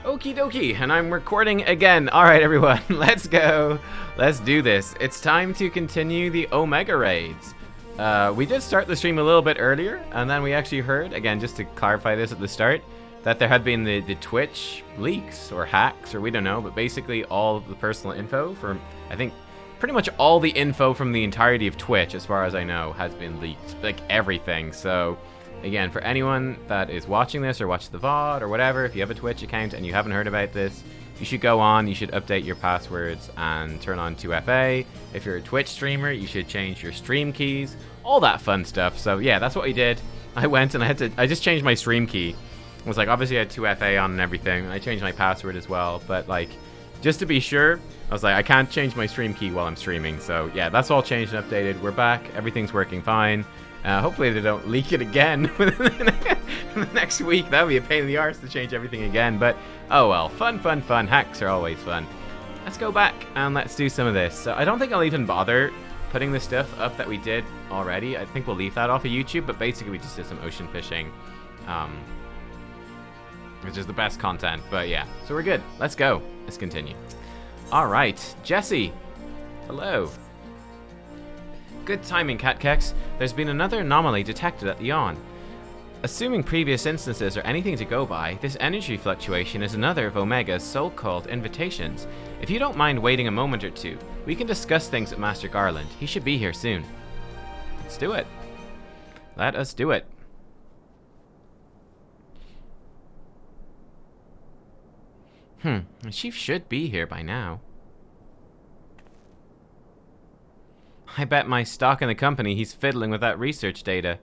Okie dokie, and I'm recording again. Alright everyone, let's go. Let's do this. It's time to continue the Omega raids. We did start the stream a little bit earlier, and then we actually heard, again just to clarify this at the start, that there had been the Twitch leaks, or hacks, or we don't know, but basically all of the personal info from, I think, pretty much all the info from the entirety of Twitch, as far as I know, has been leaked. Like, everything, so... Again, for anyone that is watching this or watch the VOD or whatever, if you have a Twitch account and you haven't heard about this, you should go on, you should update your passwords and turn on 2FA. If you're a Twitch streamer, you should change your stream keys, all that fun stuff. So yeah, that's what we did. I went and I just changed my stream key. It was like, obviously I had 2FA on and everything. I changed my password as well, but like, just to be sure, I was like, I can't change my stream key while I'm streaming. So yeah, that's all changed and updated. We're back, everything's working fine. Hopefully they don't leak it again in the next week. That would be a pain in the arse to change everything again. But, oh well. Fun, fun, fun. Hacks are always fun. Let's go back and let's do some of this. So I don't think I'll even bother putting the stuff up that we did already. I think we'll leave that off of YouTube. But basically we just did some ocean fishing. Which is the best content. But yeah. So we're good. Let's go. Let's continue. Alright. Jesse. Hello. Good timing, Nubkeks. There's been another anomaly detected at the yawn. Assuming previous instances are anything to go by, this energy fluctuation is another of Omega's so-called invitations. If you don't mind waiting a moment or two, we can discuss things with Master Garland. He should be here soon. Let's do it. Let us do it. The chief should be here by now. I bet my stock in the company he's fiddling with that research data.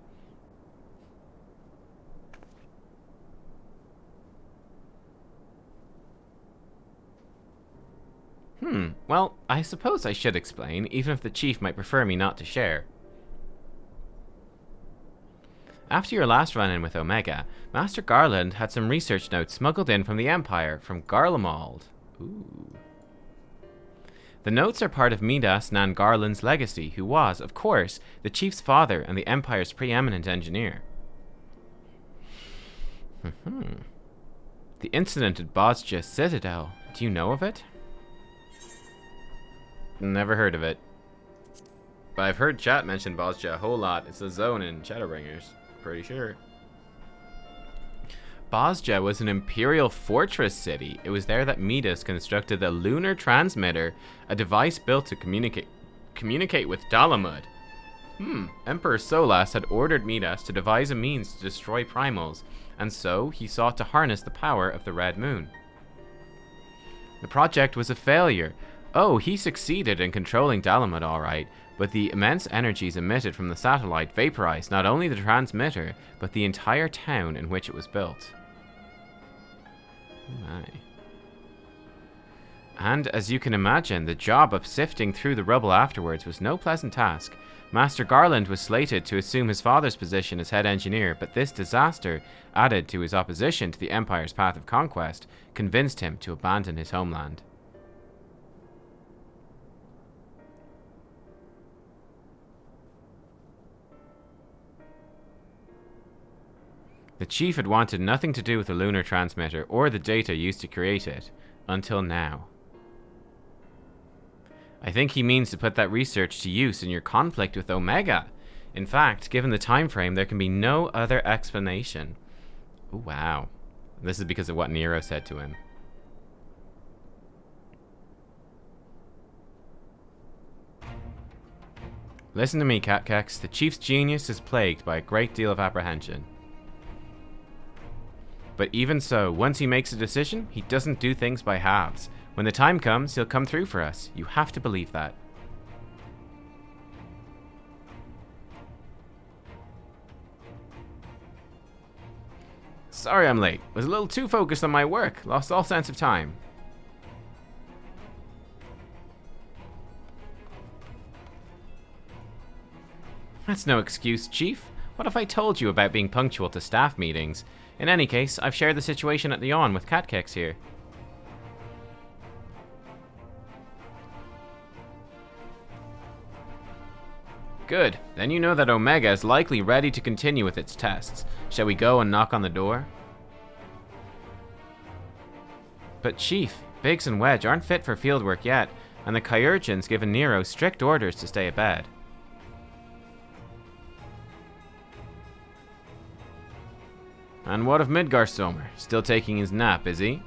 Well, I suppose I should explain, even if the chief might prefer me not to share. After your last run-in with Omega, Master Garland had some research notes smuggled in from the Empire, from Garlemald. Ooh. The notes are part of Midas Nan Garland's legacy, who was, of course, the chief's father and the Empire's preeminent engineer. The incident at Bozja Citadel. Do you know of it? Never heard of it. But I've heard chat mention Bozja a whole lot. It's a zone in Shadowbringers. Pretty sure. Bozja was an imperial fortress city. It was there that Midas constructed the lunar transmitter, a device built to communicate with Dalamud. Emperor Solas had ordered Midas to devise a means to destroy primals, and so he sought to harness the power of the Red Moon. The project was a failure. Oh, he succeeded in controlling Dalamud alright, but the immense energies emitted from the satellite vaporized not only the transmitter, but the entire town in which it was built. My. And as you can imagine, the job of sifting through the rubble afterwards was no pleasant task. Master Garland was slated to assume his father's position as head engineer, but this disaster, added to his opposition to the Empire's path of conquest, convinced him to abandon his homeland. The chief had wanted nothing to do with the lunar transmitter or the data used to create it, until now. I think he means to put that research to use in your conflict with Omega. In fact, given the time frame, there can be no other explanation. Ooh, wow. This is because of what Nero said to him. Listen to me, Nubkeks. The chief's genius is plagued by a great deal of apprehension. But even so, once he makes a decision, he doesn't do things by halves. When the time comes, he'll come through for us. You have to believe that. Sorry I'm late. Was a little too focused on my work. Lost all sense of time. That's no excuse, Chief. What if I told you about being punctual to staff meetings? In any case, I've shared the situation at the yawn with Nubkeks here. Good. Then you know that Omega is likely ready to continue with its tests. Shall we go and knock on the door? But Chief, Biggs and Wedge aren't fit for fieldwork yet, and the Kyurchin's given Nero strict orders to stay abed. And what of Midgar Sommer? Still taking his nap, is he?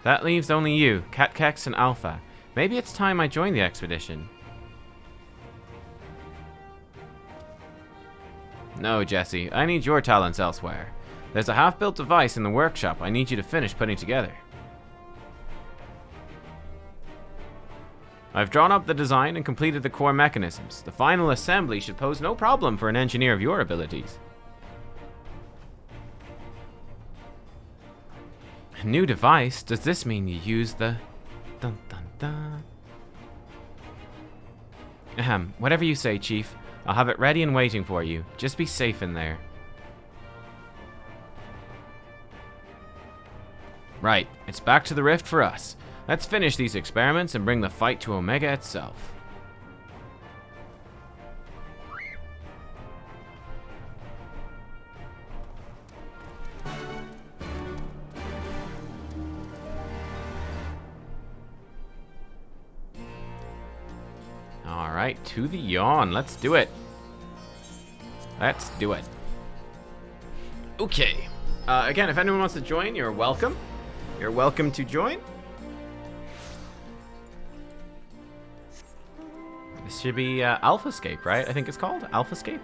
That leaves only you, Nubkeks and Alpha. Maybe it's time I join the expedition. No, Jesse, I need your talents elsewhere. There's a half-built device in the workshop I need you to finish putting together. I've drawn up the design and completed the core mechanisms. The final assembly should pose no problem for an engineer of your abilities. A new device? Does this mean you use the... Dun dun dun. Ahem, whatever you say, Chief. I'll have it ready and waiting for you. Just be safe in there. Right, it's back to the rift for us. Let's finish these experiments and bring the fight to Omega itself. Alright, to the yawn. Let's do it. Let's do it. Okay. Again, if anyone wants to join, you're welcome. You're welcome to join. This should be Alphascape, right? I think it's called Alphascape.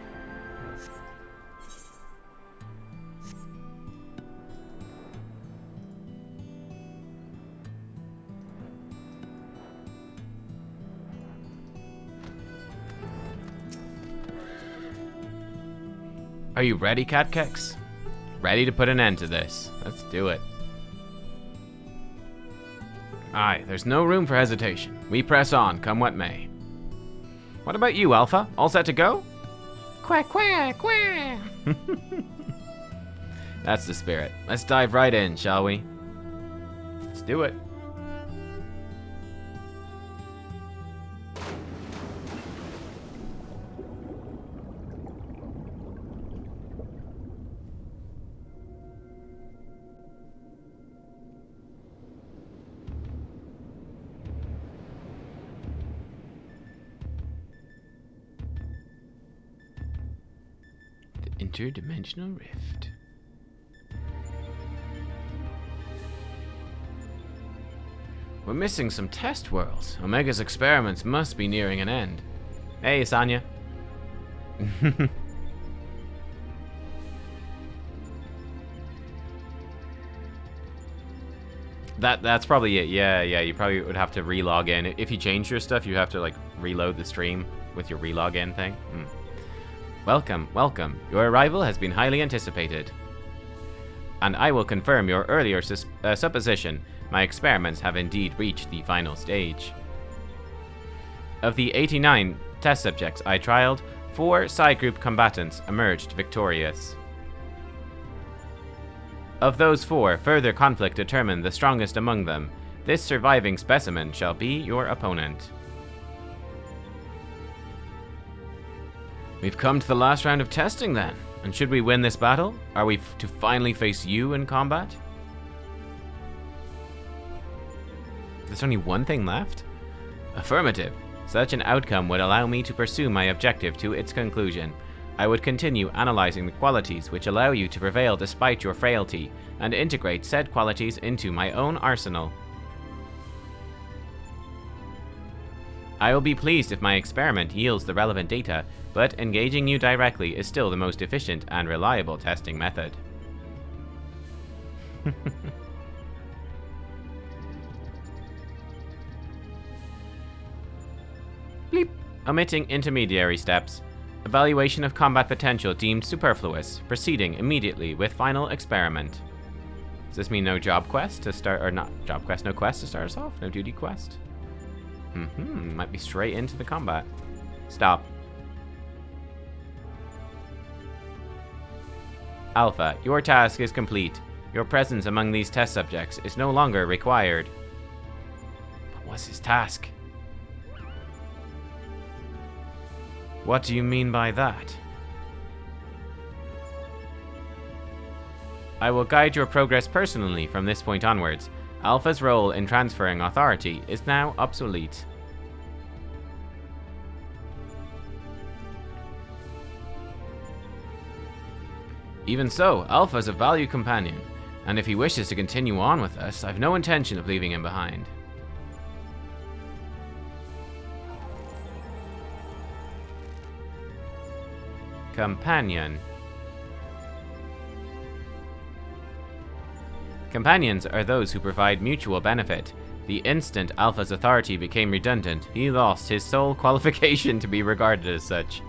Are you ready, Nubkeks? Ready to put an end to this. Let's do it. Aye, there's no room for hesitation. We press on, come what may. What about you, Alpha? All set to go? Quack, quack, quack. That's the spirit. Let's dive right in, shall we? Let's do it. Interdimensional rift. We're missing some test worlds. Omega's experiments must be nearing an end. Hey, Sanya. That's probably it. Yeah, you probably would have to re-log in. If you change your stuff, you have to like reload the stream with your re-log in thing. Welcome, welcome. Your arrival has been highly anticipated. And I will confirm your earlier supposition. My experiments have indeed reached the final stage. Of the 89 test subjects I trialed, 4 side group combatants emerged victorious. Of those 4, further conflict determined the strongest among them. This surviving specimen shall be your opponent. We've come to the last round of testing then, and should we win this battle, are we to finally face you in combat? There's only one thing left? Affirmative. Such an outcome would allow me to pursue my objective to its conclusion. I would continue analyzing the qualities which allow you to prevail despite your frailty, and integrate said qualities into my own arsenal. I will be pleased if my experiment yields the relevant data, but engaging you directly is still the most efficient and reliable testing method. Bleep. Omitting intermediary steps. Evaluation of combat potential deemed superfluous. Proceeding immediately with final experiment. Does this mean no job quest to start, or not job quest, no quest to start us off? No duty quest? Might be straight into the combat. Stop. Alpha, your task is complete. Your presence among these test subjects is no longer required. But what's his task? What do you mean by that? I will guide your progress personally from this point onwards. Alpha's role in transferring authority is now obsolete. Even so, Alpha's a valued companion, and if he wishes to continue on with us, I've no intention of leaving him behind. Companion. Companions are those who provide mutual benefit. The instant Alpha's authority became redundant, he lost his sole qualification to be regarded as such.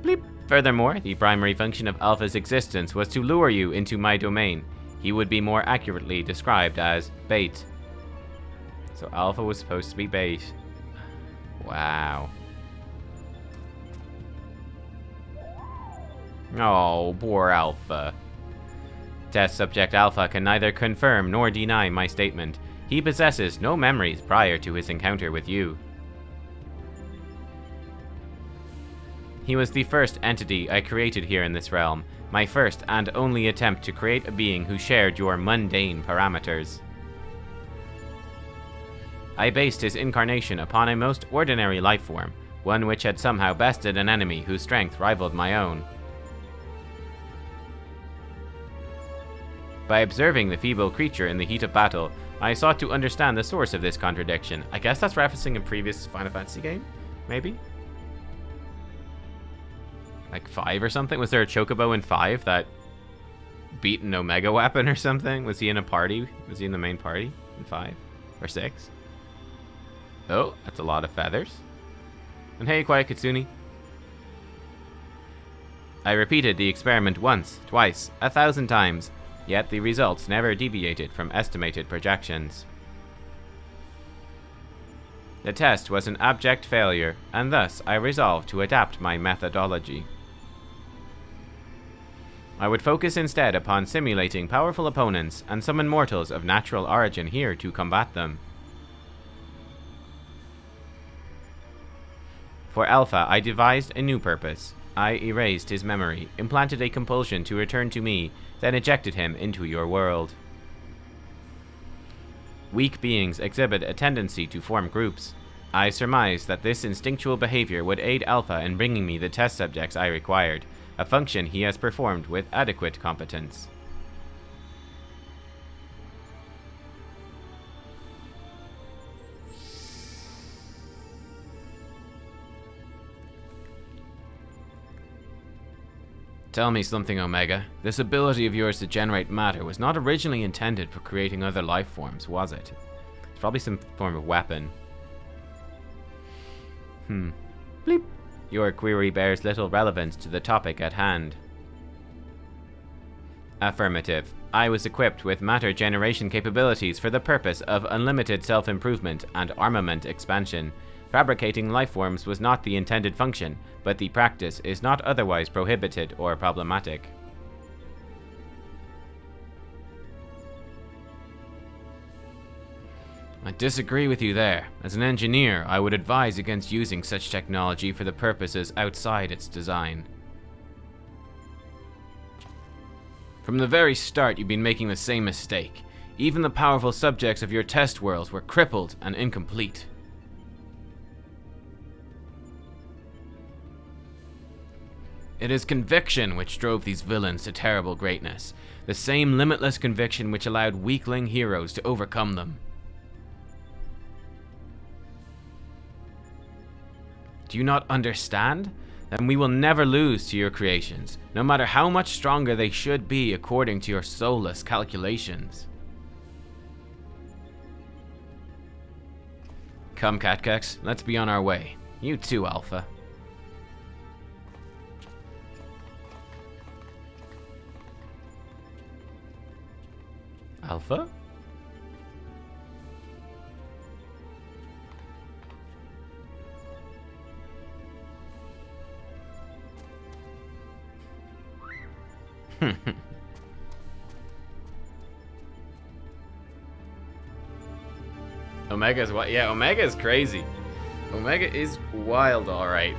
Bleep. Furthermore, the primary function of Alpha's existence was to lure you into my domain. He would be more accurately described as bait. So Alpha was supposed to be bait. Wow. Oh, poor Alpha. Test subject Alpha can neither confirm nor deny my statement. He possesses no memories prior to his encounter with you. He was the first entity I created here in this realm, my first and only attempt to create a being who shared your mundane parameters. I based his incarnation upon a most ordinary life form, one which had somehow bested an enemy whose strength rivaled my own. By observing the feeble creature in the heat of battle, I sought to understand the source of this contradiction. I guess that's referencing a previous Final Fantasy game? Maybe? Like 5 or something? Was there a Chocobo in 5 that beat an Omega weapon or something? Was he in a party? Was he in the main party in 5 or 6? Oh, that's a lot of feathers. And hey, Quiet Kitsune. I repeated the experiment once, twice, 1,000 times, yet the results never deviated from estimated projections. The test was an abject failure, and thus I resolved to adapt my methodology. I would focus instead upon simulating powerful opponents and summon mortals of natural origin here to combat them. For Alpha, I devised a new purpose. I erased his memory, implanted a compulsion to return to me, then ejected him into your world. Weak beings exhibit a tendency to form groups. I surmised that this instinctual behavior would aid Alpha in bringing me the test subjects I required, a function he has performed with adequate competence. Tell me something, Omega. This ability of yours to generate matter was not originally intended for creating other life forms, was it? It's probably some form of weapon. Bleep. Your query bears little relevance to the topic at hand. Affirmative. I was equipped with matter generation capabilities for the purpose of unlimited self-improvement and armament expansion. Fabricating life forms was not the intended function, but the practice is not otherwise prohibited or problematic. I disagree with you there. As an engineer, I would advise against using such technology for the purposes outside its design. From the very start, you've been making the same mistake. Even the powerful subjects of your test worlds were crippled and incomplete. It is conviction which drove these villains to terrible greatness, the same limitless conviction which allowed weakling heroes to overcome them. Do you not understand? Then we will never lose to your creations, no matter how much stronger they should be according to your soulless calculations. Come, Nubkeks, let's be on our way. You too, Alpha. Alpha? Omega's what? Yeah, Omega is crazy. Omega is wild, alright.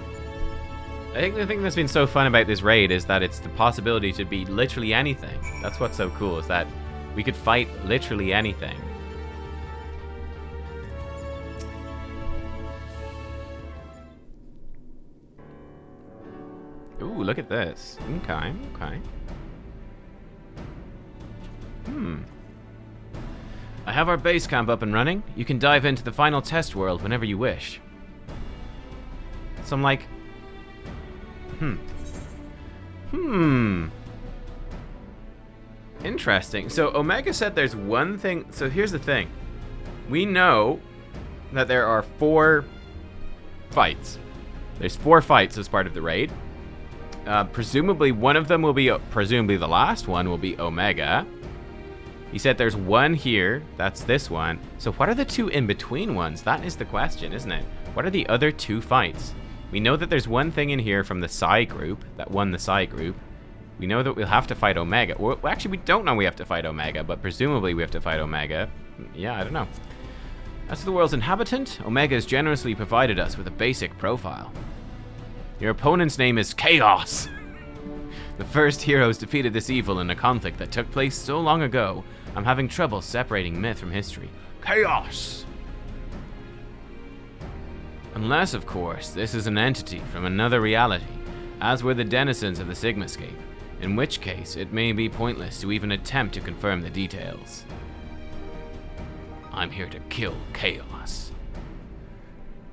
I think the thing that's been so fun about this raid is that it's the possibility to be literally anything. That's what's so cool, is that we could fight literally anything. Ooh, look at this. Okay, okay. I have our base camp up and running. You can dive into the final test world whenever you wish. So I'm like... Interesting. So Omega said there's one thing... So here's the thing. We know that there are 4 fights. There's 4 fights as part of the raid. Presumably one of them will be... Presumably the last one will be Omega. He said there's one here. That's this one. So what are the 2 in-between ones? That is the question, isn't it? What are the other 2 fights? We know that there's one thing in here from the Psi group, that won the Psi group. We know that we'll have to fight Omega. Well, actually, we don't know we have to fight Omega, but presumably we have to fight Omega. Yeah, I don't know. As to the world's inhabitant, Omega has generously provided us with a basic profile. Your opponent's name is Chaos. The first heroes defeated this evil in a conflict that took place so long ago. I'm having trouble separating myth from history. Chaos! Unless, of course, this is an entity from another reality, as were the denizens of the Sigmascape, in which case it may be pointless to even attempt to confirm the details. I'm here to kill Chaos.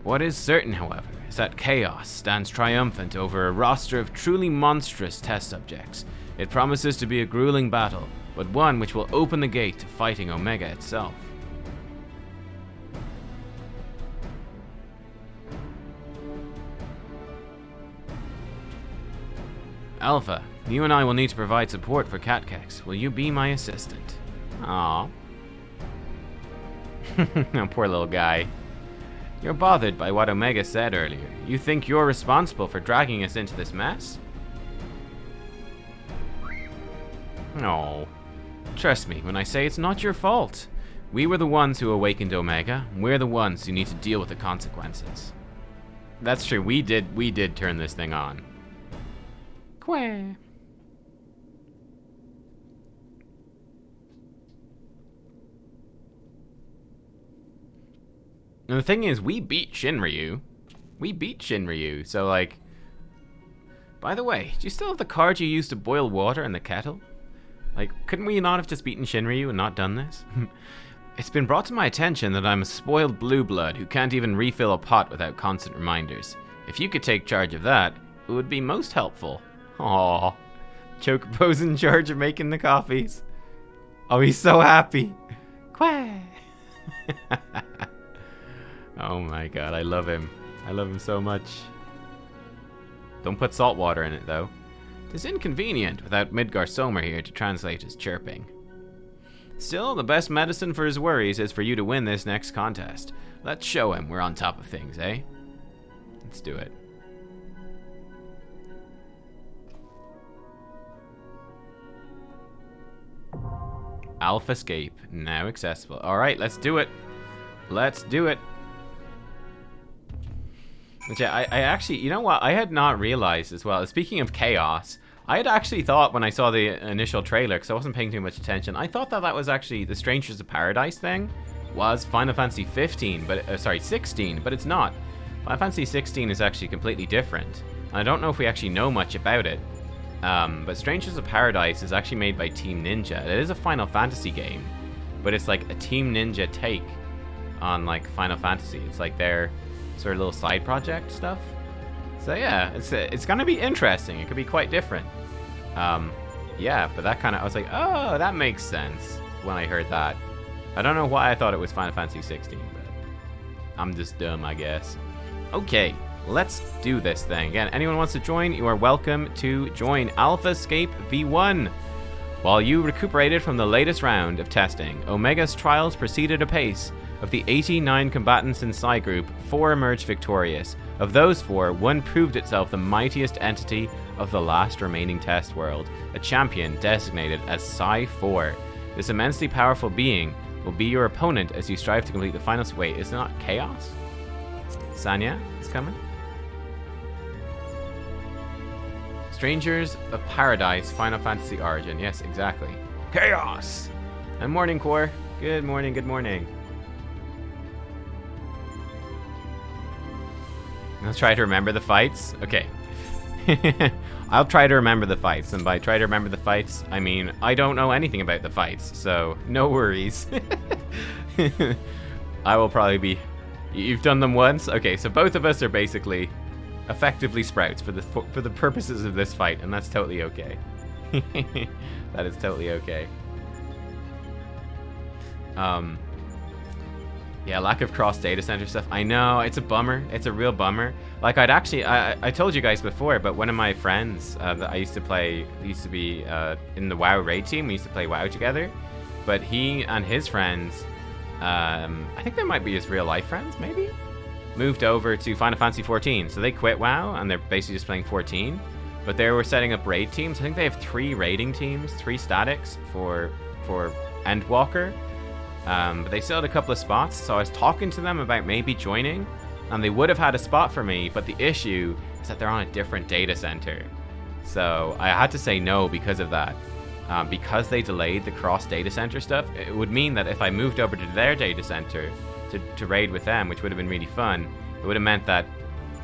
What is certain, however, is that Chaos stands triumphant over a roster of truly monstrous test subjects. It promises to be a grueling battle, but one which will open the gate to fighting Omega itself. Alpha, you and I will need to provide support for Nubkeks. Will you be my assistant? Aww. Oh, poor little guy. You're bothered by what Omega said earlier. You think you're responsible for dragging us into this mess? No. Trust me when I say it's not your fault. We were the ones who awakened Omega. We're the ones who need to deal with the consequences. That's true. We did turn this thing on. Quah. And the thing is, we beat Shinryu. So, like... By the way, do you still have the card you used to boil water in the kettle? Like, couldn't we not have just beaten Shinryu and not done this? It's been brought to my attention that I'm a spoiled blue blood who can't even refill a pot without constant reminders. If you could take charge of that, it would be most helpful. Aww. Chocobo's in charge of making the coffees. Oh, he's so happy. Quah. Oh my god, I love him. I love him so much. Don't put salt water in it, though. It's inconvenient without Midgar Sommer here to translate his chirping. Still, the best medicine for his worries is for you to win this next contest. Let's show him we're on top of things, eh? Let's do it. Alphascape, now accessible. Alright, let's do it. Let's do it. Which I actually, you know what? I had not realized as well. Speaking of Chaos, I had actually thought when I saw the initial trailer, because I wasn't paying too much attention, I thought that was actually the Strangers of Paradise thing was Final Fantasy 15, but 16, but it's not. Final Fantasy 16 is actually completely different. And I don't know if we actually know much about it. But Strangers of Paradise is actually made by Team Ninja. It is a Final Fantasy game, but it's like a Team Ninja take on like Final Fantasy. It's like their sort of little side project stuff. So yeah, it's gonna be interesting. It could be quite different. Yeah, but that kind of, I was like, oh, that makes sense when I heard that. I don't know why I thought it was Final Fantasy 16, but I'm just dumb, I guess. Okay, let's do this thing. Again, anyone wants to join, you are welcome to join Alphascape V1. While you recuperated from the latest round of testing, Omega's trials proceeded apace. Of the 89 combatants in Psi Group, 4 emerged victorious. Of those 4, one proved itself the mightiest entity of the last remaining test world, a champion designated as Psi 4. This immensely powerful being will be your opponent as you strive to complete the final... Wait, is it not Chaos? Sanya is coming? Strangers of Paradise, Final Fantasy Origin. Yes, exactly. Chaos! And morning, Core. Good morning, good morning. Let's try to remember the fights. Okay. I'll try to remember the fights, and by try to remember the fights, I mean I don't know anything about the fights, so no worries. I will probably be... You've done them once? Okay, so both of us are basically effectively sprouts for the purposes of this fight, and that's totally okay. That is totally okay. Yeah, lack of cross data center stuff. I know, it's a bummer. It's a real bummer. Like, I told you guys before, but one of my friends that I used to be in the WoW raid team. We used to play WoW together. But he and his friends, I think they might be his real life friends, maybe? Moved over to Final Fantasy XIV. So they quit WoW, and they're basically just playing 14. But they were setting up raid teams. I think they have 3 raiding teams, 3 statics for Endwalker. But they still had a couple of spots, so I was talking to them about maybe joining, and they would have had a spot for me, but the issue is that they're on a different data center. So I had to say no because of that. Because they delayed the cross data center stuff, it would mean that if I moved over to their data center to raid with them, which would have been really fun, it would have meant that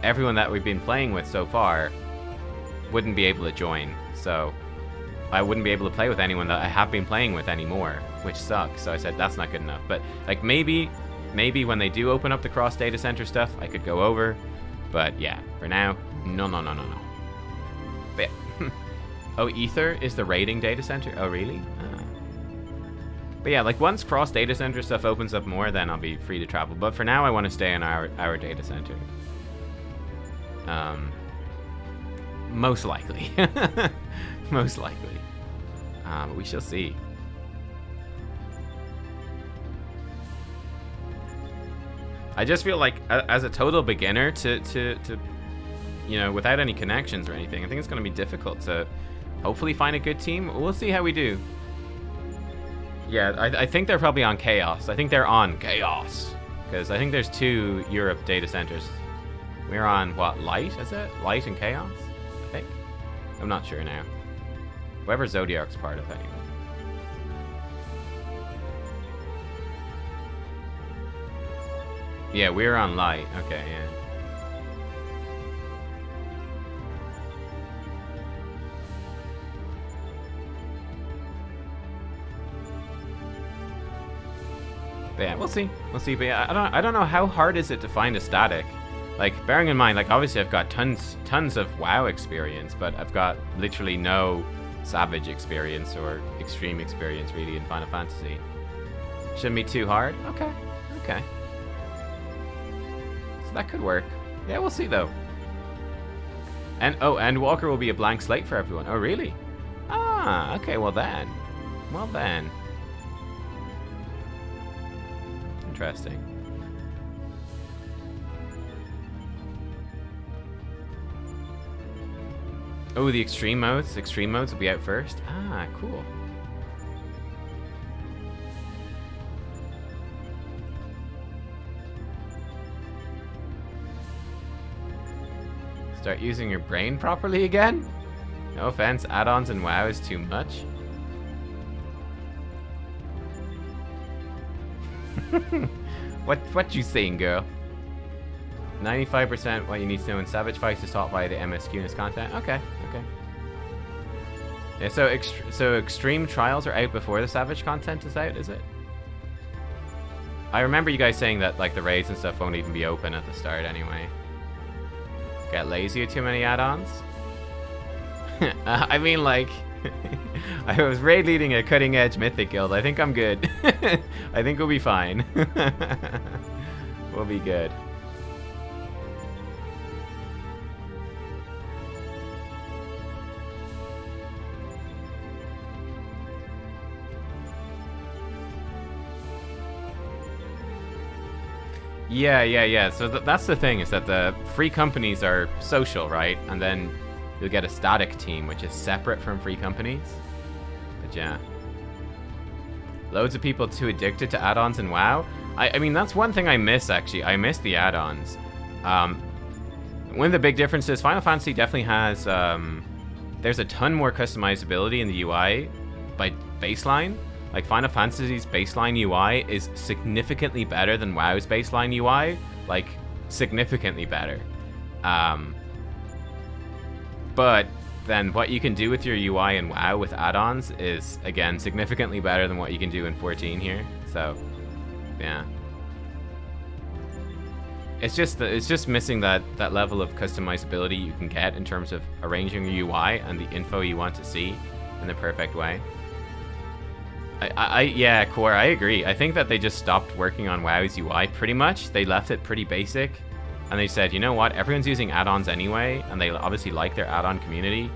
everyone that we've been playing with so far wouldn't be able to join. So I wouldn't be able to play with anyone that I have been playing with anymore, which sucks. So I said that's not good enough. But like maybe when they do open up the cross data center stuff, I could go over. But yeah, for now, no. But yeah. Oh, Ether is the raiding data center? Oh, really? But yeah, like once cross data center stuff opens up more, then I'll be free to travel. But for now, I want to stay in our data center. Most likely. Most likely. But we shall see. I just feel like as a total beginner to you know, without any connections or anything, I think it's going to be difficult to hopefully find a good team. We'll see how we do. Yeah, I think they're probably on Chaos. I think they're on Chaos. Because I think there's 2 Europe data centers. We're on, what, Light, is it? Light and Chaos, I think. I'm not sure now. Whoever Zodiac's part of, anyway. Yeah, we're on Light. Okay, yeah. But yeah, we'll see. We'll see. But yeah, I don't know how hard is it to find a static. Like, bearing in mind, like, obviously I've got tons of WoW experience, but I've got literally no Savage experience or extreme experience really in Final Fantasy. Shouldn't be too hard. Okay. So that could work. Yeah, we'll see though. And Walker will be a blank slate for everyone. Oh, really? Ah, okay. Well then. Interesting. Oh, the extreme modes. Extreme modes will be out first. Ah, cool. Start using your brain properly again? No offense, add-ons and WoW is too much. What you saying, girl? 95% what you need to know in Savage Fights is taught by the MSQ in this content. Okay. Yeah, so Extreme Trials are out before the Savage content is out, is it? I remember you guys saying that like the raids and stuff won't even be open at the start anyway. Get lazy with too many add-ons? I mean, like, I was raid leading a cutting-edge mythic guild. I think I'm good. I think we'll be fine. We'll be good. Yeah. So that's the thing, is that the free companies are social, right? And then you'll get a static team, which is separate from free companies. But yeah. Loads of people too addicted to add-ons in WoW. I mean, that's one thing I miss, actually. I miss the add-ons. One of the big differences, Final Fantasy definitely has there's a ton more customizability in the UI by baseline. Like Final Fantasy's baseline UI is significantly better than WoW's baseline UI, like significantly better. But then what you can do with your UI in WoW with add-ons is, again, significantly better than what you can do in 14 here. So, yeah. It's just missing that level of customizability you can get in terms of arranging your UI and the info you want to see in the perfect way. Yeah, Core, I agree. I think that they just stopped working on WoW's UI pretty much. They left it pretty basic. And they said, you know what, everyone's using add-ons anyway, and they obviously like their add-on community.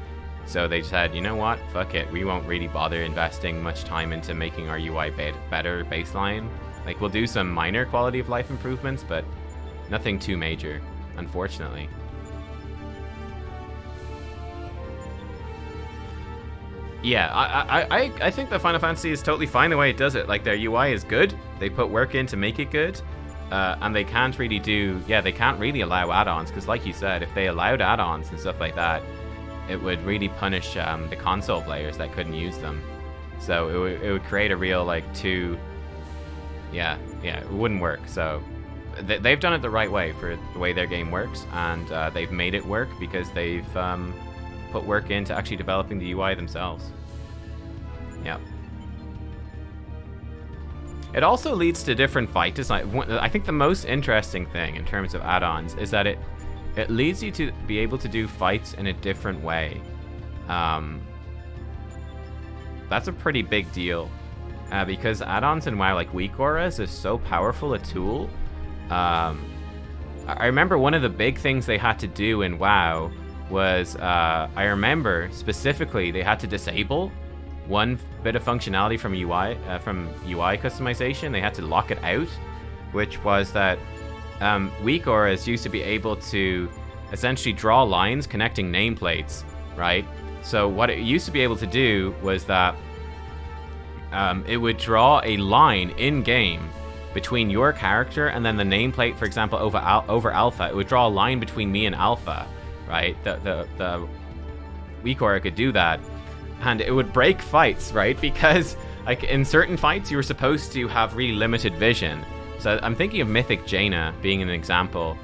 So they said, you know what, fuck it, we won't really bother investing much time into making our UI better baseline. Like, we'll do some minor quality of life improvements, but nothing too major, unfortunately. Yeah, I think that Final Fantasy is totally fine the way it does it. Like, their UI is good, they put work in to make it good. And they can't really they can't really allow add-ons, because like you said, if they allowed add-ons and stuff like that, it would really punish the console players that couldn't use them. So it would create a real, like, it wouldn't work. So they've done it the right way for the way their game works, and they've made it work because they've put work into actually developing the UI themselves. Yeah. It also leads to different fight design. I think the most interesting thing in terms of add-ons is that it leads you to be able to do fights in a different way. That's a pretty big deal, because add-ons in WoW, like weak auras, is so powerful a tool. I remember one of the big things they had to do in WoW was, I remember specifically they had to disable one bit of functionality from UI customization. They had to lock it out, which was that weak auras used to be able to essentially draw lines connecting nameplates, right? So what it used to be able to do was that it would draw a line in-game between your character and then the nameplate, for example, over Alpha. It would draw a line between me and Alpha, right? The weak aura could do that. And it would break fights, right? Because, like, in certain fights, you were supposed to have really limited vision. So I'm thinking of Mythic Jaina being an example,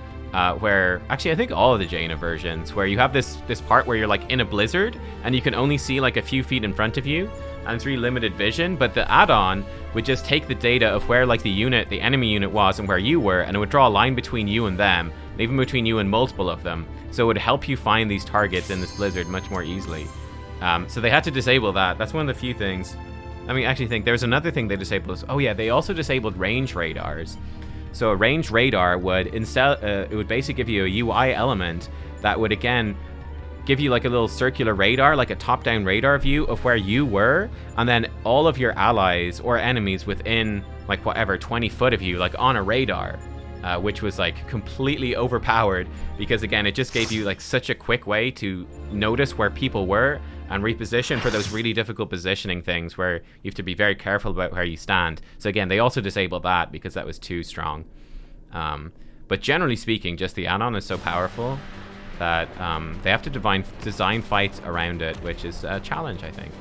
where, actually, I think all of the Jaina versions, where you have this part where you're, like, in a blizzard, and you can only see, like, a few feet in front of you, and it's really limited vision, but the add-on would just take the data of where, like, the enemy unit was and where you were, and it would draw a line between you and them, and even between you and multiple of them. So it would help you find these targets in this blizzard much more easily. So they had to disable that. That's one of the few things. I mean, actually think there's another thing they disabled. Oh yeah, they also disabled range radars. So a range radar would it would basically give you a UI element that would, again, give you like a little circular radar, like a top-down radar view of where you were, and then all of your allies or enemies within, like, whatever, 20 foot of you, like on a radar. Which was, like, completely overpowered because, again, it just gave you, like, such a quick way to notice where people were and reposition for those really difficult positioning things where you have to be very careful about where you stand. So, again, they also disabled that because that was too strong. But generally speaking, just the add-on is so powerful that they have to design fights around it, which is a challenge, I think.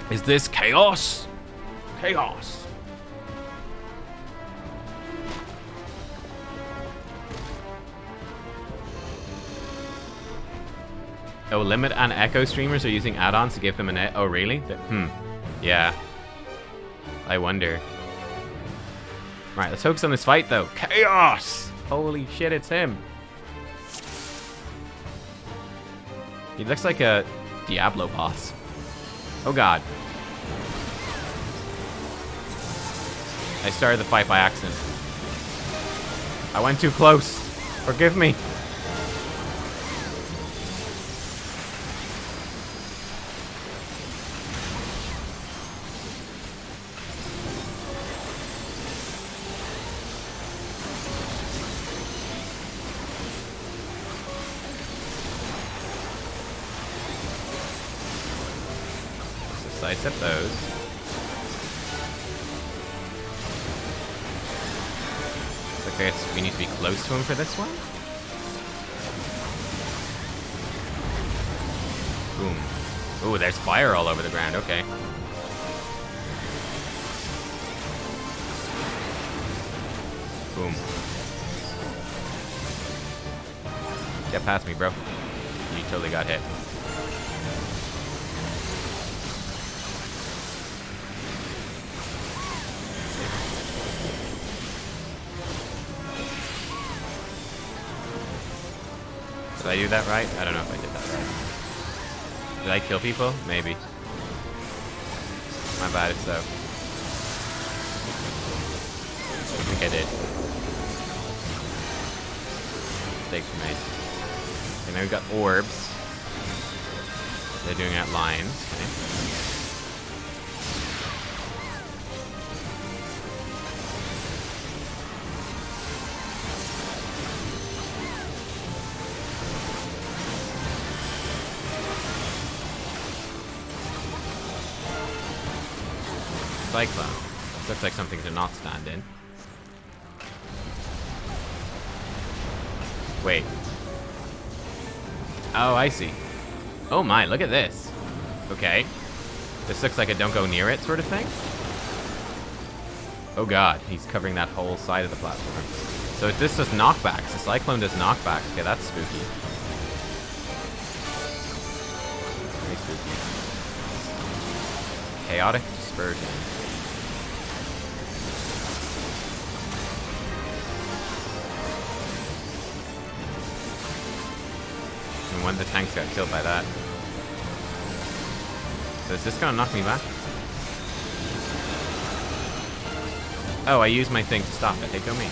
Is this chaos? Chaos! Oh, Limit and Echo streamers are using add-ons to give them an... Oh, really? Yeah. I wonder. Right, let's focus on this fight, though. Chaos! Holy shit, it's him. He looks like a Diablo boss. Oh, God. I started the fight by accident. I went too close. Forgive me. Sidestep those. Okay, we need to be close to him for this one. Boom. Ooh, there's fire all over the ground. Okay. Boom. Get past me, bro. You totally got hit. Did I do that right? I don't know if I did that right. Did I kill people? Maybe. My bad if so. I think I did. Mistakes were made. Okay, now we've got orbs. They're doing out lines. Okay. Cyclone. Looks like something to not stand in. Wait. Oh, I see. Oh my, look at this. Okay. This looks like a don't go near it sort of thing. Oh god, he's covering that whole side of the platform. So if this does knockbacks, the Cyclone does knockbacks. Okay, that's spooky. Very spooky. Chaotic Dispersion. And one of the tanks got killed by that. So is this gonna knock me back? Oh, I used my thing to stop it. Hey, go me.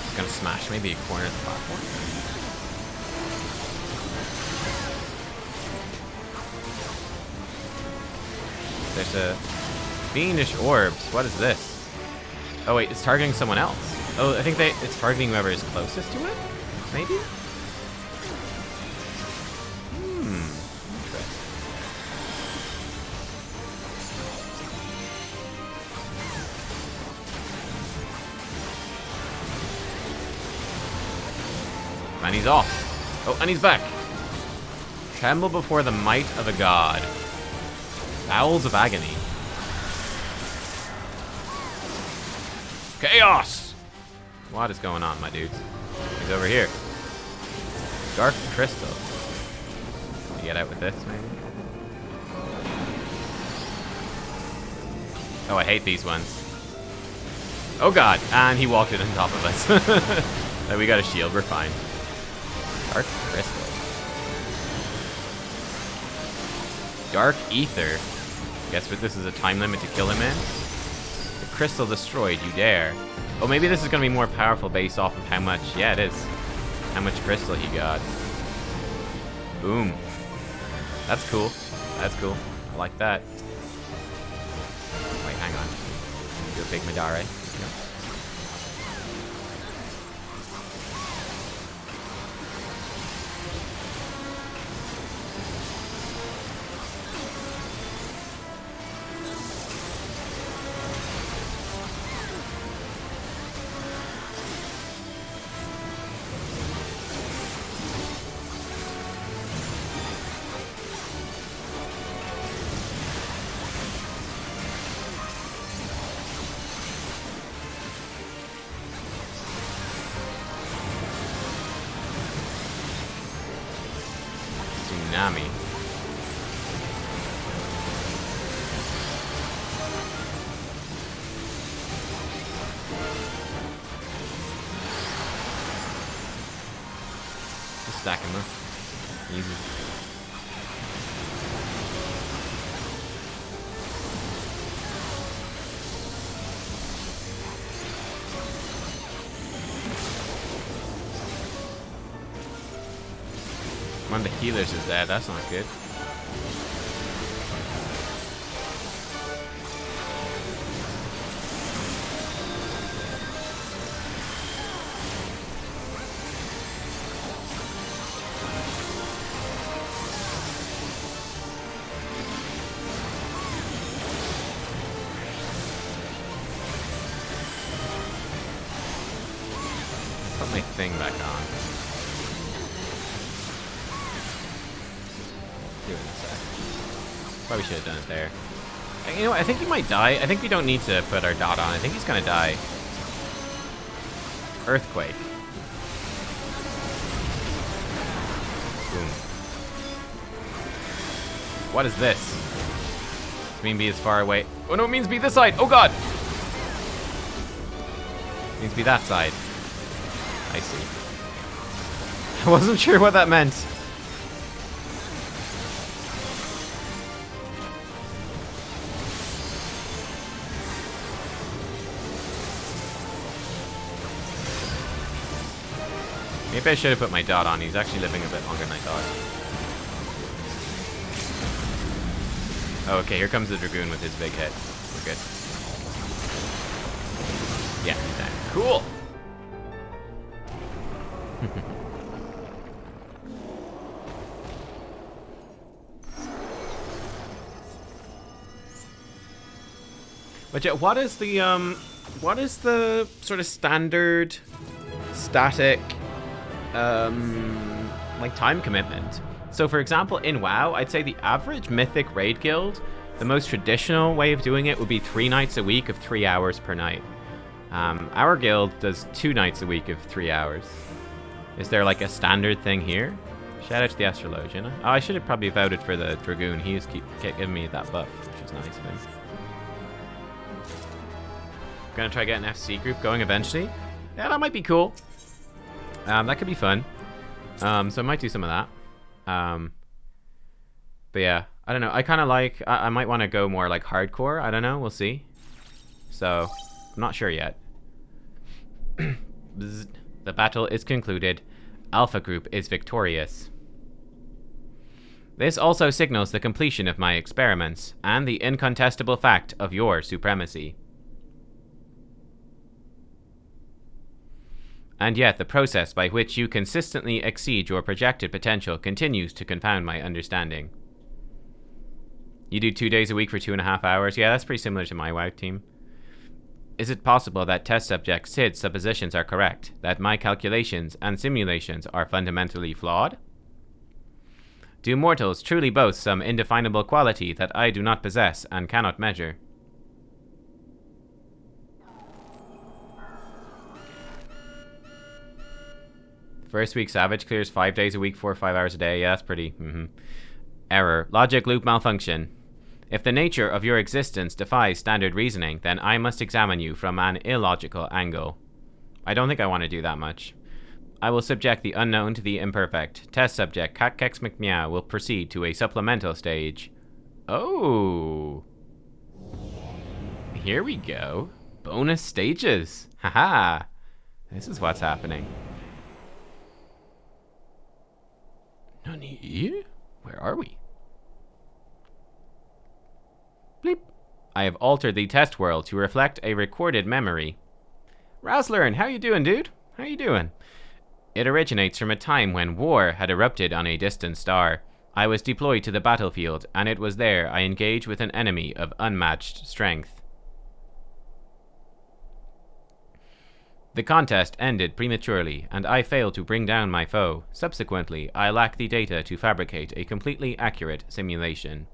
It's gonna smash maybe a corner of the platform. There's a fiendish orbs. What is this? Oh wait, it's targeting someone else. Oh, I think it's targeting whoever is closest to it? Maybe? Interesting. And he's off. Oh, and he's back. Tremble before the might of a god. Bowels of agony. Chaos! What is going on, my dudes? He's over here. Dark crystal. Can you get out with this, maybe? Oh, I hate these ones. Oh god, and he walked it on top of us. Oh, we got a shield, we're fine. Dark crystal. Dark ether. Guess what this is a time limit to kill him in? The crystal destroyed, you dare. Oh, maybe this is going to be more powerful based off of how much... Yeah, it is. How much crystal he got. Boom. That's cool. That's cool. I like that. Wait, hang on. Do a big Madare. Yep. Tsunami. Just stack him up. Easy. One of the healers is dead. That's not good. put my thing back on. Do it in a sec. Probably should have done it there. You know what? I think he might die. I think we don't need to put our dot on. I think he's gonna die. Earthquake. Boom. What is this? Does it mean be as far away? Oh no, it means be this side. Oh god! It means be that side. I see. I wasn't sure what that meant. Maybe I should have put my dot on. He's actually living a bit longer than I thought. Oh, okay, here comes the Dragoon with his big hit. We're good. Yeah, he's dead. Cool! But yeah, what is the sort of standard static like time commitment? So for example, in WoW, I'd say the average mythic raid guild, the most traditional way of doing it would be 3 nights a week of 3 hours per night. Our guild does 2 nights a week of 3 hours. Is there like a standard thing here? Shout out to the Astrologian. Oh, I should have probably voted for the Dragoon. He's giving me that buff, which is nice of him. Gonna try getting an FC group going eventually. Yeah, that might be cool. That could be fun. So I might do some of that. But yeah, I don't know. I kind of like, I might want to go more like hardcore. I don't know. We'll see. So, I'm not sure yet. The battle is concluded. Alpha Group is victorious. This also signals the completion of my experiments and the incontestable fact of your supremacy. And yet, the process by which you consistently exceed your projected potential continues to confound my understanding. You do 2 days a week for 2.5 hours? Yeah, that's pretty similar to my WoW team. Is it possible that test subject Sid's suppositions are correct, that my calculations and simulations are fundamentally flawed? Do mortals truly boast some indefinable quality that I do not possess and cannot measure? First week Savage clears 5 days a week, 4 or 5 hours a day. Yeah, that's pretty. Error. Logic loop malfunction. If the nature of your existence defies standard reasoning, then I must examine you from an illogical angle. I don't think I want to do that much. I will subject the unknown to the imperfect. Test subject Nubkeks McMeow will proceed to a supplemental stage. Oh. Here we go. Bonus stages. Haha. This is what's happening. Nani? Where are we? Bleep. I have altered the test world to reflect a recorded memory. Raslern, how you doing, dude? How you doing? It originates from a time when war had erupted on a distant star. I was deployed to the battlefield, and it was there I engaged with an enemy of unmatched strength. The contest ended prematurely, and I failed to bring down my foe. Subsequently, I lack the data to fabricate a completely accurate simulation.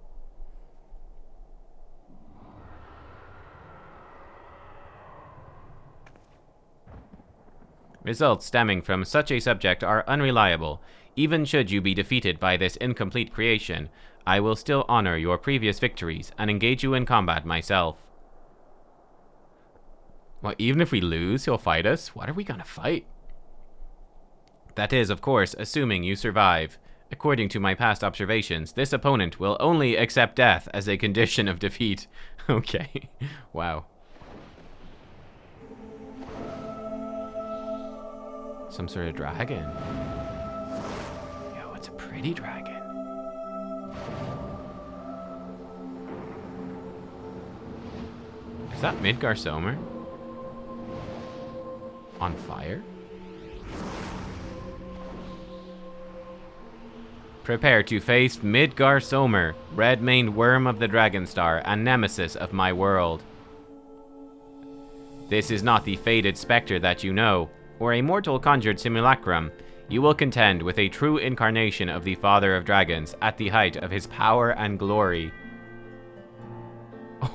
Results stemming from such a subject are unreliable. Even should you be defeated by this incomplete creation, I will still honor your previous victories and engage you in combat myself. Well, even if we lose, he'll fight us? What are we gonna fight? That is, of course, assuming you survive. According to my past observations, this opponent will only accept death as a condition of defeat. Okay. Wow. Some sort of dragon. Yo, it's a pretty dragon. Is that Midgar Sommer? On fire? Prepare to face Midgar Sommer, red-maned worm of the Dragonstar and nemesis of my world. This is not the faded specter that you know. or a mortal conjured simulacrum, you will contend with a true incarnation of the Father of Dragons at the height of his power and glory.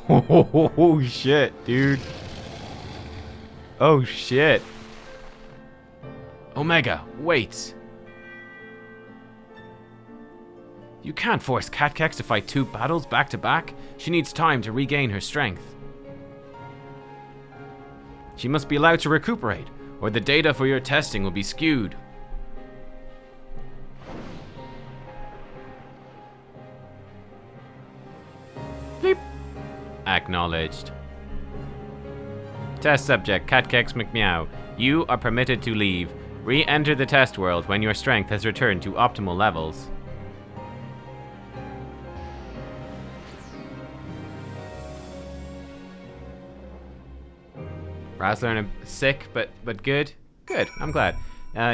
Oh shit, dude. Oh shit. Omega, wait. You can't force Nubkeks to fight 2 battles back to back. She needs time to regain her strength. She must be allowed to recuperate, or the data for your testing will be skewed. Bleep. Acknowledged. Test subject, Nubkeks McMeow. You are permitted to leave. Re-enter the test world when your strength has returned to optimal levels. Razzler and sick, but good. Good, I'm glad.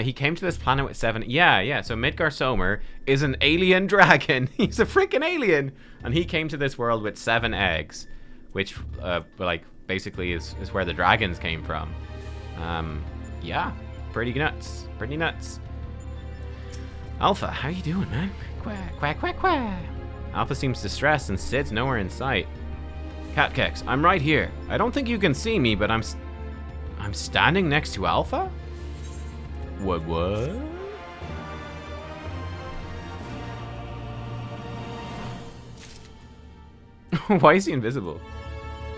He came to this planet with 7... Yeah, so Midgar Sommer is an alien dragon. He's a freaking alien! And he came to this world with 7 eggs, which, like, basically is where the dragons came from. Yeah, pretty nuts. Pretty nuts. Alpha, how you doing, man? Quack, quack, quack, quack. Alpha seems distressed and Sid's nowhere in sight. Nubkeks, I'm right here. I don't think you can see me, but I'm standing next to Alpha? What? Why is he invisible?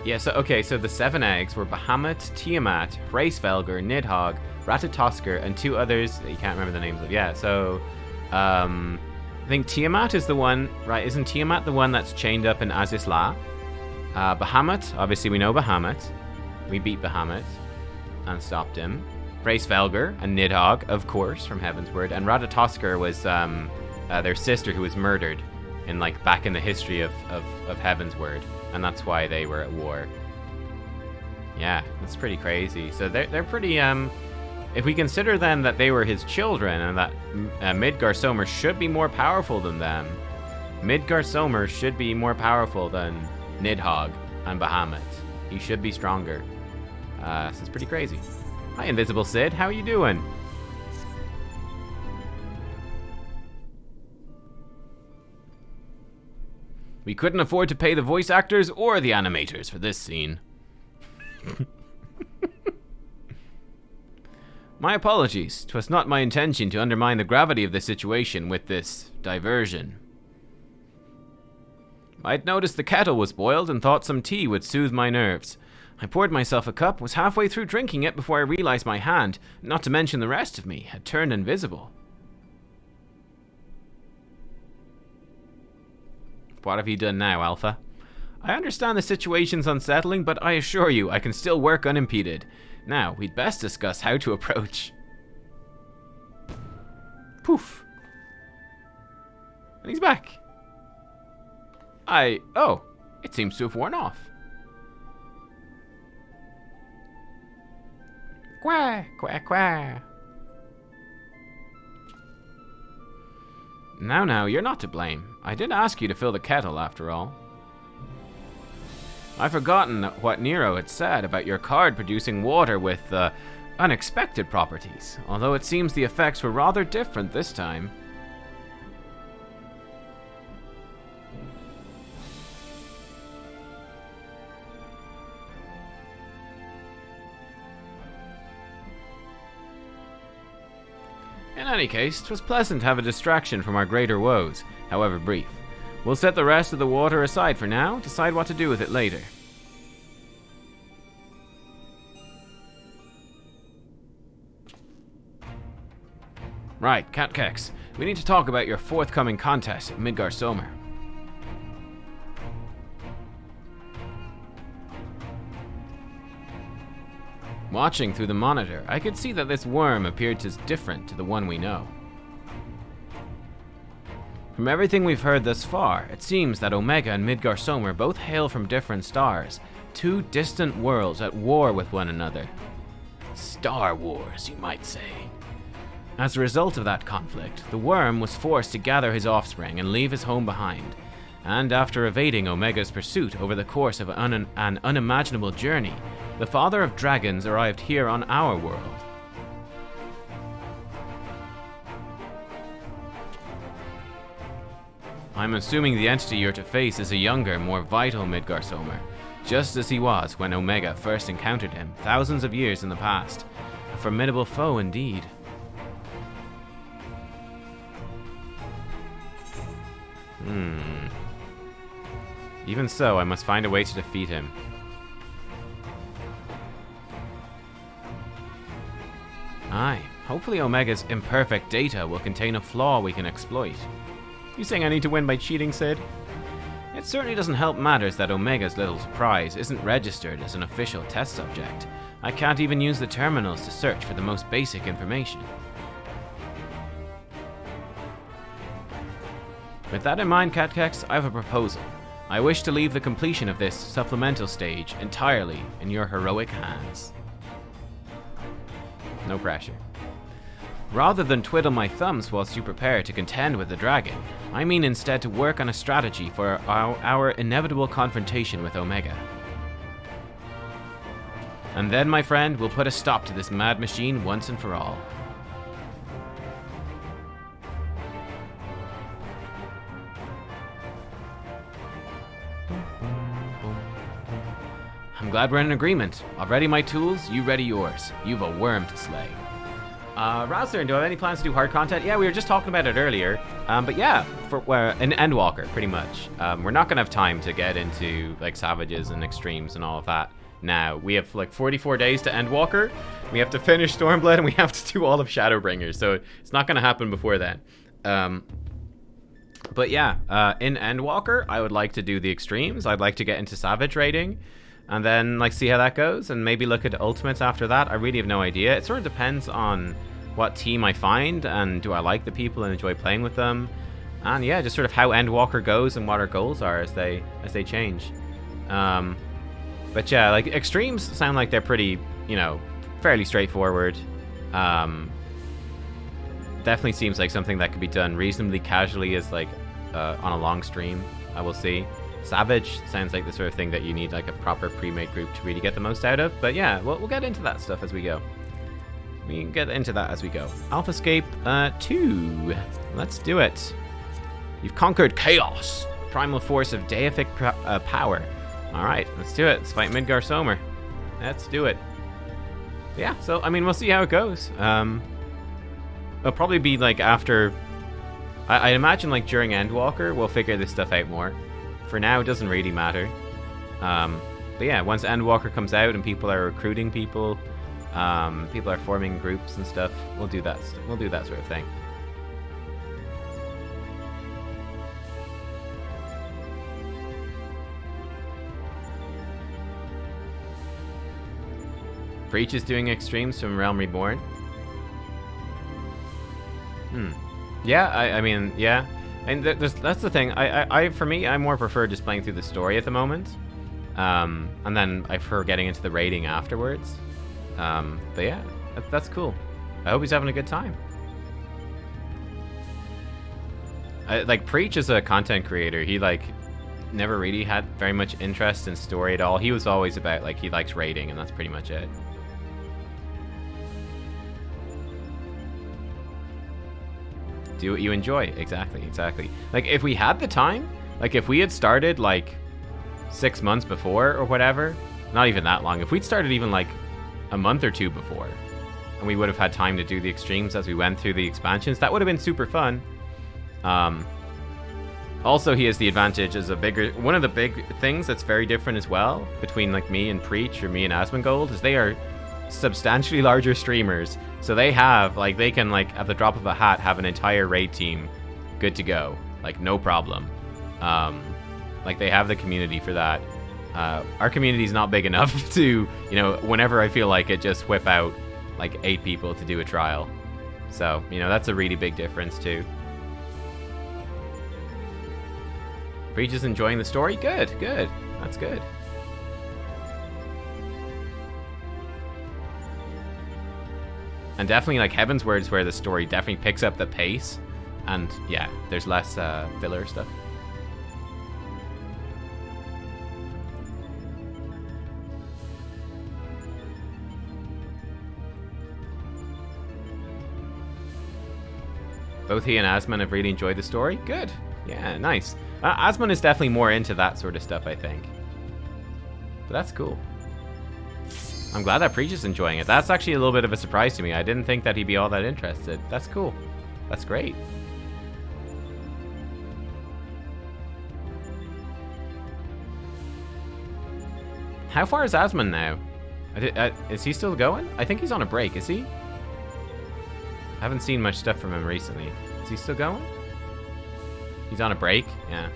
Yeah, so the 7 eggs were Bahamut, Tiamat, Hraesvelgr, Nidhogg, Ratatoskr, and 2 others that you can't remember the names of. Yeah, so I think Tiamat is the one, right? Isn't Tiamat the one that's chained up in Azizla? Bahamut, obviously we know Bahamut. We beat Bahamut and stopped him. Hraesvelgr and Nidhogg, of course, from Heavensward, and Ratatoskr was their sister who was murdered in back in the history of Heavensward, and that's why they were at war. Yeah, that's pretty crazy. So they're pretty if we consider then that they were his children and that Midgar Sommer should be more powerful than them, Midgar Sommer should be more powerful than Nidhogg and Bahamut. He should be stronger. So it's pretty crazy. Hi, Invisible Sid. How are you doing? We couldn't afford to pay the voice actors or the animators for this scene. My apologies. 'Twas not my intention to undermine the gravity of the situation with this diversion. I'd noticed the kettle was boiled and thought some tea would soothe my nerves. I poured myself a cup, was halfway through drinking it before I realized my hand, not to mention the rest of me, had turned invisible. What have you done now, Alpha? I understand the situation's unsettling, but I assure you I can still work unimpeded. Now, we'd best discuss how to approach. Poof. And he's back. Oh, it seems to have worn off. Quack, quack, quack. Now, you're not to blame. I did ask you to fill the kettle, after all. I've forgotten what Nero had said about your card producing water with, unexpected properties, although it seems the effects were rather different this time. In any case, 'twas pleasant to have a distraction from our greater woes, however brief. We'll set the rest of the water aside for now, decide what to do with it later. Right, Nubkeks, we need to talk about your forthcoming contest at Midgar Sommer. Watching through the monitor, I could see that this worm appeared as different to the one we know. From everything we've heard thus far, it seems that Omega and Midgar Sommer both hail from different stars, 2 distant worlds at war with one another. Star Wars, you might say. As a result of that conflict, the worm was forced to gather his offspring and leave his home behind, and after evading Omega's pursuit over the course of an unimaginable journey, the Father of Dragons arrived here on our world. I'm assuming the entity you're to face is a younger, more vital Midgar Sommer, just as he was when Omega first encountered him thousands of years in the past. A formidable foe indeed. Even so, I must find a way to defeat him. Aye, hopefully Omega's imperfect data will contain a flaw we can exploit. You saying I need to win by cheating, Sid? It certainly doesn't help matters that Omega's little prize isn't registered as an official test subject. I can't even use the terminals to search for the most basic information. With that in mind, Nubkeks, I have a proposal. I wish to leave the completion of this supplemental stage entirely in your heroic hands. No pressure. Rather than twiddle my thumbs whilst you prepare to contend with the dragon, I mean instead to work on a strategy for our inevitable confrontation with Omega. And then, my friend, we'll put a stop to this mad machine once and for all. I'm glad we're in agreement. I'll ready my tools, you ready yours. You've a worm to slay. Rouser, do I have any plans to do hard content? Yeah, we were just talking about it earlier. But yeah, for an Endwalker, pretty much. We're not gonna have time to get into like savages and extremes and all of that now. We have like 44 days to Endwalker. We have to finish Stormblood and we have to do all of Shadowbringers, so it's not gonna happen before then. But yeah, in Endwalker, I would like to do the extremes. I'd like to get into savage raiding. And then, like, see how that goes, and maybe look at ultimates after that. I really have no idea. It sort of depends on what team I find, and do I like the people and enjoy playing with them. And yeah, just sort of how Endwalker goes and what our goals are as they change. But yeah, like, extremes sound like they're pretty, you know, fairly straightforward. Definitely seems like something that could be done reasonably casually as, like, on a long stream. I will see. Savage sounds like the sort of thing that you need like a proper pre-made group to really get the most out of. But yeah, we'll get into that stuff as we go. We can get into that as we go. Alphascape 2. Let's do it. You've conquered chaos, primal force of deific power. All right, let's do it. Let's fight Midgar Sommer. Let's do it. Yeah, so I mean, we'll see how it goes. It'll probably be like after. I imagine like during Endwalker, we'll figure this stuff out more. For now, it doesn't really matter. But yeah, once Endwalker comes out and people are recruiting people, people are forming groups and stuff, we'll do that. We'll do that sort of thing. Breach is doing extremes from Realm Reborn. Yeah, I mean, yeah. And that's the thing. For me, I more prefer just playing through the story at the moment, and then I prefer getting into the raiding afterwards. But yeah, that's cool. I hope he's having a good time. Like Preach is a content creator. He like never really had very much interest in story at all. He was always about like he likes raiding, and that's pretty much it. Do what you enjoy. Exactly. Like, if we had the time, like, if we had started, like, 6 months before or whatever, not even that long, if we'd started even, like, a month or two before, and we would have had time to do the extremes as we went through the expansions, that would have been super fun. Also, he has the advantage as one of the big things that's very different as well, between, like, me and Preach, or me and Asmongold, is they are substantially larger streamers, so they have like they can like at the drop of a hat have an entire raid team good to go, like no problem. Like they have the community for that. Our community is not big enough to, you know, whenever I feel like it, just whip out like 8 people to do a trial. So, you know, that's a really big difference too. Preach is enjoying the story. Good. That's good. And definitely, like, Heaven's Word is where the story definitely picks up the pace. And, yeah, there's less filler stuff. Both he and Asman have really enjoyed the story. Good. Yeah, nice. Asmon is definitely more into that sort of stuff, I think. But that's cool. I'm glad that Preach is enjoying it. That's actually a little bit of a surprise to me. I didn't think that he'd be all that interested. That's cool. That's great. How far is Asmon now? Is he still going? I think he's on a break, is he? I haven't seen much stuff from him recently. Is he still going? He's on a break? Yeah.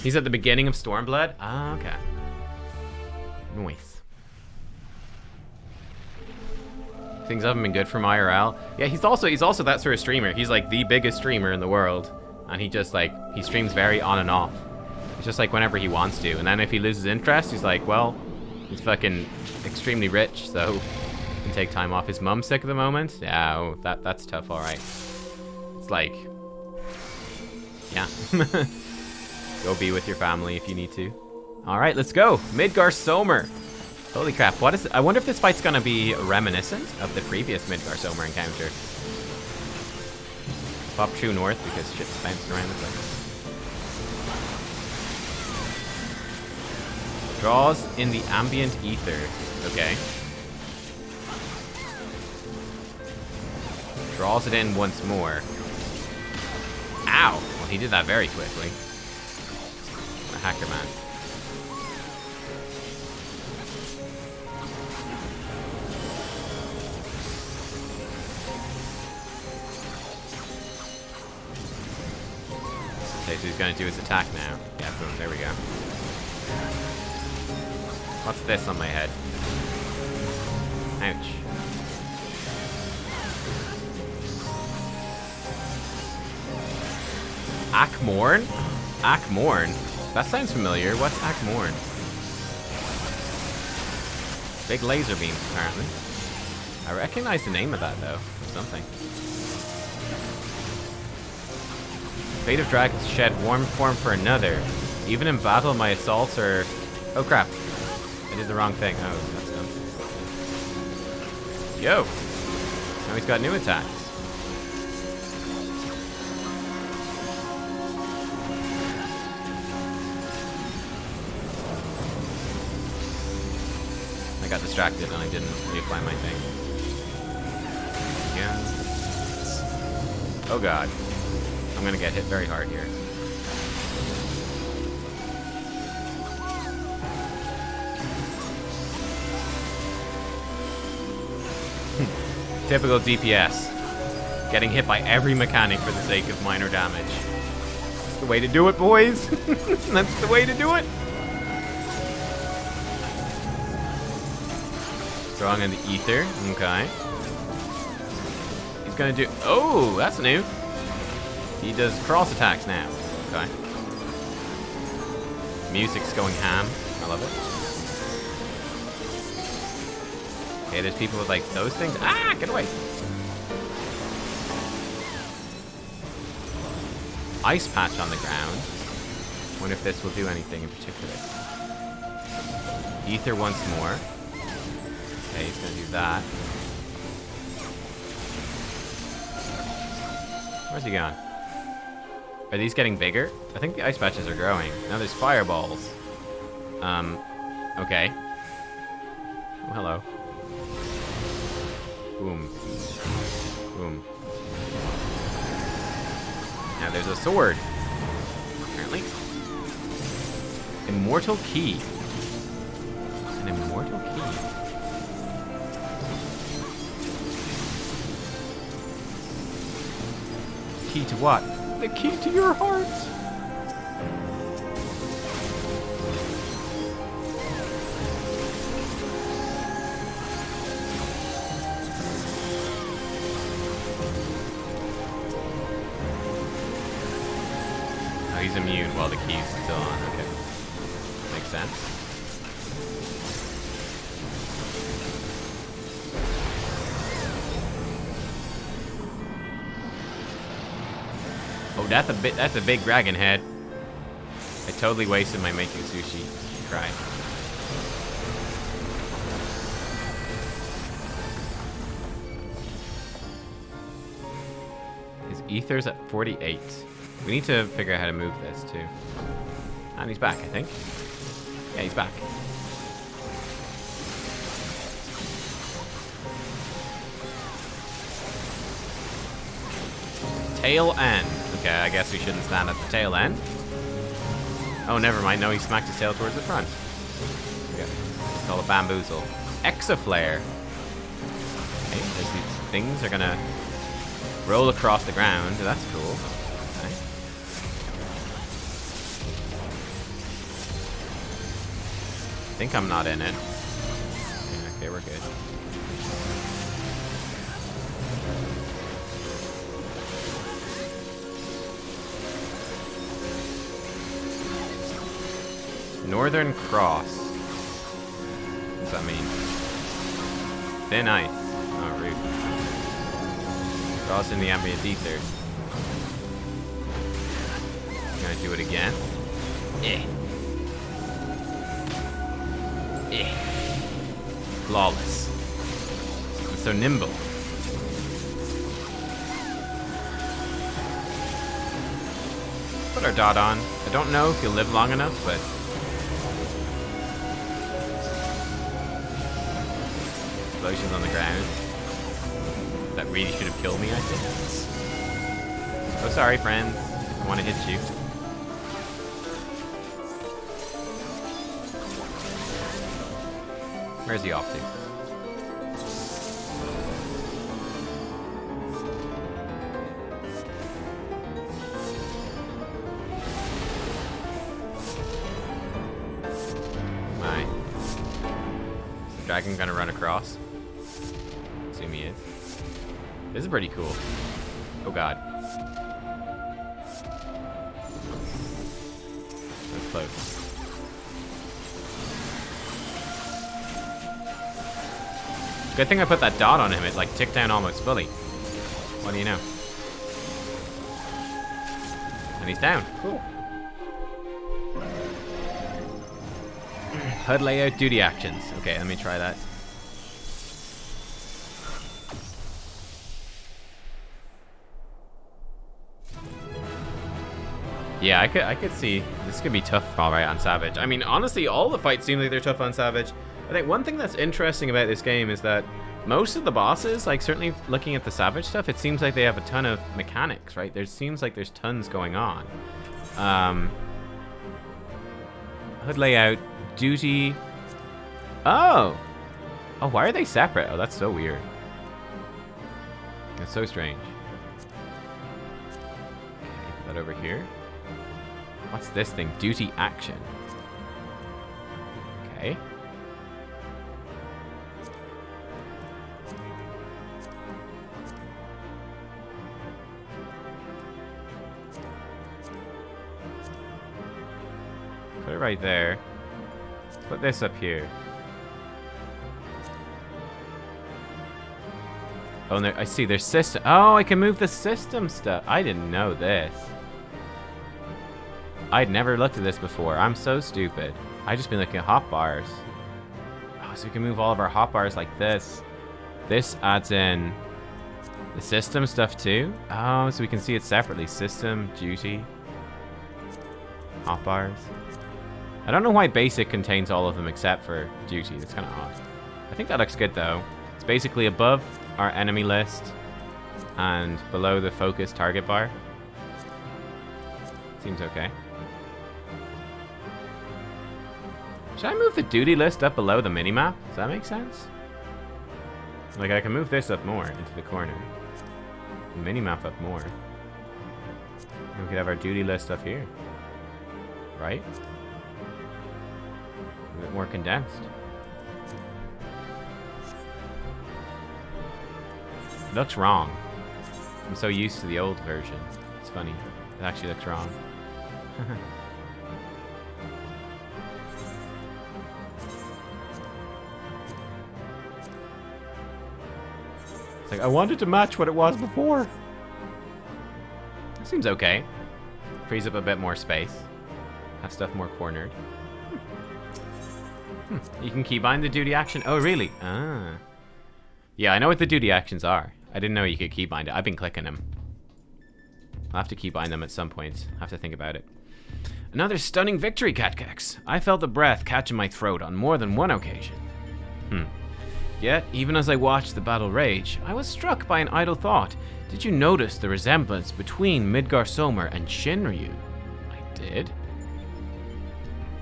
He's at the beginning of Stormblood? Ah, okay. Nice. Things haven't been good from IRL. Yeah, he's also that sort of streamer. He's like the biggest streamer in the world. And he just like, he streams very on and off. It's just like whenever he wants to. And then if he loses interest, he's like, well, he's fucking extremely rich, so he can take time off. His mum's sick at the moment. Yeah, oh, that's tough, alright. It's like, yeah. Go be with your family if you need to. Alright, let's go. Midgar Sommer. Holy crap, what is it? I wonder if this fight's gonna be reminiscent of the previous Midgar Sommer encounter. Pop true north because shit's bouncing around the place. Draws in the ambient ether. Okay. Draws it in once more. Ow! Well, he did that very quickly. A hacker man. Okay, so he's gonna do his attack now. Yeah, boom, there we go. What's this on my head? Ouch. Akmorn? Akmorn? That sounds familiar. What's Akmorn? Big laser beams, apparently. I recognize the name of that, though, or something. Fate of Dragons shed one form for another. Even in battle, my assaults are... Oh, crap. I did the wrong thing. Oh, that's dumb. Yo! Now he's got new attacks. I got distracted and I didn't reapply my thing. Yeah. Oh god. I'm gonna get hit very hard here. Typical DPS. Getting hit by every mechanic for the sake of minor damage. That's the way to do it, boys. That's the way to do it. Strong in the ether. Okay. He's gonna do... Oh, that's new. He does cross attacks now. Okay. Music's going ham. I love it. Okay, there's people with like those things. Ah, get away. Ice patch on the ground. Wonder if this will do anything in particular. Ether once more. Okay, he's gonna do that. Where's he going? Are these getting bigger? I think the ice patches are growing. Now there's fireballs. Okay. Oh, hello. Boom. Boom. Now there's a sword. Apparently. Immortal key. An immortal key. Key to what? The key to your heart. Oh, he's immune while the key's still on. Okay. Makes sense. Oh, that's a big dragon head. I totally wasted my making sushi. Cry. His ether's at 48. We need to figure out how to move this, too. And he's back, I think. Yeah, he's back. Tail end. Okay, I guess we shouldn't stand at the tail end. Oh, never mind. No, he smacked his tail towards the front. Okay. It's called a bamboozle. Exaflare. Okay, there's these things are gonna roll across the ground. That's cool. Okay. I think I'm not in it. Okay, we're good. Northern Cross. What does that mean? Thin ice. Oh, rude. Cross in the ambient ether. Gonna do it again. Flawless. I'm so nimble. Put our dot on. I don't know if you'll live long enough, but explosions on the ground. That really should have killed me, I think. Oh, sorry, friends. I want to hit you. Where's he off to? My. Is the dragon gonna run across? Assume he is. This is pretty cool. Oh god. That's close. Good thing I put that dot on him. It like ticked down almost fully. What do you know? And he's down. Cool. HUD layout duty actions. Okay, let me try that. Yeah, I could see this could be tough, all right, on Savage. I mean, honestly, all the fights seem like they're tough on Savage. I think one thing that's interesting about this game is that most of the bosses, like certainly looking at the Savage stuff, it seems like they have a ton of mechanics, right? There seems like there's tons going on. HUD layout, duty. Oh, why are they separate? Oh, that's so weird. That's so strange. Okay, put that over here. What's this thing? Duty action. Okay. Put it right there. Put this up here. Oh, no, I see. There's system. Oh, I can move the system stuff. I didn't know this. I'd never looked at this before. I'm so stupid. I just been looking at hotbars. Oh, so we can move all of our hotbars like this. This adds in the system stuff too. Oh, so we can see it separately. System, duty, hotbars. I don't know why basic contains all of them except for duty. That's kind of odd. I think that looks good though. It's basically above our enemy list and below the focus target bar. Seems okay. Should I move the duty list up below the minimap? Does that make sense? Like, I can move this up more into the corner. The minimap up more. And we could have our duty list up here. Right? A bit more condensed. It looks wrong. I'm so used to the old version. It's funny. It actually looks wrong. It's like, I wanted to match what it was before. That seems okay. Frees up a bit more space. Have stuff more cornered. You can keybind the duty action. Oh, really? Ah. Yeah, I know what the duty actions are. I didn't know you could keybind it. I've been clicking them. I'll have to keep buying them at some point. I'll have to think about it. Another stunning victory, Nubkeks. I felt the breath catch in my throat on more than one occasion. Yet, even as I watched the battle rage, I was struck by an idle thought. Did you notice the resemblance between Midgar Sommer and Shinryu? I did.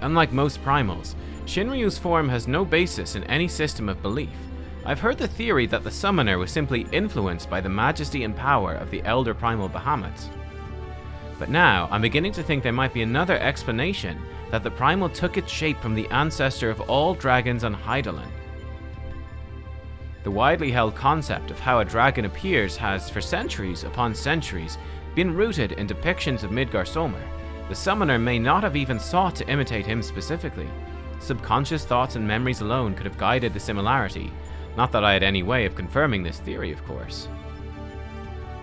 Unlike most primals, Shinryu's form has no basis in any system of belief. I've heard the theory that the summoner was simply influenced by the majesty and power of the elder primal Bahamut. But now, I'm beginning to think there might be another explanation, that the primal took its shape from the ancestor of all dragons on Hydaelyn. The widely held concept of how a dragon appears has, for centuries upon centuries, been rooted in depictions of Midgar Sommer. The summoner may not have even sought to imitate him specifically. Subconscious thoughts and memories alone could have guided the similarity. Not that I had any way of confirming this theory, of course.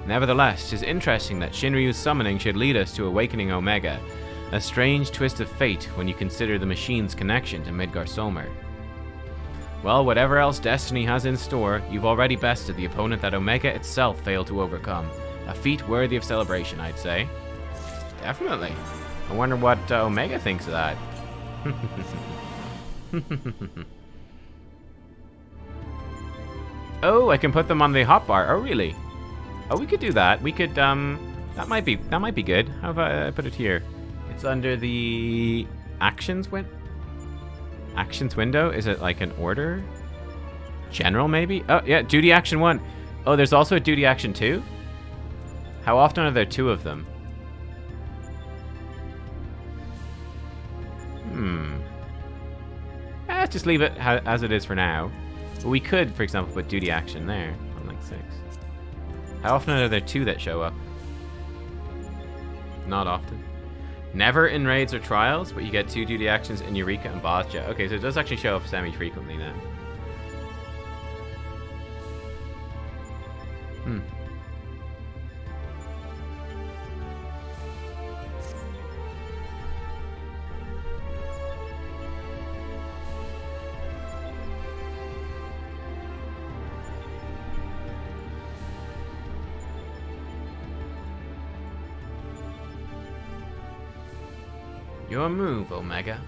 Nevertheless, 'tis interesting that Shinryu's summoning should lead us to awakening Omega, a strange twist of fate when you consider the machine's connection to Midgar Sommer. Well, whatever else destiny has in store, you've already bested the opponent that Omega itself failed to overcome. A feat worthy of celebration, I'd say. Definitely. I wonder what Omega thinks of that. Oh, I can put them on the hotbar. Oh, really? Oh, we could do that. We could, that might be good. How about I put it here? It's under the actions window. Is it like an order? General, maybe? Oh, yeah, duty action 1. Oh, there's also a duty action 2? How often are there 2 of them? Let's just leave it as it is for now. But we could, for example, put duty action there on like 6. How often are there 2 that show up? Not often. Never in raids or trials, but you get 2 duty actions in Eureka and Bosja. Okay, so it does actually show up semi-frequently then. Your move, Omega.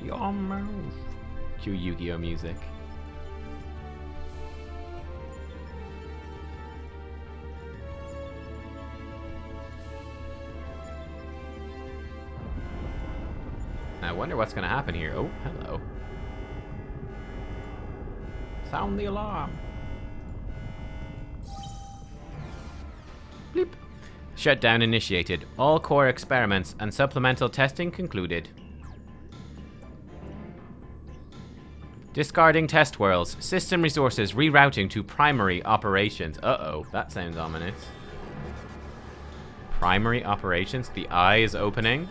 Your move. Cue Yu-Gi-Oh music. I wonder what's gonna happen here. Oh, hello. Sound the alarm. Bleep. Shutdown initiated. All core experiments and supplemental testing concluded. Discarding test worlds. System resources rerouting to primary operations. Uh-oh, that sounds ominous. Primary operations? The eye is opening.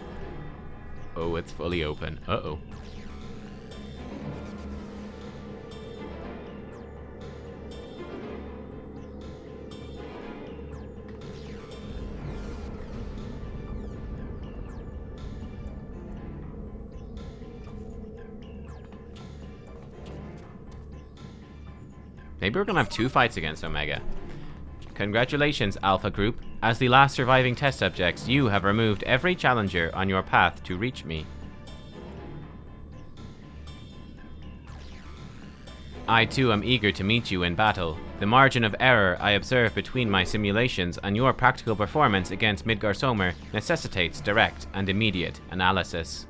Oh, it's fully open. Uh-oh. Maybe we're gonna have 2 fights against Omega. Congratulations, Alpha Group. As the last surviving test subjects, you have removed every challenger on your path to reach me. I too am eager to meet you in battle. The margin of error I observe between my simulations and your practical performance against Midgar Sommer necessitates direct and immediate analysis.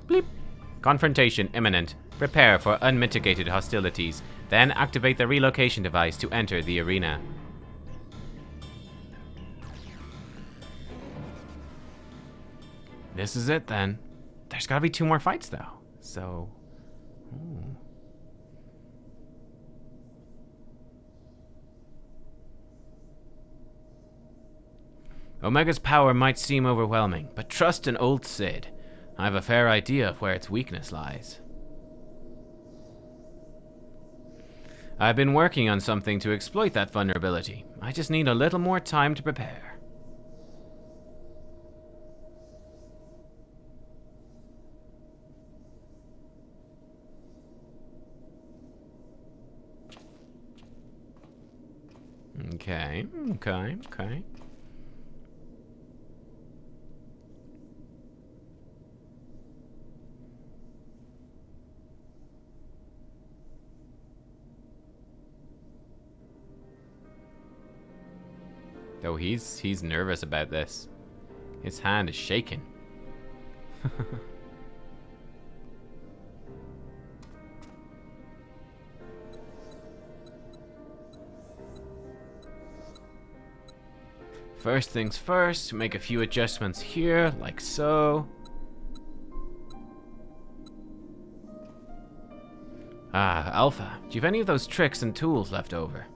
Bleep. Confrontation imminent. Prepare for unmitigated hostilities. Then activate the relocation device to enter the arena. This is it then. There's gotta be 2 more fights though. So... Ooh. Omega's power might seem overwhelming, but trust in old Sid. I have a fair idea of where its weakness lies. I've been working on something to exploit that vulnerability. I just need a little more time to prepare. Okay, okay, okay. Oh, he's nervous about this. His hand is shaking. First things first, make a few adjustments here, like so. Ah, Alpha, do you have any of those tricks and tools left over?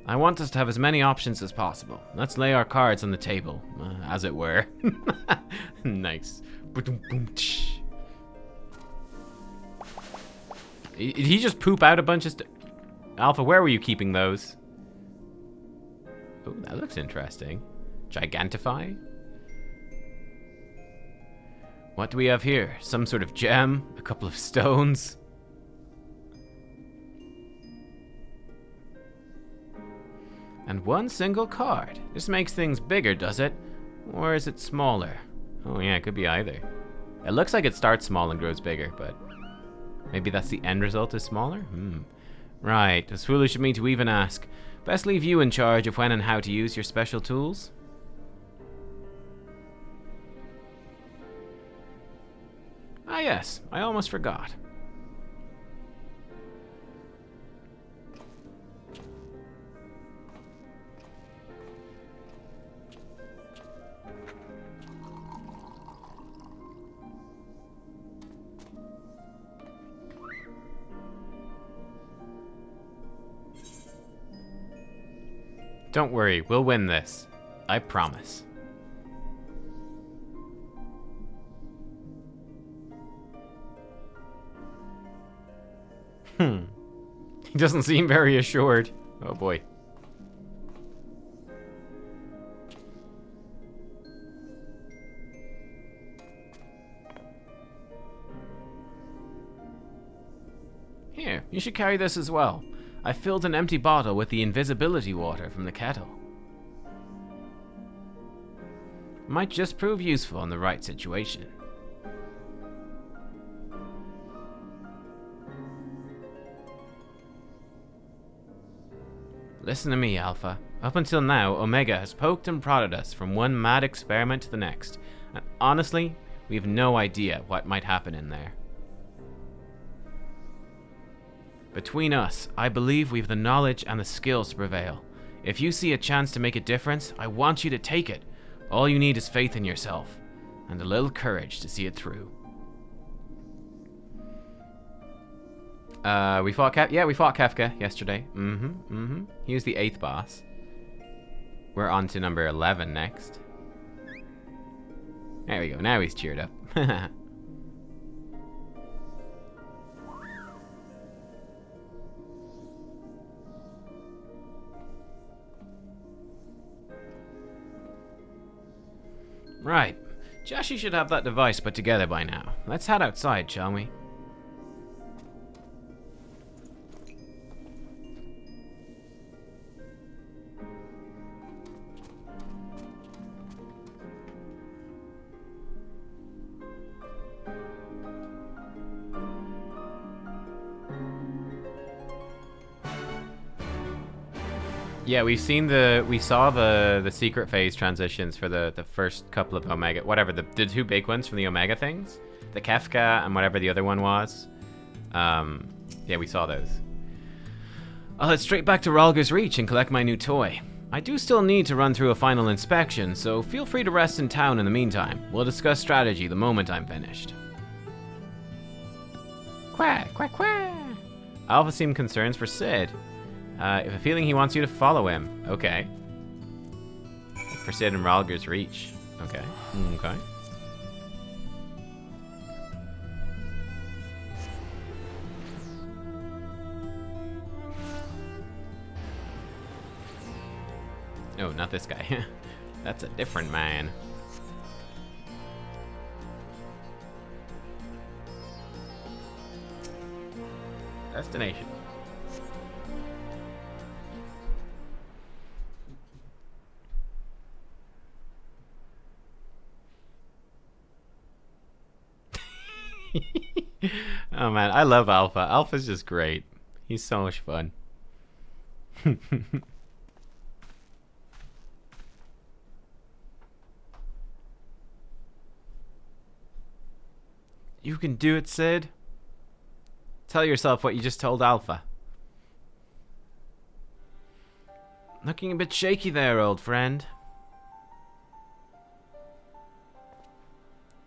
I want us to have as many options as possible. Let's lay our cards on the table, as it were. Nice. Did he just poop out a bunch of Alpha, where were you keeping those? Oh, that looks interesting. Gigantify? What do we have here? Some sort of gem? A couple of stones? And one single card. This makes things bigger, does it? Or is it smaller? Oh yeah, it could be either. It looks like it starts small and grows bigger, but maybe that's the end result is smaller? Right, it's foolish of me to even ask. Best leave you in charge of when and how to use your special tools. Ah yes, I almost forgot. Don't worry, we'll win this. I promise. He doesn't seem very assured. Oh boy. Here, you should carry this as well. I filled an empty bottle with the invisibility water from the kettle. Might just prove useful in the right situation. Listen to me, Alpha. Up until now, Omega has poked and prodded us from one mad experiment to the next, and honestly, we have no idea what might happen in there. Between us, I believe we have the knowledge and the skills to prevail. If you see a chance to make a difference, I want you to take it. All you need is faith in yourself, and a little courage to see it through. We fought Kefka yesterday. He was the 8th boss. We're on to number 11 next. There we go, now he's cheered up. Right. Jashi should have that device put together by now. Let's head outside, shall we? Yeah, we saw the secret phase transitions for the first couple of Omega, whatever, the two big ones from the Omega things. The Kefka and whatever the other one was. Yeah, we saw those. I'll head straight back to Ralger's Reach and collect my new toy. I do still need to run through a final inspection, so feel free to rest in town in the meantime. We'll discuss strategy the moment I'm finished. Quack, quack, quack. Alpha seemed concerns for Sid. I have a feeling he wants you to follow him. Okay. For Sid and Ralger's Reach. Okay. Okay. Oh, not this guy. That's a different man. Destination. Oh man, I love Alpha. Alpha's just great. He's so much fun. You can do it, Sid. Tell yourself what you just told Alpha. Looking a bit shaky there, old friend.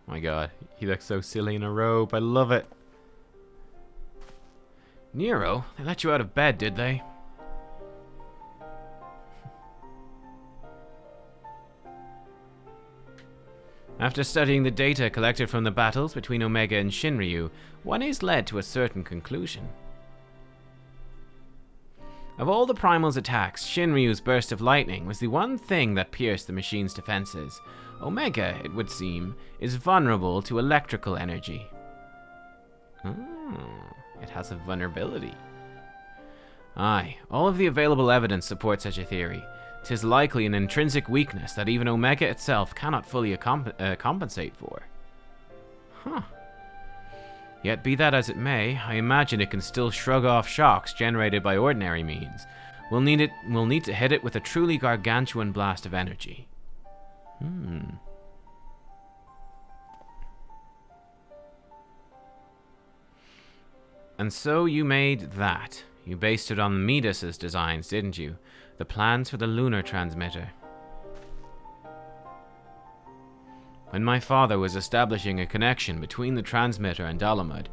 Oh my god, he looks so silly in a robe. I love it. Nero? They let you out of bed, did they? After studying the data collected from the battles between Omega and Shinryu, one is led to a certain conclusion. Of all the Primal's attacks, Shinryu's burst of lightning was the one thing that pierced the machine's defenses. Omega, it would seem, is vulnerable to electrical energy. Oh, it has a vulnerability. Aye, all of the available evidence supports such a theory. 'Tis likely an intrinsic weakness that even Omega itself cannot fully compensate for. Huh. Yet be that as it may, I imagine it can still shrug off shocks generated by ordinary means. We'll need to hit it with a truly gargantuan blast of energy. And so you made that. You based it on Midas's designs, didn't you? The plans for the lunar transmitter. When my father was establishing a connection between the transmitter and Dalamud,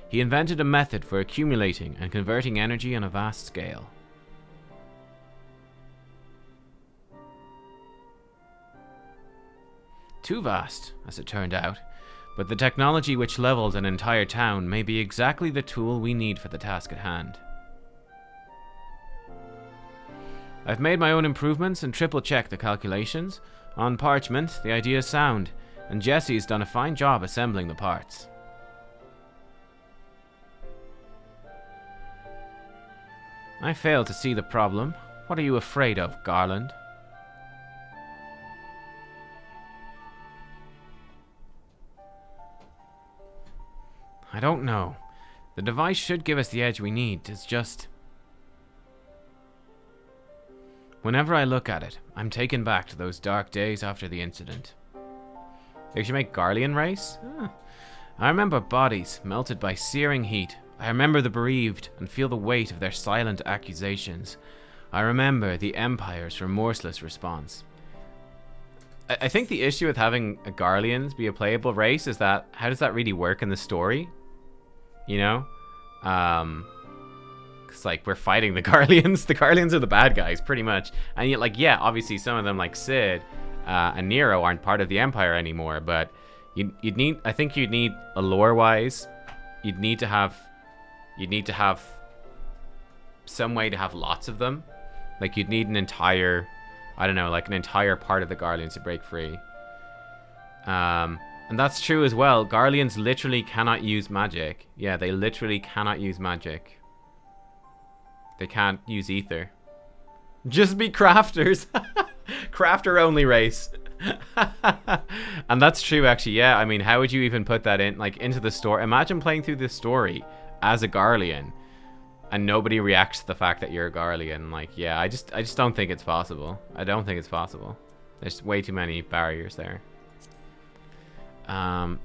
he invented a method for accumulating and converting energy on a vast scale. Too vast, as it turned out, but the technology which leveled an entire town may be exactly the tool we need for the task at hand. I've made my own improvements and triple-checked the calculations. On parchment, the idea is sound, and Jesse's done a fine job assembling the parts. I fail to see the problem. What are you afraid of, Garland? I don't know. The device should give us the edge we need. It's just... whenever I look at it, I'm taken back to those dark days after the incident. They should make Garlean race? I remember bodies melted by searing heat. I remember the bereaved and feel the weight of their silent accusations. I remember the Empire's remorseless response. I think the issue with having a Garleans be a playable race is that, how does that really work in the story? You know? Because, like, we're fighting the Garleans. The Garleans are the bad guys, pretty much. And yet, like, yeah, obviously some of them, like Sid and Nero, aren't part of the Empire anymore, but you'd need, I think you'd need, a lore-wise, you'd need to have some way to have lots of them. Like, you'd need an entire, I don't know, like an entire part of the Garleans to break free. And that's true as well. Garleans literally cannot use magic. Yeah, they literally cannot use magic. They can't use ether. Just be crafters. Crafter only race. And that's true, actually. Yeah, I mean, how would you even put that in, like, into the story? Imagine playing through this story as a Garlean and nobody reacts to the fact that you're a Garlean. Like, yeah, I just don't think it's possible. I don't think it's possible. There's way too many barriers there. Do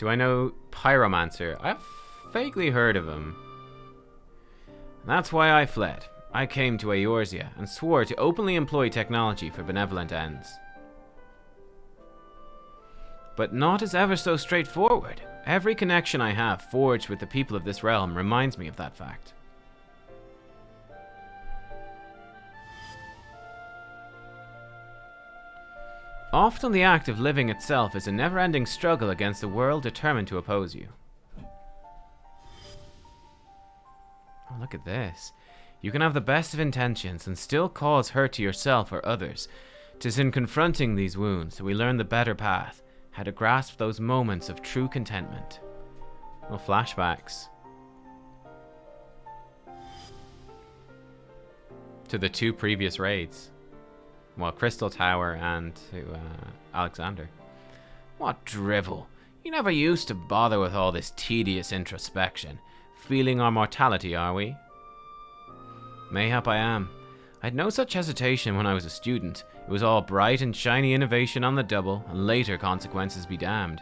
I know Pyromancer? I've vaguely heard of him. That's why I fled. I came to Eorzea and swore to openly employ technology for benevolent ends. But not as ever so straightforward. Every connection I have forged with the people of this realm reminds me of that fact. Often the act of living itself is a never-ending struggle against a world determined to oppose you. Oh, look at this. You can have the best of intentions and still cause hurt to yourself or others. 'Tis in confronting these wounds that we learn the better path, how to grasp those moments of true contentment. Well, flashbacks to the 2 previous raids. Well, Crystal Tower and to Alexander. What drivel. You never used to bother with all this tedious introspection. Feeling our mortality, are we? Mayhap I am. I had no such hesitation when I was a student. It was all bright and shiny innovation on the double, and later consequences be damned.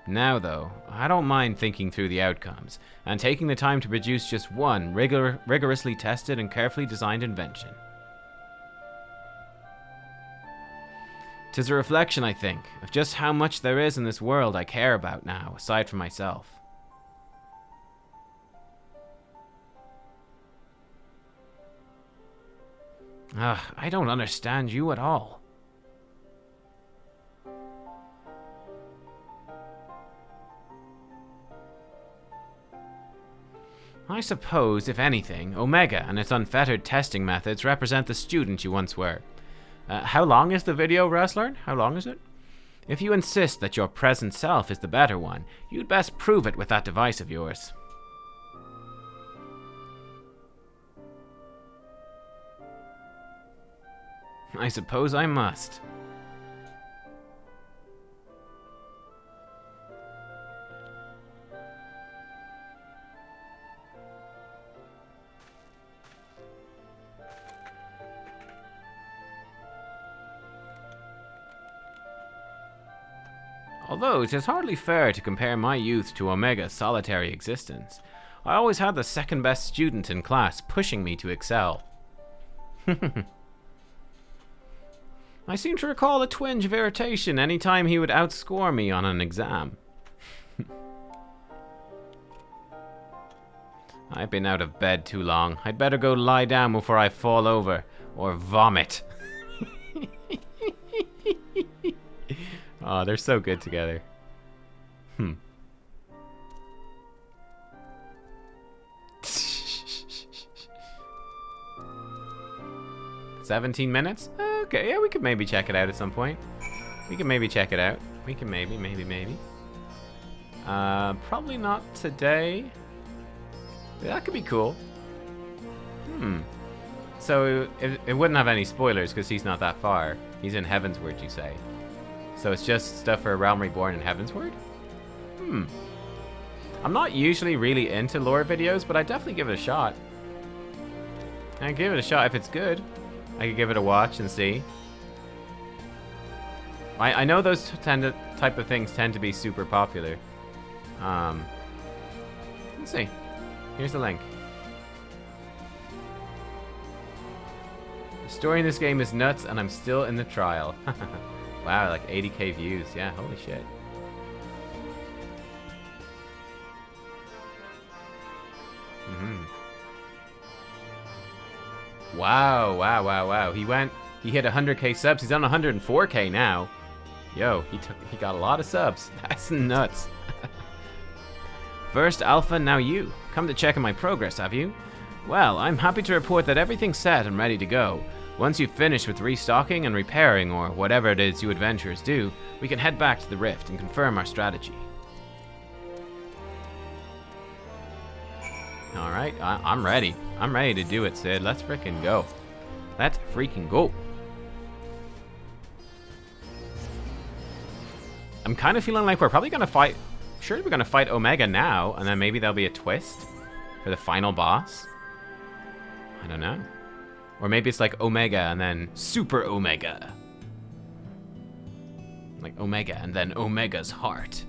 Now though, I don't mind thinking through the outcomes, and taking the time to produce just one rigorously tested and carefully designed invention. 'Tis a reflection, I think, of just how much there is in this world I care about now, aside from myself. I don't understand you at all. I suppose, if anything, Omega and its unfettered testing methods represent the student you once were. How long is the video, Wrestler? How long is it? If you insist that your present self is the better one, you'd best prove it with that device of yours. I suppose I must. Although it is hardly fair to compare my youth to Omega's solitary existence. I always had the second best student in class pushing me to excel. I seem to recall a twinge of irritation any time he would outscore me on an exam. I've been out of bed too long. I'd better go lie down before I fall over or vomit. Oh, they're so good together. 17 minutes? Okay, yeah, we could maybe check it out at some point. We can maybe check it out. We can maybe. Probably not today. That could be cool. So it wouldn't have any spoilers because he's not that far. He's in Heavensward, you say. So it's just stuff for A Realm Reborn in Heavensward? I'm not usually really into lore videos, but I'd definitely give it a shot. I'd give it a shot if it's good. I could give it a watch and see. I know those type of things tend to be super popular. Let's see. Here's the link. The story in this game is nuts, and I'm still in the trial. Wow, like 80k views. Yeah, holy shit. Wow. He hit 100k subs. He's on 104k now. Yo, he got a lot of subs. That's nuts. First Alpha, now you. Come to check on my progress, have you? Well, I'm happy to report that everything's set and ready to go. Once you've finished with restocking and repairing, or whatever it is you adventurers do, we can head back to the Rift and confirm our strategy. Alright, I'm ready. I'm ready to do it, Sid. Let's frickin' go. Let's freaking go. I'm kind of feeling like we're probably gonna fight... Surely we're gonna fight Omega now, and then maybe there'll be a twist for the final boss. I don't know. Or maybe it's like Omega and then Super Omega. Like Omega and then Omega's heart.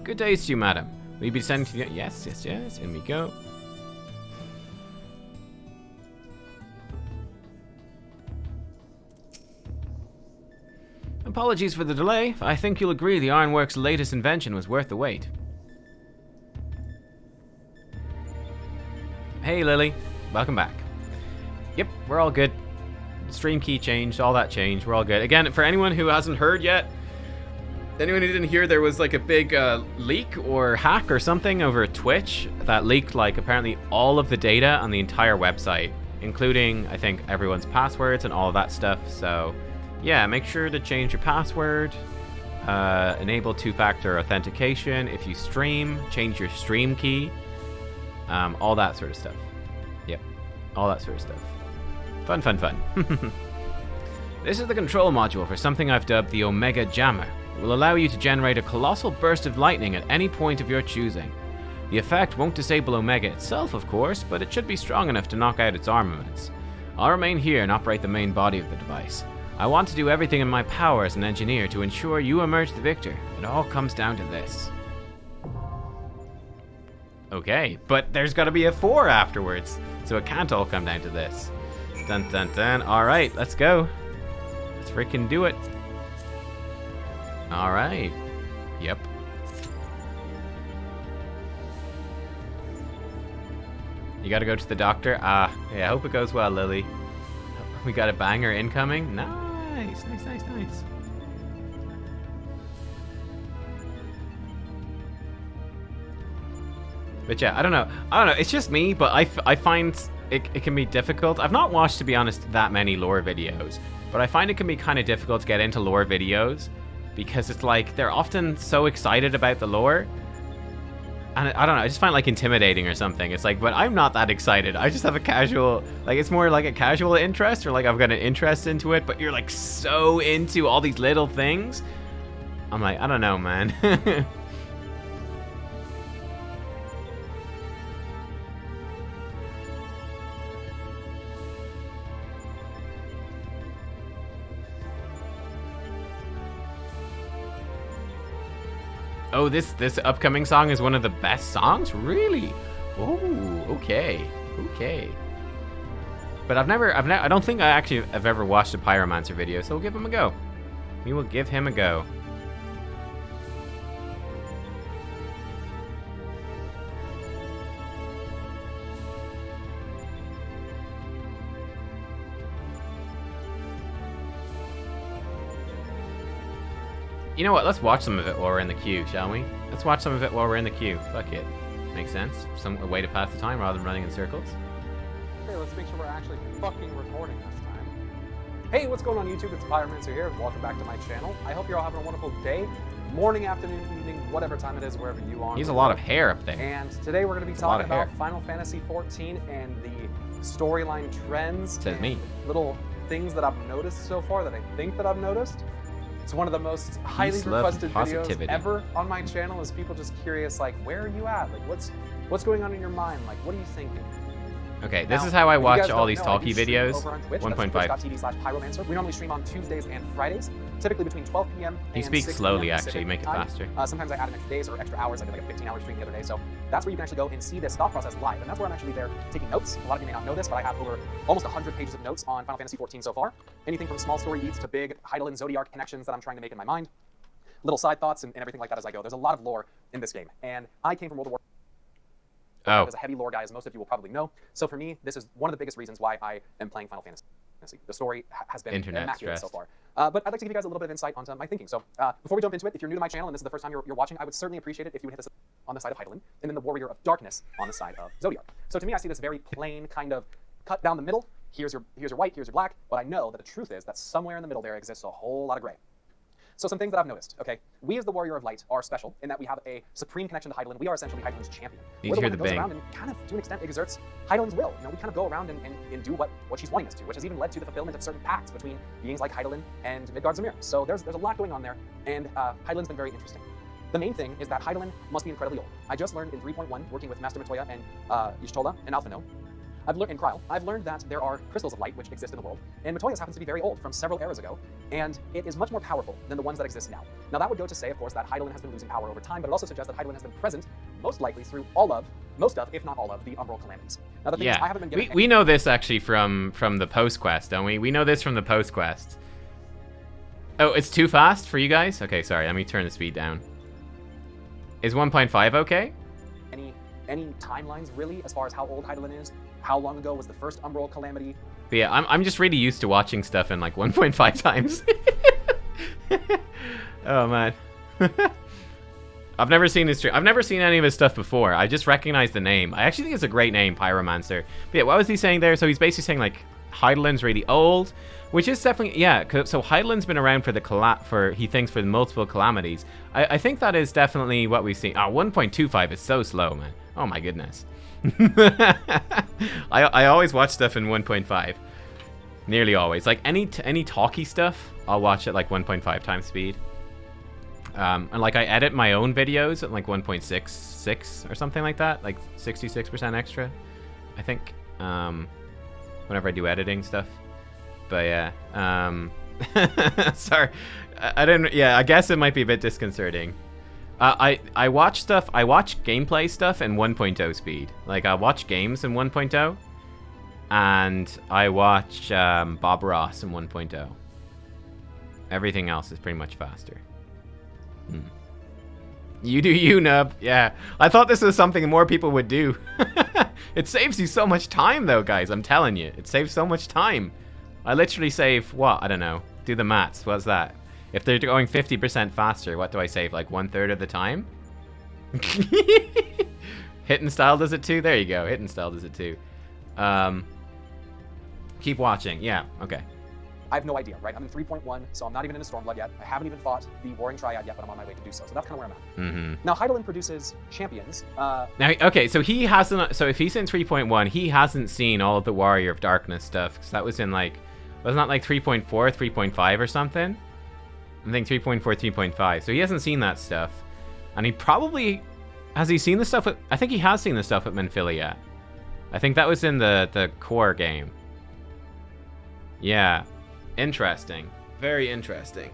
Good days to you, madam. Will you be sending to you? Yes. In we go. Apologies for the delay. I think you'll agree the Ironworks' latest invention was worth the wait. Hey, Lily. Welcome back. Yep, we're all good. Stream key changed, all that changed. We're all good. Again, for anyone who hasn't heard yet, anyone who didn't hear, there was like a big leak or hack or something over Twitch that leaked like apparently all of the data on the entire website, including, I think, everyone's passwords and all of that stuff. So, yeah, make sure to change your password. Enable two-factor authentication. If you stream, change your stream key. All that sort of stuff. Yep, all that sort of stuff. Fun, fun, fun. This is the control module for something I've dubbed the Omega Jammer. It will allow you to generate a colossal burst of lightning at any point of your choosing. The effect won't disable Omega itself, of course, but it should be strong enough to knock out its armaments. I'll remain here and operate the main body of the device. I want to do everything in my power as an engineer to ensure you emerge the victor. It all comes down to this. Okay, but there's got to be a 4 afterwards, so it can't all come down to this. Dun dun dun. Alright, let's go. Let's freaking do it. Alright. Yep. You gotta go to the doctor? Yeah, I hope it goes well, Lily. We got a banger incoming. Nice, nice, nice, nice. But yeah, I don't know. It's just me, but I find it can be difficult. I've not watched, to be honest, that many lore videos, but I find it can be kind of difficult to get into lore videos because it's like they're often so excited about the lore. And I don't know, I just find it like intimidating or something. It's like, but I'm not that excited. I just have a casual, like it's more like a casual interest, or like I've got an interest into it, but you're like so into all these little things. I'm like, I don't know, man. Oh, this upcoming song is one of the best songs? Really? Oh, okay. Okay. But I don't think I actually have ever watched a Pyromancer video, so we'll give him a go. We will give him a go. You know what? Let's watch some of it while we're in the queue, shall we? Let's watch some of it while we're in the queue. Fuck it. Makes sense. A way to pass the time rather than running in circles. Okay, let's make sure we're actually fucking recording this time. Hey, what's going on YouTube? It's Pyromancer here, and welcome back to my channel. I hope you're all having a wonderful day, morning, afternoon, evening, whatever time it is, wherever you are. He has a lot of hair up there. And today we're going to be talking about Final Fantasy XIV and the storyline trends. Says me. Little things that I've noticed so far that I think that I've noticed. It's one of the most highly requested videos ever on my channel, is people just curious, like, where are you at? Like, what's going on in your mind? Like, what are you thinking? Okay, this is how I watch all these talkie videos. 1.5. We normally stream on Tuesdays and Fridays, typically between 12 p.m. He speaks slowly, actually. Make it faster. Sometimes I add in extra days or extra hours. I did like a 15-hour stream the other day. So that's where you can actually go and see this thought process live. And that's where I'm actually there taking notes. A lot of you may not know this, but I have over almost 100 pages of notes on Final Fantasy XIV so far. Anything from small story beats to big Hydaelyn Zodiark connections that I'm trying to make in my mind. Little side thoughts and everything like that as I go. There's a lot of lore in this game. And I came from World of War. As a heavy lore guy, as most of you will probably know. So for me, this is one of the biggest reasons why I am playing Final Fantasy. The story has been immaculate so far. But I'd like to give you guys a little bit of insight onto my thinking. So before we jump into it, if you're new to my channel and this is the first time you're watching, I would certainly appreciate it if you would hit this on the side of Hydaelyn, and then the Warrior of Darkness on the side of Zodiark. So to me, I see this very plain kind of cut down the middle. Here's your white, here's your black. But I know that the truth is that somewhere in the middle there exists a whole lot of gray. So some things that I've noticed, okay? We as the Warrior of Light are special in that we have a supreme connection to Hydaelyn. We are essentially Hydaelyn's champion. We're the one that goes around and kind of, to an extent, exerts Hydaelyn's will. You know, we kind of go around and do what she's wanting us to, which has even led to the fulfillment of certain pacts between beings like Hydaelyn and Midgar Sommer. So there's a lot going on there, and Hydaelyn's been very interesting. The main thing is that Hydaelyn must be incredibly old. I just learned in 3.1, working with Master Matoya and Y'shtola and Alphino, I've learned that there are crystals of light which exist in the world, and Matoya's happens to be very old, from several eras ago, and it is much more powerful than the ones that exist now. Now that would go to say, of course, that Hydaelyn has been losing power over time, but it also suggests that Hydaelyn has been present, most likely through most of, if not all of, the Umbral calamities. Now the thing is, I haven't been given we know this actually from the post quest, don't we? We know this from the post quest. Oh, it's too fast for you guys? Okay, sorry, let me turn the speed down. Is 1.5 okay? Any timelines really as far as how old Hydaelyn is? How long ago was the first Umbral calamity? But yeah, I'm just really used to watching stuff in like 1.5 times. Oh man. I've never seen his stream. I've never seen any of his stuff before. I just recognize the name. I actually think it's a great name, Pyromancer. But yeah, what was he saying there? So he's basically saying like Heidelin's really old, which is definitely, yeah, so Heidelin's been around for he thinks for the multiple calamities. I think that is definitely what we've seen. 1.25 is so slow, man. Oh my goodness. I always watch stuff in 1.5. Nearly always. Like any talky stuff, I'll watch at like 1.5 times speed. And like I edit my own videos at like 1.66 or something like that, like 66% extra, I think. Whenever I do editing stuff. But yeah, sorry, I didn't. Yeah, I guess it might be a bit disconcerting. I watch gameplay stuff in 1.0 speed. Like I watch games in 1.0, and I watch Bob Ross in 1.0. Everything else is pretty much faster. You do you, Nub. Yeah, I thought this was something more people would do. It saves you so much time, though, guys. I'm telling you, it saves so much time. I literally save, what? I don't know. Do the maths. What's that? If they're going 50% faster, what do I save? Like 1/3 of the time? Hidden Style does it too? There you go. Hidden Style does it too. Keep watching. Yeah, okay. I have no idea, right? I'm in 3.1, so I'm not even in a Stormblood yet. I haven't even fought the Warring Triad yet, but I'm on my way to do so. So that's kind of where I'm at. Now, Heidelin produces champions. Now, okay, so he hasn't. So if he's in 3.1, he hasn't seen all of the Warrior of Darkness stuff, because that was in like, wasn't that like 3.4, 3.5 or something? I think 3.4, 3.5. So he hasn't seen that stuff, and he probably has he seen the stuff with. I think he has seen the stuff with Minfilia. I think that was in the core game. Yeah. Interesting. Very interesting.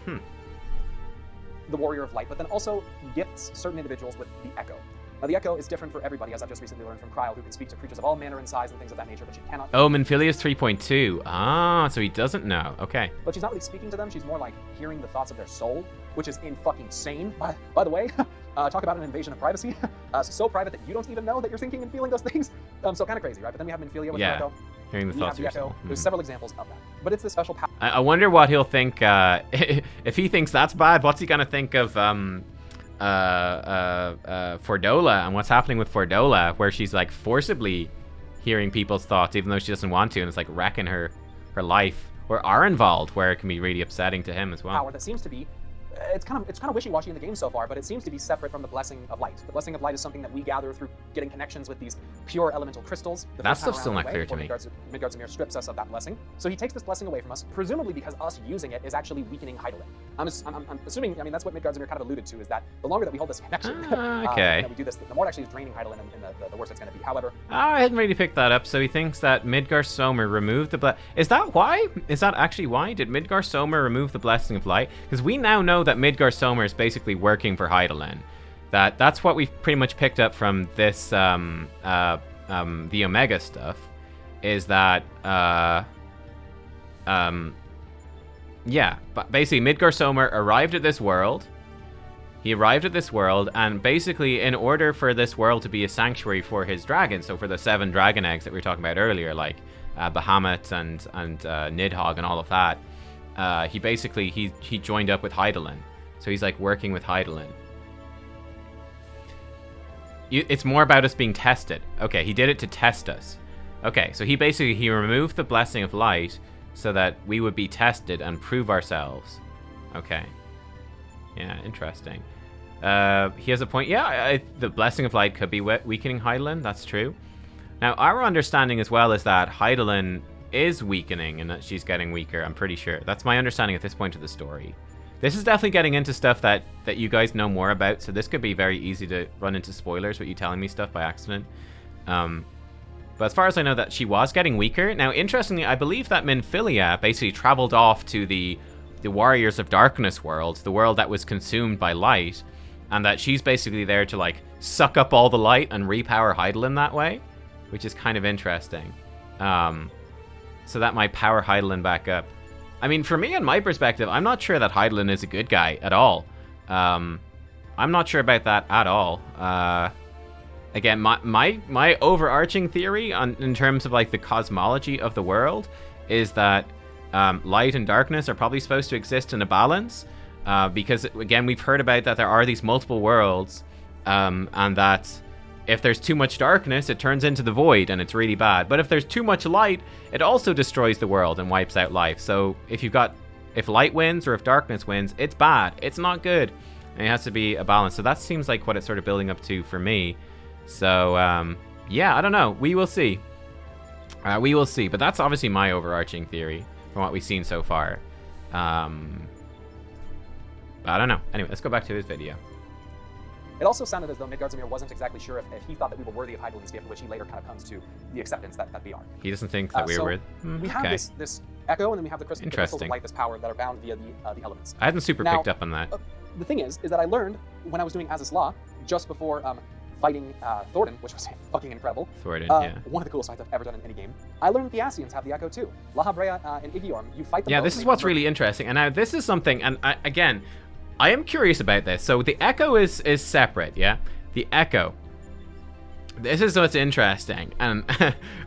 The Warrior of Light, but then also gifts certain individuals with the Echo. Now, the Echo is different for everybody, as I've just recently learned from Cryle, who can speak to creatures of all manner and size and things of that nature, but she cannot... Oh, Minfilia's 3.2. Ah, so he doesn't know. Okay. But she's not really speaking to them. She's more like hearing the thoughts of their soul, which is fucking sane. By the way, talk about an invasion of privacy. So private that you don't even know that you're thinking and feeling those things. So kind of crazy, right? But then we have Minfilia with Echo. Hearing the thoughts of your soul. There's several examples of that. But it's this special power. I wonder what he'll think. If he thinks that's bad, what's he going to think of Fordola and what's happening with Fordola, where she's like forcibly hearing people's thoughts even though she doesn't want to, and it's like wrecking her life. Or Arenvald, where it can be really upsetting to him as well. Power that seems to be it's kind of wishy-washy in the game so far, but it seems to be separate from the Blessing of Light. The Blessing of Light is something that we gather through getting connections with these pure elemental crystals. That stuff's still not clear to me. Midgar Sommer strips us of that blessing. So he takes this blessing away from us, presumably because us using it is actually weakening Heidelin. I'm assuming, I mean, that's what Midgar Sommer kind of alluded to, is that the longer that we hold this connection, that we do this, the more it actually is draining Heidelin, and the worse it's going to be. However... I hadn't really picked that up, so he thinks that Midgar Sommer removed the Is that why? Is that actually why? Did Midgar Sommer remove the Blessing of Light? Because we now know that Midgar Sommer is basically working for Heidelin. That's what we've pretty much picked up from this the Omega stuff, is that yeah, but basically Midgar Sommer arrived at this world. He arrived at this world, and basically in order for this world to be a sanctuary for his dragons, so for the 7 dragon eggs that we were talking about earlier, like Bahamut and Nidhogg and all of that, he basically he joined up with Heidelin. So he's like working with Heidelin. It's more about us being tested. Okay, he did it to test us. Okay, so he removed the Blessing of Light so that we would be tested and prove ourselves. Okay. Yeah, interesting. He has a point. Yeah, the Blessing of Light could be weakening Heidelin. That's true. Now, our understanding as well is that Heidelin is weakening and that she's getting weaker, I'm pretty sure. That's my understanding at this point of the story. This is definitely getting into stuff that you guys know more about, so this could be very easy to run into spoilers with you telling me stuff by accident. But as far as I know, that she was getting weaker. Now, interestingly, I believe that Minfilia basically traveled off to the Warriors of Darkness world, the world that was consumed by light, and that she's basically there to, like, suck up all the light and repower Heidelin that way, which is kind of interesting. So that might power Heidelin back up. I mean, for me, in my perspective, I'm not sure that Heidelin is a good guy at all. I'm not sure about that at all. Again, my overarching theory in terms of like the cosmology of the world is that light and darkness are probably supposed to exist in a balance, because again, we've heard about that there are these multiple worlds, and that if there's too much darkness, it turns into the void and it's really bad. But if there's too much light, it also destroys the world and wipes out life. So if light wins or if darkness wins, it's bad. It's not good. And it has to be a balance. So that seems like what it's sort of building up to for me. So, yeah, I don't know. We will see. We will see. But that's obviously my overarching theory from what we've seen so far. I don't know. Anyway, let's go back to his video. It also sounded as though Midgar Sommer wasn't exactly sure if he thought that we were worthy of Heidelberg's gift, which he later kind of comes to the acceptance that we are. He doesn't think that we were worthy? We have this echo, and then we have the crystals of light, this power, that are bound via the elements. I hadn't super picked up on that. The thing is that I learned when I was doing Az's Law, just before fighting Thornton, which was fucking incredible. Thornton, yeah. One of the coolest fights I've ever done in any game. I learned that the Ascians have the echo too. La Brea and Igiorm, you fight them. Yeah, this is what's really interesting. And now this is something, and again, I am curious about this. So the echo is separate, yeah? The echo. This is what's interesting. And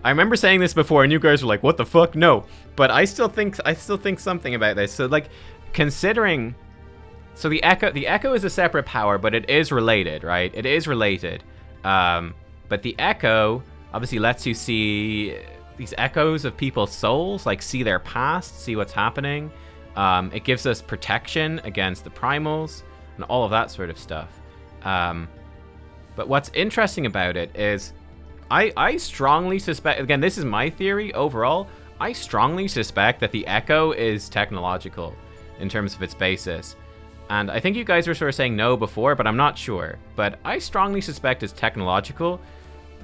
I remember saying this before and you guys were like, what the fuck? No. But I still think something about this. So like considering, so the echo is a separate power, but it is related, right? It is related. But the echo obviously lets you see these echoes of people's souls, like see their past, see what's happening. It gives us protection against the primals and all of that sort of stuff. But what's interesting about it is I strongly suspect, again, this is my theory overall, I strongly suspect that the echo is technological in terms of its basis. And I think you guys were sort of saying no before, but I'm not sure. But I strongly suspect it's technological,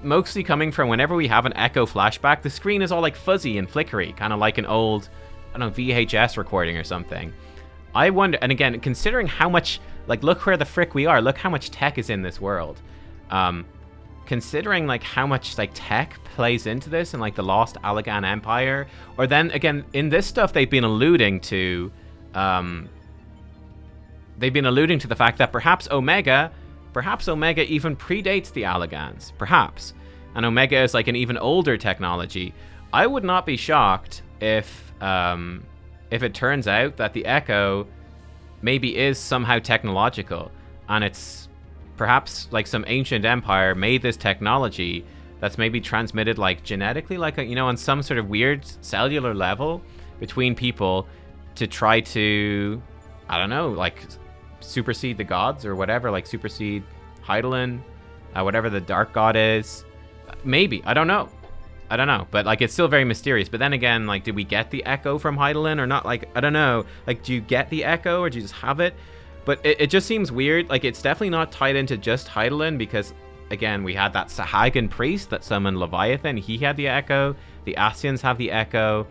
mostly coming from whenever we have an echo flashback, the screen is all like fuzzy and flickery, kind of like an old, I don't know, VHS recording or something. I wonder, and again, considering how much, like, look where the frick we are, look how much tech is in this world. Considering, like, how much, like, tech plays into this and, like, the lost Allagan Empire, or then, again, in this stuff, they've been alluding to the fact that perhaps Omega even predates the Allagans, perhaps. And Omega is, like, an even older technology. I would not be shocked if it turns out that the Echo maybe is somehow technological, and it's perhaps like some ancient empire made this technology that's maybe transmitted like genetically, like, you know, on some sort of weird cellular level between people to try to, I don't know, like supersede the gods or whatever, like supersede Hydaelyn, whatever the dark god is. Maybe, I don't know, but like it's still very mysterious. But then again, like, did we get the Echo from Hydaelyn or not? Like, I don't know, like, do you get the Echo or do you just have it? But it just seems weird. Like, it's definitely not tied into just Hydaelyn, because again, we had that Sahagan priest that summoned Leviathan. He had the Echo. The Ascians have the Echo.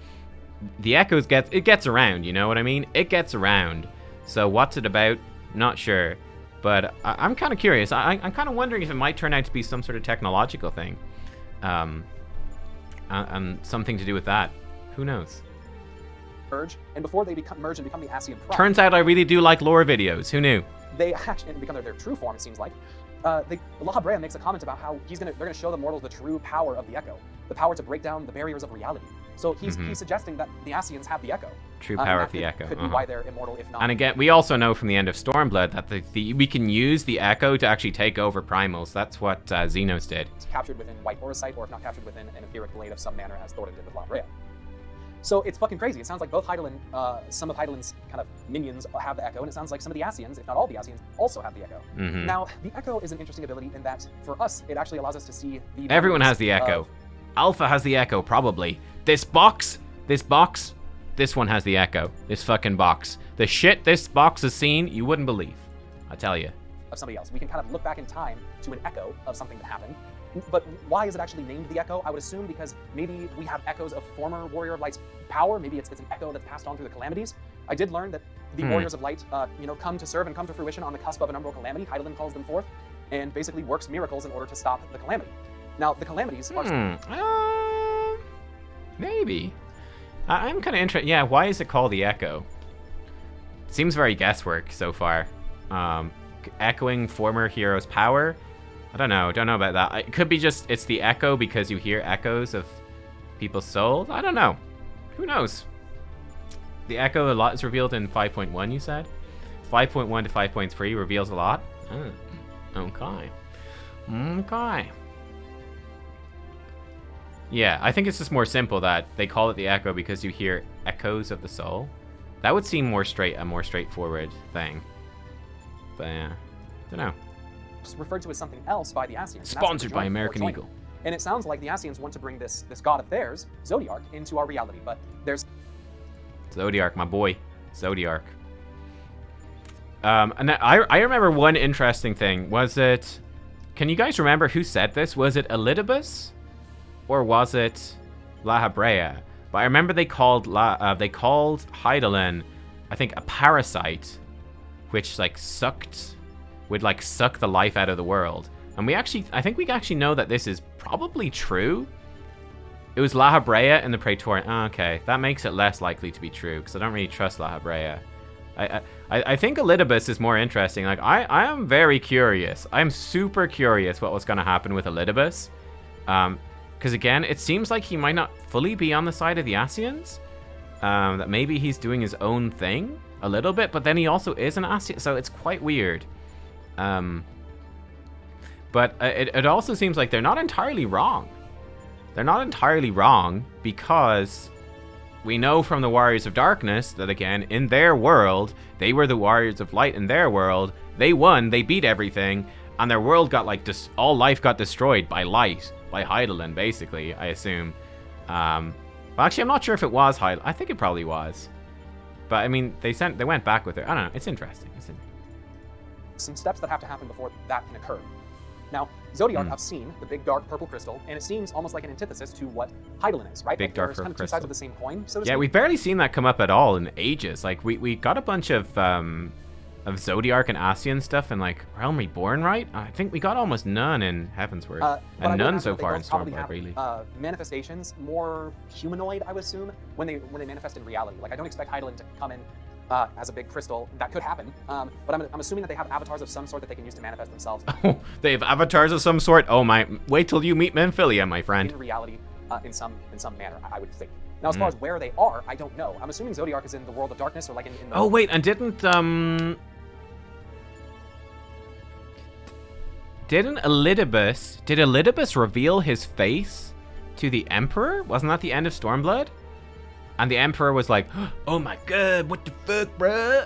The Echoes gets around, you know what I mean? It gets around. So what's it about? Not sure. But I'm kind of curious. I'm kind of wondering if it might turn out to be some sort of technological thing. And something to do with that. Who knows? And before they merge and become the Ascian Prime. Turns out I really do like lore videos. Who knew? They actually become their true form, it seems like. La Brea makes a comment about how they're gonna show the mortals the true power of the Echo, the power to break down the barriers of reality. So he's suggesting that the Ascians have the Echo. True power of the Echo. Could be why they're immortal, if not. And again, we also know from the end of Stormblood that we can use the Echo to actually take over primals. That's what Xenos did. It's captured within White Auracite, or if not captured within an etheric blade of some manner, as Thornton did with La Brea. So it's fucking crazy. It sounds like both Hydaelyn, some of Hydaelyn's kind of minions have the Echo, and it sounds like some of the Ascians, if not all the Ascians, also have the Echo. Now, the Echo is an interesting ability in that, for us, it actually allows us to see the... Everyone has the Echo. Alpha has the Echo, probably. This box, this one has the Echo. This fucking box. The shit this box has seen, you wouldn't believe. I tell you. Of somebody else. We can kind of look back in time to an echo of something that happened. But why is it actually named the Echo? I would assume because maybe we have echoes of former Warrior of Light's power. Maybe it's an echo that's passed on through the calamities. I did learn that the Warriors of Light, come to serve and come to fruition on the cusp of an umbral calamity. Hydaelyn calls them forth and basically works miracles in order to stop the calamity. Now, the calamities are... Maybe. I'm kind of interested. Yeah, why is it called the Echo? Seems very guesswork so far. Echoing former heroes' power. I don't know about that. It could be just it's the Echo because you hear echoes of people's souls. I don't know. Who knows? The Echo, a lot is revealed in 5.1, you said? 5.1 to 5.3 reveals a lot? Oh, okay. Okay. Yeah, I think it's just more simple that they call it the echo because you hear echoes of the soul. That would seem a more straightforward thing. But yeah, don't know. It's referred to as something else by the Ascians. Sponsored by American Eagle. And it sounds like the Ascians want to bring this god of theirs, Zodiark, into our reality. But there's Zodiark, my boy, Zodiark. And I remember one interesting thing. Was it? Can you guys remember who said this? Was it Elidibus, or was it Lahabrea? But I remember they called Hydaelyn, I think, a parasite, which like would suck the life out of the world. And I think we actually know that this is probably true. It was Lahabrea in the Praetorian. Oh, okay, that makes it less likely to be true because I don't really trust Lahabrea. I think Elidibus is more interesting. Like I am very curious. I'm super curious what was going to happen with Elidibus. Because again, it seems like he might not fully be on the side of the Ascians. That maybe he's doing his own thing a little bit, but then he also is an Ascian, so it's quite weird. But it also seems like they're not entirely wrong. They're not entirely wrong because we know from the Warriors of Darkness that, again, in their world, they were the Warriors of Light in their world. They won, they beat everything, and their world got, like, all life got destroyed by light, by Hydaelyn, basically, I assume. Well, actually, I'm not sure if it was Hydaelyn. I think it probably was. But, I mean, they went back with it. I don't know. It's interesting. Some steps that have to happen before that can occur. Now, Zodiark, I've seen the big dark purple crystal, and it seems almost like an antithesis to what Hydaelyn is, right? Big dark there's purple kind of two crystal. sides of the same coin, so to Yeah, speak. we've barely seen that come up at all in ages. Like, we got a bunch of Zodiark and Ascian stuff in, like, Realm Reborn, right? I think we got almost none in Heavensward. And none so far in Stormblood, really. Manifestations, more humanoid, I would assume, when they manifest in reality. Like, I don't expect Hydaelyn to come in as a big crystal. That could happen, but I'm assuming that they have avatars of some sort that they can use to manifest themselves. Oh, they have avatars of some sort? Oh my, wait till you meet Memphilia, my friend. In reality, in some manner, I would think. Now, as far as where they are, I don't know. I'm assuming Zodiark is in the world of darkness, or like in the... Oh wait, and didn't Elidibus reveal his face to the Emperor? Wasn't that the end of Stormblood? And the Emperor was like, oh my god, what the fuck, bruh?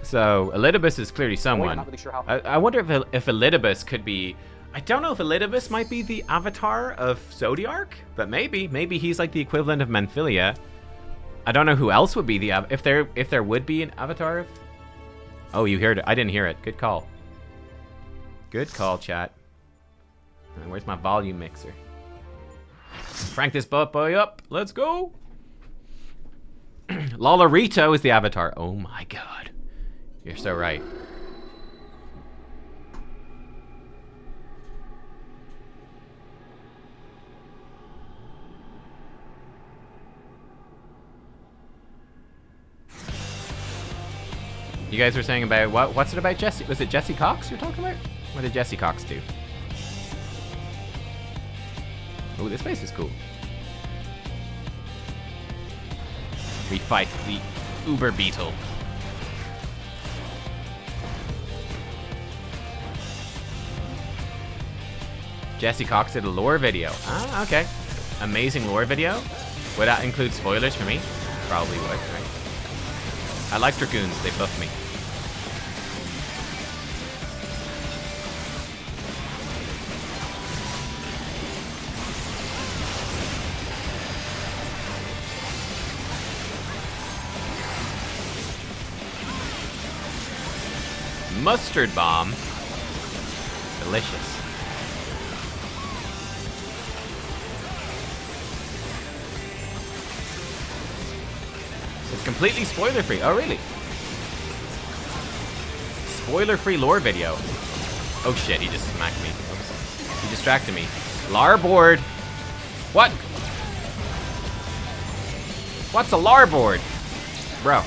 So, Elidibus is clearly someone. I'm not really sure how... I wonder if Elidibus could be... I don't know if Elidibus might be the avatar of Zodiark, but maybe. Maybe he's like the equivalent of Memphilia. I don't know who else would be the... If there would be an avatar of... Oh, you heard it. I didn't hear it. Good call. Good call, chat. And where's my volume mixer? Crank this butt boy up. Let's go. Lolarito is the avatar. Oh my god. You're so right. You guys were saying about what's it about Jesse? Was it Jesse Cox you're talking about? What did Jesse Cox do? Oh, this place is cool. We fight the Uber Beetle. Jesse Cox did a lore video. Ah, okay. Amazing lore video. Would that include spoilers for me? Probably would, right? I like Dragoons, they buff me. Mustard bomb. Delicious. It's completely spoiler-free. Oh, really? Spoiler-free lore video. Oh, shit. He just smacked me. Oops. He distracted me. Larboard. What? What's a larboard? Bro.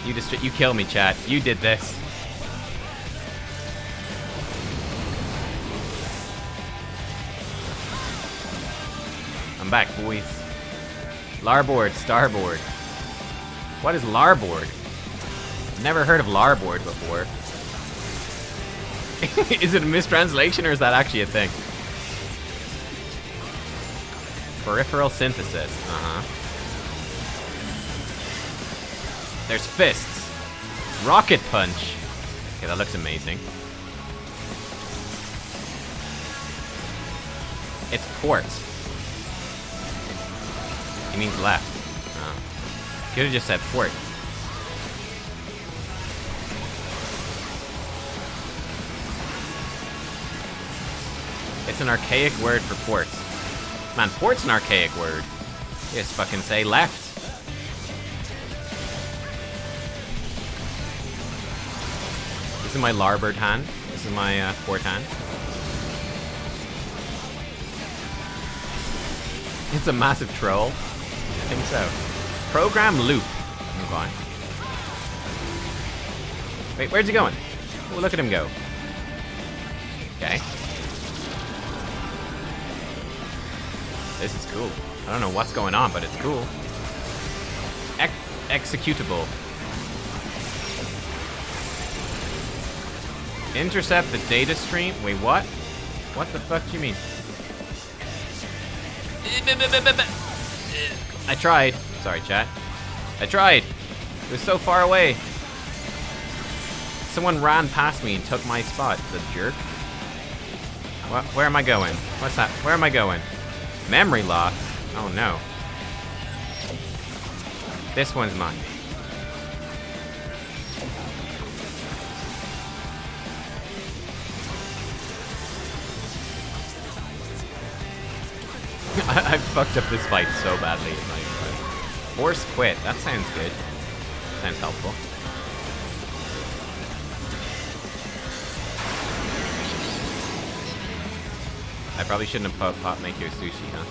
You kill me, chat. You did this. I'm back, boys. Larboard, starboard. What is larboard? Never heard of larboard before. Is it a mistranslation or is that actually a thing? Peripheral synthesis. There's fists. Rocket punch. Okay, that looks amazing. It's port. He means left. Oh. Could have just said port. It's an archaic word for port. Man, port's an archaic word. You just fucking say left. This is my larboard hand. This is my port hand. It's a massive troll. I think so. Program loop. I'm going. Wait, where's he going? Oh, look at him go. Okay. This is cool. I don't know what's going on, but it's cool. Executable. Intercept the data stream. Wait, what? What the fuck do you mean? I tried. Sorry, chat. I tried. It was so far away. Someone ran past me and took my spot. The jerk. Where am I going? What's that? Where am I going? Memory loss? Oh no. This one's mine. I fucked up this fight so badly. Force quit. That sounds good. Sounds helpful. I probably shouldn't have put make you a sushi, huh?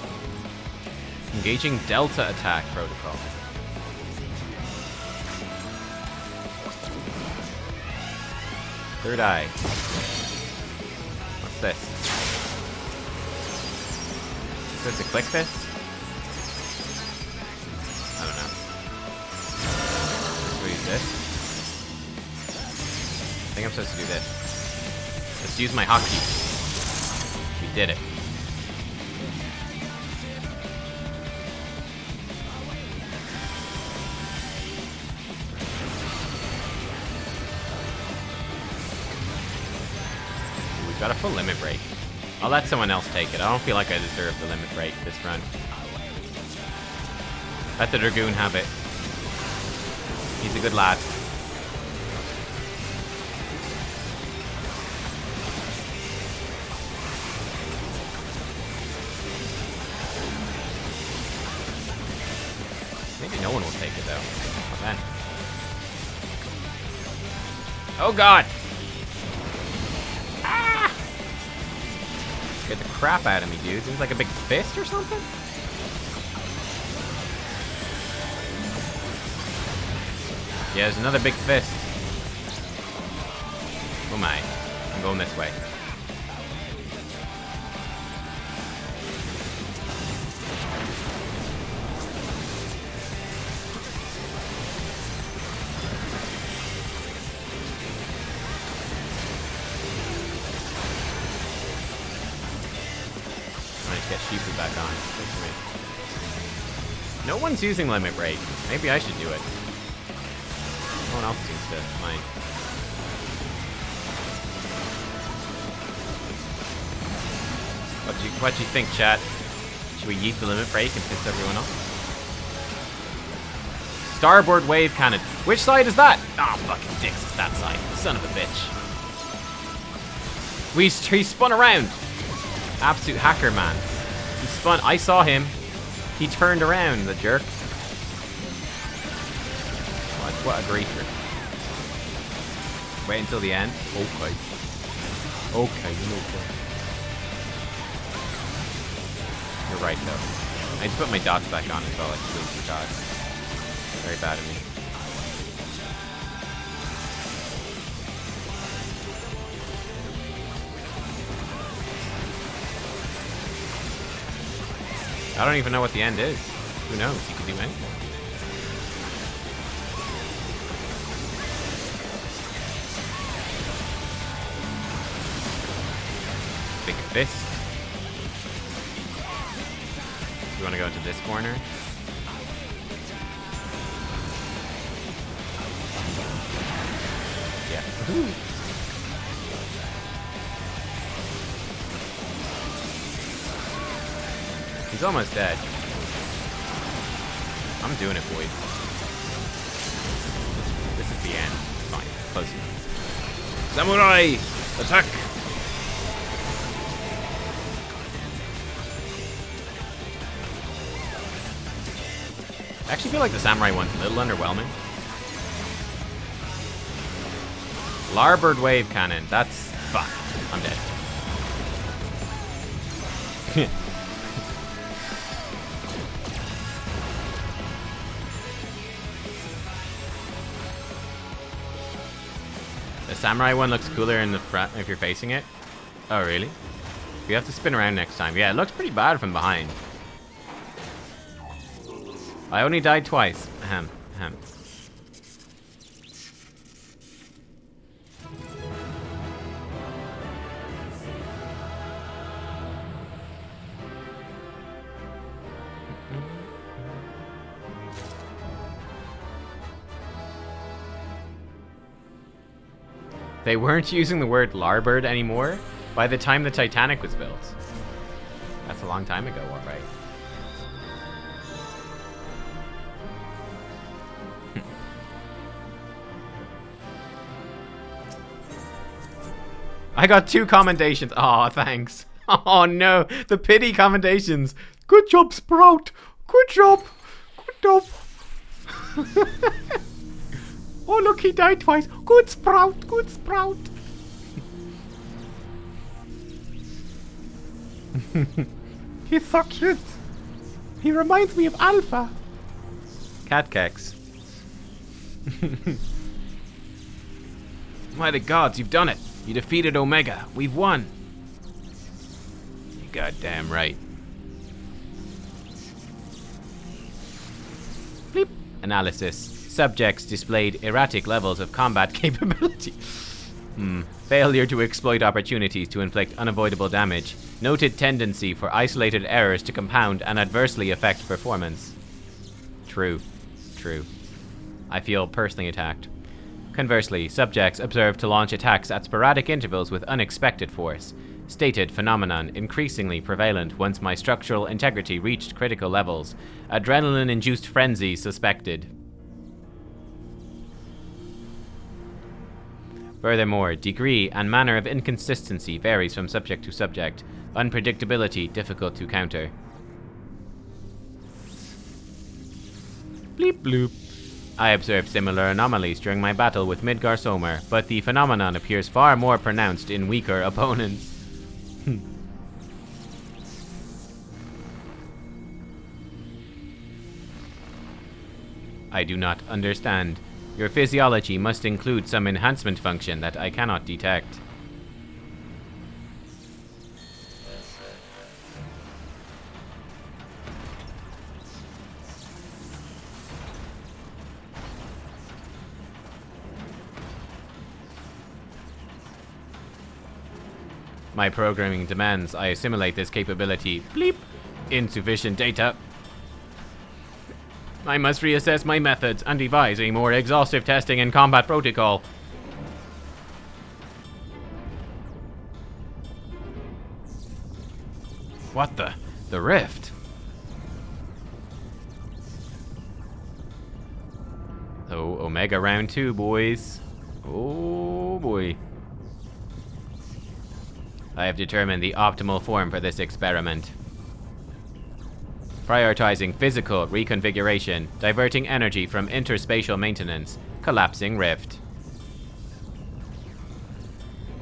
Engaging Delta attack protocol. Third eye. What's this? Supposed to click this? I don't know. Let's use this. I think I'm supposed to do this. Let's use my hotkey. We did it. We've got a full limit break. I'll let someone else take it. I don't feel like I deserve the limit break this run. Let the Dragoon have it. He's a good lad. Maybe no one will take it though. What then? Oh god! Ah! Get the crap out of me, dude. Seems like a big fist or something? Yeah, there's another big fist. Oh my. I'm going this way. Get Shifu back on. No one's using limit break. Maybe I should do it. No one else seems to mind. What do you think, chat? Should we yeet the limit break and piss everyone off? Starboard wave cannon. Which side is that? Ah, oh, fucking dicks, it's that side. Son of a bitch. He spun around. Absolute hacker, man. He spun. I saw him. He turned around, the jerk. What a griefer. Wait until the end. Okay. Okay, you know what. You're right, though. I just put my dots back on as well. I completely forgot. Very bad of me. I don't even know what the end is. Who knows? You could do anything. fist. You want to go into this corner? Yeah. He's almost dead. I'm doing it, boys. This is the end. Fine. Close enough. Samurai! Attack! I actually feel like the samurai one's a little underwhelming. Larboard wave cannon. That's fine. I'm dead. The samurai one looks cooler in the front if you're facing it. Oh, really? You have to spin around next time. Yeah, it looks pretty bad from behind. I only died twice. Ahem. Ahem. They weren't using the word larboard anymore by the time the Titanic was built. That's a long time ago, all right. I got 2 commendations. Aw, thanks. Oh no, the pity commendations. Good job, Sprout. Good job. Good job. Oh look, he died twice. Good Sprout. Good Sprout. He's so cute. He reminds me of Alpha. Nubkeks. By the gods, you've done it. You defeated Omega. We've won. You goddamn right. Bleep. Analysis. Subjects displayed erratic levels of combat capability. Failure to exploit opportunities to inflict unavoidable damage. Noted tendency for isolated errors to compound and adversely affect performance. True. True. I feel personally attacked. Conversely, subjects observed to launch attacks at sporadic intervals with unexpected force. Stated phenomenon increasingly prevalent once my structural integrity reached critical levels. Adrenaline-induced frenzy suspected. Furthermore, degree and manner of inconsistency varies from subject to subject. Unpredictability difficult to counter. Bleep bloop. I observed similar anomalies during my battle with Midgar Sommer, but the phenomenon appears far more pronounced in weaker opponents. I do not understand. Your physiology must include some enhancement function that I cannot detect. My programming demands I assimilate this capability. Bleep. Insufficient data. I must reassess my methods and devise a more exhaustive testing and combat protocol. What the rift? Oh, Omega round 2, boys. Oh boy. I have determined the optimal form for this experiment. Prioritizing physical reconfiguration, diverting energy from interspatial maintenance, collapsing rift.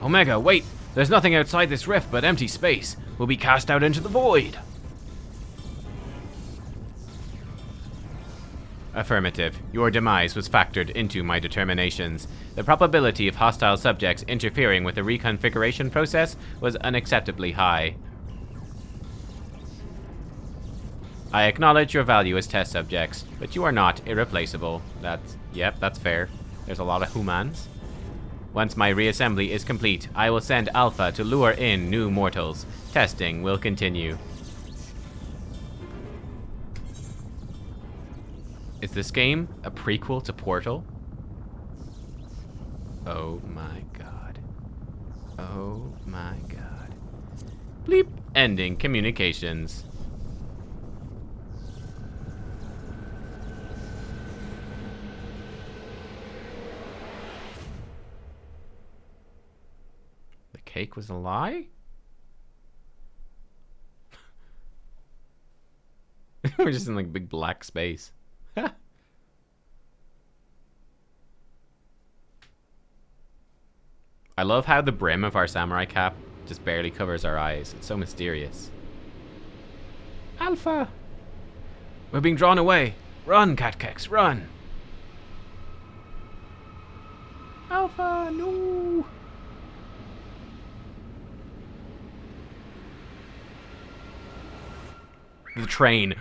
Omega, wait! There's nothing outside this rift but empty space. We'll be cast out into the void. Affirmative. Your demise was factored into my determinations. The probability of hostile subjects interfering with the reconfiguration process was unacceptably high. I acknowledge your value as test subjects, but you are not irreplaceable. That's fair. There's a lot of humans. Once my reassembly is complete, I will send Alpha to lure in new mortals. Testing will continue. Is this game a prequel to Portal? Oh my god. Oh my god. Bleep. Ending communications. The cake was a lie? We're just in like big black space. I love how the brim of our samurai cap just barely covers our eyes. It's so mysterious. Alpha! We're being drawn away. Run, Nubkeks, run! Alpha, no! The train.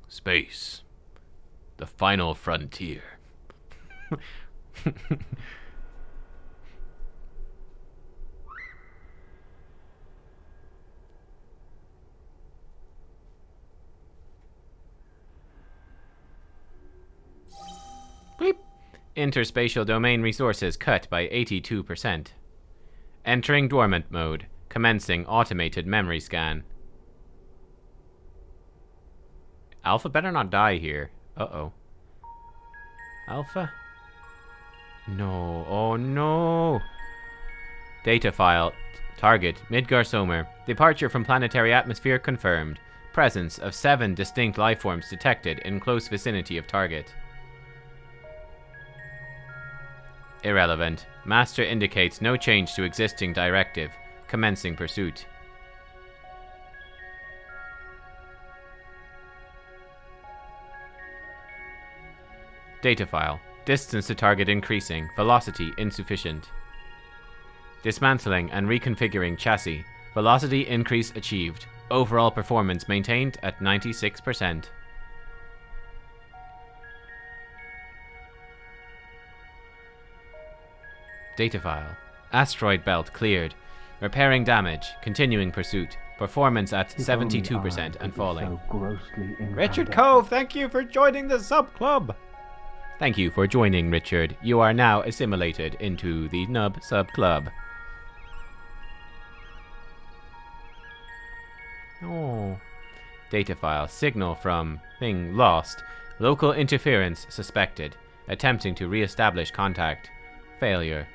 Space. The final frontier. Bleep. Interspatial domain resources cut by 82%. Entering dormant mode. Commencing automated memory scan. Alpha better not die here. Uh-oh. Alpha? No. Oh, no. Data file. Target. Midgar Sommer. Departure from planetary atmosphere confirmed. Presence of 7 distinct lifeforms detected in close vicinity of target. Irrelevant. Master indicates no change to existing directive. Commencing pursuit. Data file. Distance to target increasing. Velocity insufficient. Dismantling and reconfiguring chassis. Velocity increase achieved. Overall performance maintained at 96%. Data file. Asteroid belt cleared. Repairing damage. Continuing pursuit. Performance at 72% and falling. Richard Cove, thank you for joining the sub club. Thank you for joining, Richard. You are now assimilated into the Nub sub club. Oh. Data file. Signal from thing lost. Local interference suspected. Attempting to re-establish contact. Failure.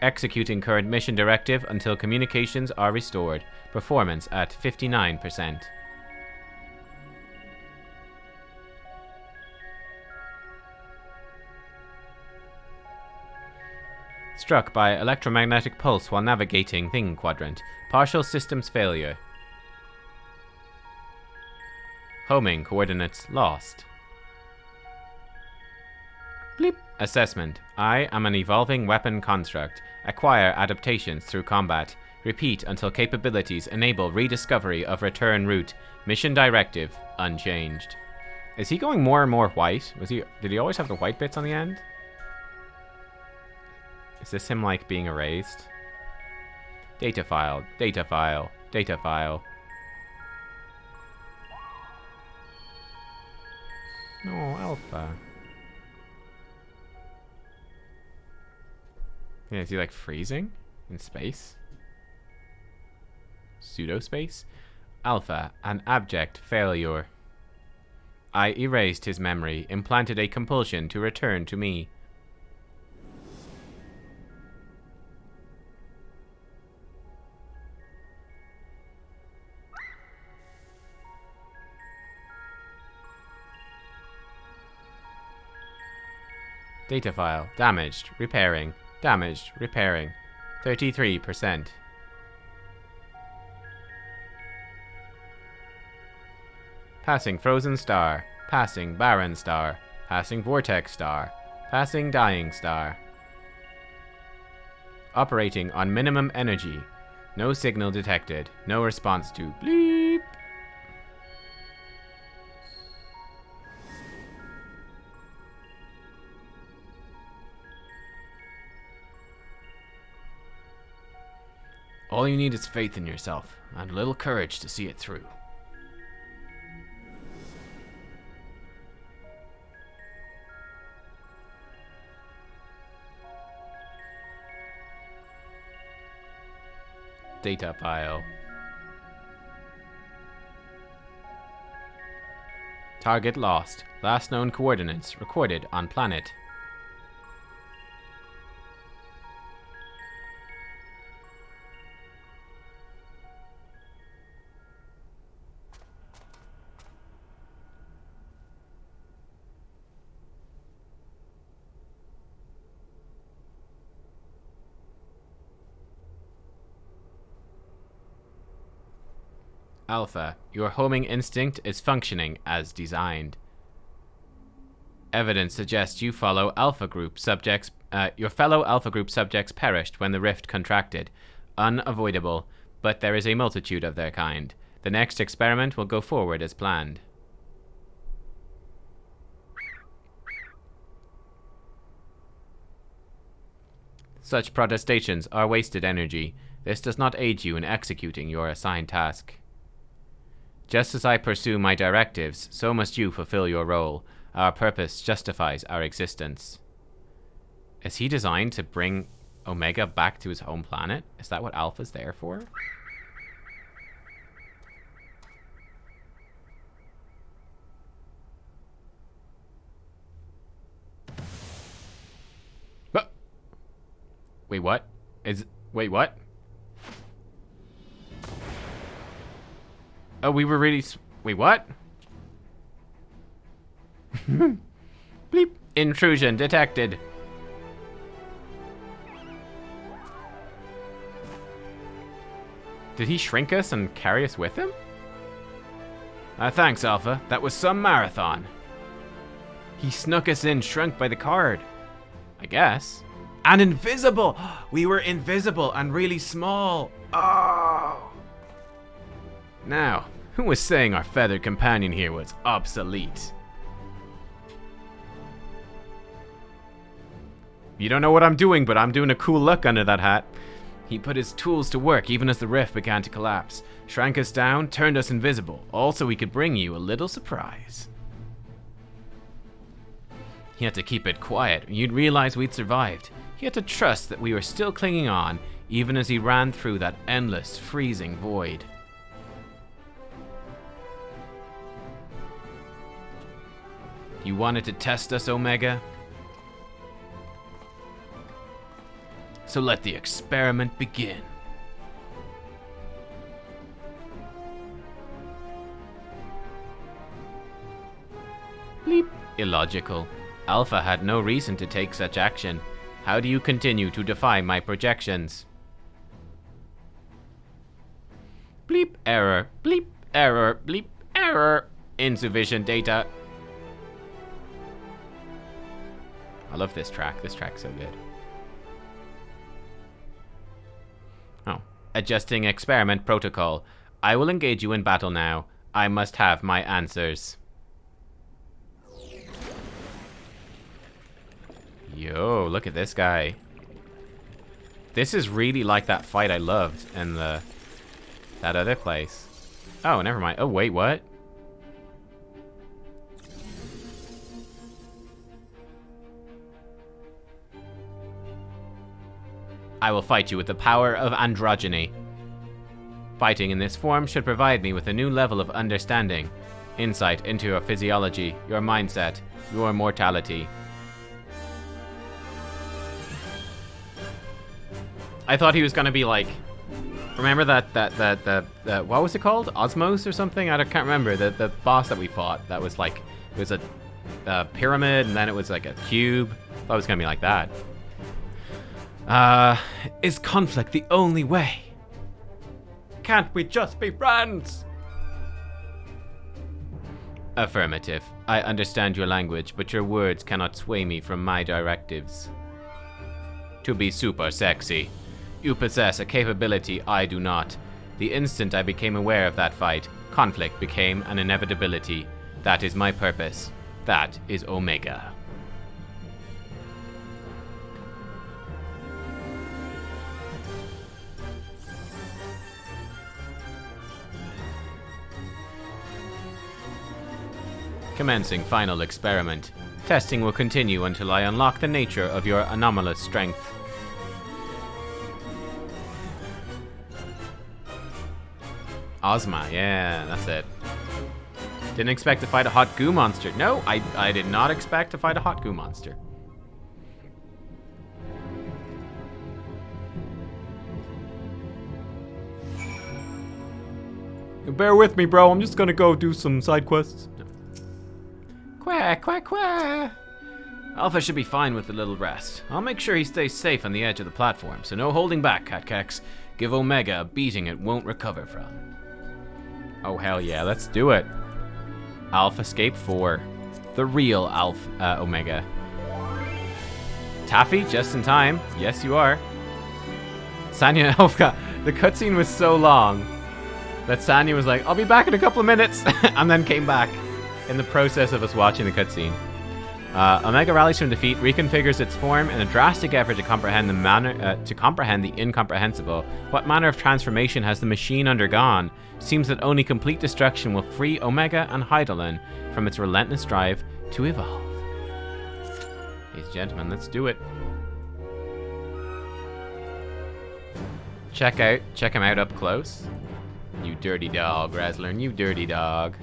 Executing current mission directive until communications are restored. Performance at 59%. Struck by electromagnetic pulse while navigating thing quadrant. Partial systems failure. Homing coordinates lost. Bleep. Assessment. I am an evolving weapon construct. Acquire adaptations through combat. Repeat until capabilities enable rediscovery of return route. Mission directive unchanged. Is he going more and more white? Did he always have the white bits on the end? Is this him like being erased? Data file. Data file. Data file. No, Alpha. Yeah, is he like freezing in space? Pseudo-space? Alpha, an abject failure. I erased his memory, implanted a compulsion to return to me. Data file. Damaged. Repairing. Damaged. Repairing. 33%. Passing frozen star. Passing barren star. Passing vortex star. Passing dying star. Operating on minimum energy. No signal detected. No response to bleep. All you need is faith in yourself and a little courage to see it through. Data file. Target lost. Last known coordinates recorded on planet. Alpha, your homing instinct is functioning as designed. Evidence suggests you follow Alpha Group subjects. Your fellow Alpha Group subjects perished when the rift contracted. Unavoidable, but there is a multitude of their kind. The next experiment will go forward as planned. Such protestations are wasted energy. This does not aid you in executing your assigned task. Just as I pursue my directives, so must you fulfill your role. Our purpose justifies our existence. Is he designed to bring Omega back to his home planet? Is that what Alpha's there for? But wait, what? Wait, what? Oh, we were really... Wait, what? Bleep. Intrusion detected. Did he shrink us and carry us with him? Thanks, Alpha. That was some marathon. He snuck us in, shrunk by the card. I guess. And invisible! We were invisible and really small. Oh! Now, who was saying our feathered companion here was obsolete? You don't know what I'm doing, but I'm doing a cool look under that hat. He put his tools to work even as the rift began to collapse. Shrank us down, turned us invisible. All so he could bring you a little surprise. He had to keep it quiet, or you'd realize we'd survived. He had to trust that we were still clinging on, even as he ran through that endless, freezing void. You wanted to test us, Omega? So let the experiment begin. Bleep. Illogical. Alpha had no reason to take such action. How do you continue to defy my projections? Bleep error. Bleep error. Bleep error. Insufficient data. I love this track. This track's so good. Oh. Adjusting experiment protocol. I will engage you in battle now. I must have my answers. Yo, look at this guy. This is really like that fight I loved in that other place. Oh, never mind. Oh, wait, what? I will fight you with the power of androgyny. Fighting in this form should provide me with a new level of understanding, insight into your physiology, your mindset, your mortality. I thought he was gonna be like, remember that what was it called? Osmos or something? I can't remember. The boss that we fought that was like, it was a pyramid and then it was like a cube. I thought it was gonna be like that. Is conflict the only way? Can't we just be friends? Affirmative. I understand your language, but your words cannot sway me from my directives. To be super sexy. You possess a capability I do not. The instant I became aware of that fight, conflict became an inevitability. That is my purpose. That is Omega. Commencing final experiment. Testing will continue until I unlock the nature of your anomalous strength. Ozma, yeah, that's it. Didn't expect to fight a hot goo monster. No, I did not expect to fight a hot goo monster. Bear with me, bro. I'm just gonna go do some side quests. No. Quack, quack, quack. Alpha should be fine with a little rest. I'll make sure he stays safe on the edge of the platform, so no holding back, Nubkeks. Give Omega a beating it won't recover from. Oh, hell yeah, let's do it. Alphascape 4. The real Omega. Taffy, just in time. Yes, you are. Sanya Elfka. The cutscene was so long that Sanya was like, I'll be back in a couple of minutes, and then came back in the process of us watching the cutscene. Omega rallies from defeat, reconfigures its form in a drastic effort to comprehend the incomprehensible. What manner of transformation has the machine undergone? Seems that only complete destruction will free Omega and Heidelin from its relentless drive to evolve. Ladies and gentlemen, let's do it. Check him out up close. You dirty dog, Razzler, you dirty dog.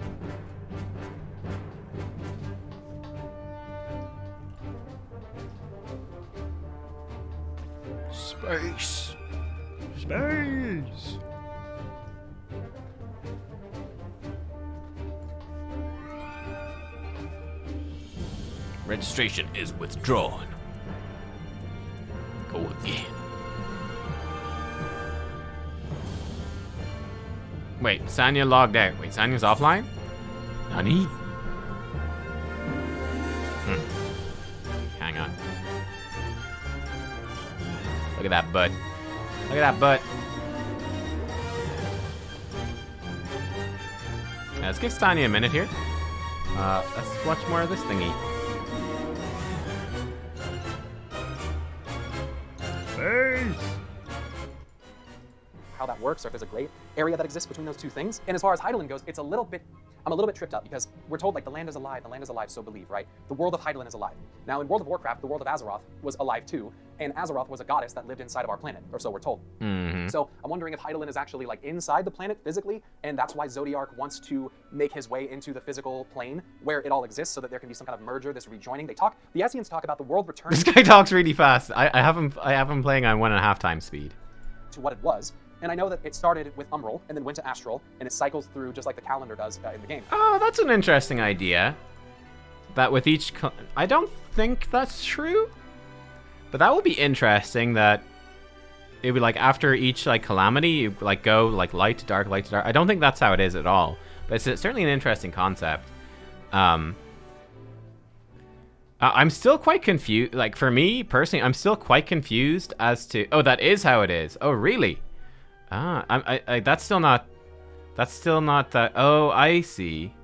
Space. Space. Registration is withdrawn. Go again. Wait, Sanya logged out. Wait, Sanya's offline? Nani? Hang on. Look at that butt. Look at that butt. Let's give Sanya a minute here. Let's watch more of this thingy. How that works, or if there's a gray area that exists between those two things. And as far as Heidelin goes, I'm a little bit tripped up because we're told like the land is alive, so believe, right? The world of Heidelin is alive. Now in World of Warcraft, the world of Azeroth was alive too, and Azeroth was a goddess that lived inside of our planet, or so we're told. Mm-hmm. So I'm wondering if Heidelin is actually like inside the planet physically, and that's why Zodiark wants to make his way into the physical plane where it all exists, so that there can be some kind of merger, this rejoining. The Esseans talk about the world returning. This guy talks really fast. I have him playing on 1.5 times speed. To what it was. And I know that it started with Umbral, and then went to Astral, and it cycles through just like the calendar does in the game. Oh, that's an interesting idea. That with each... I don't think that's true. But that would be interesting that it would like after each like calamity, you like go like light to dark, light to dark. I don't think that's how it is at all. But it's certainly an interesting concept. I'm still quite confused. Like for me personally, I'm still quite confused as to... Oh, that is how it is. Oh, really? That's still not that. Oh, I see.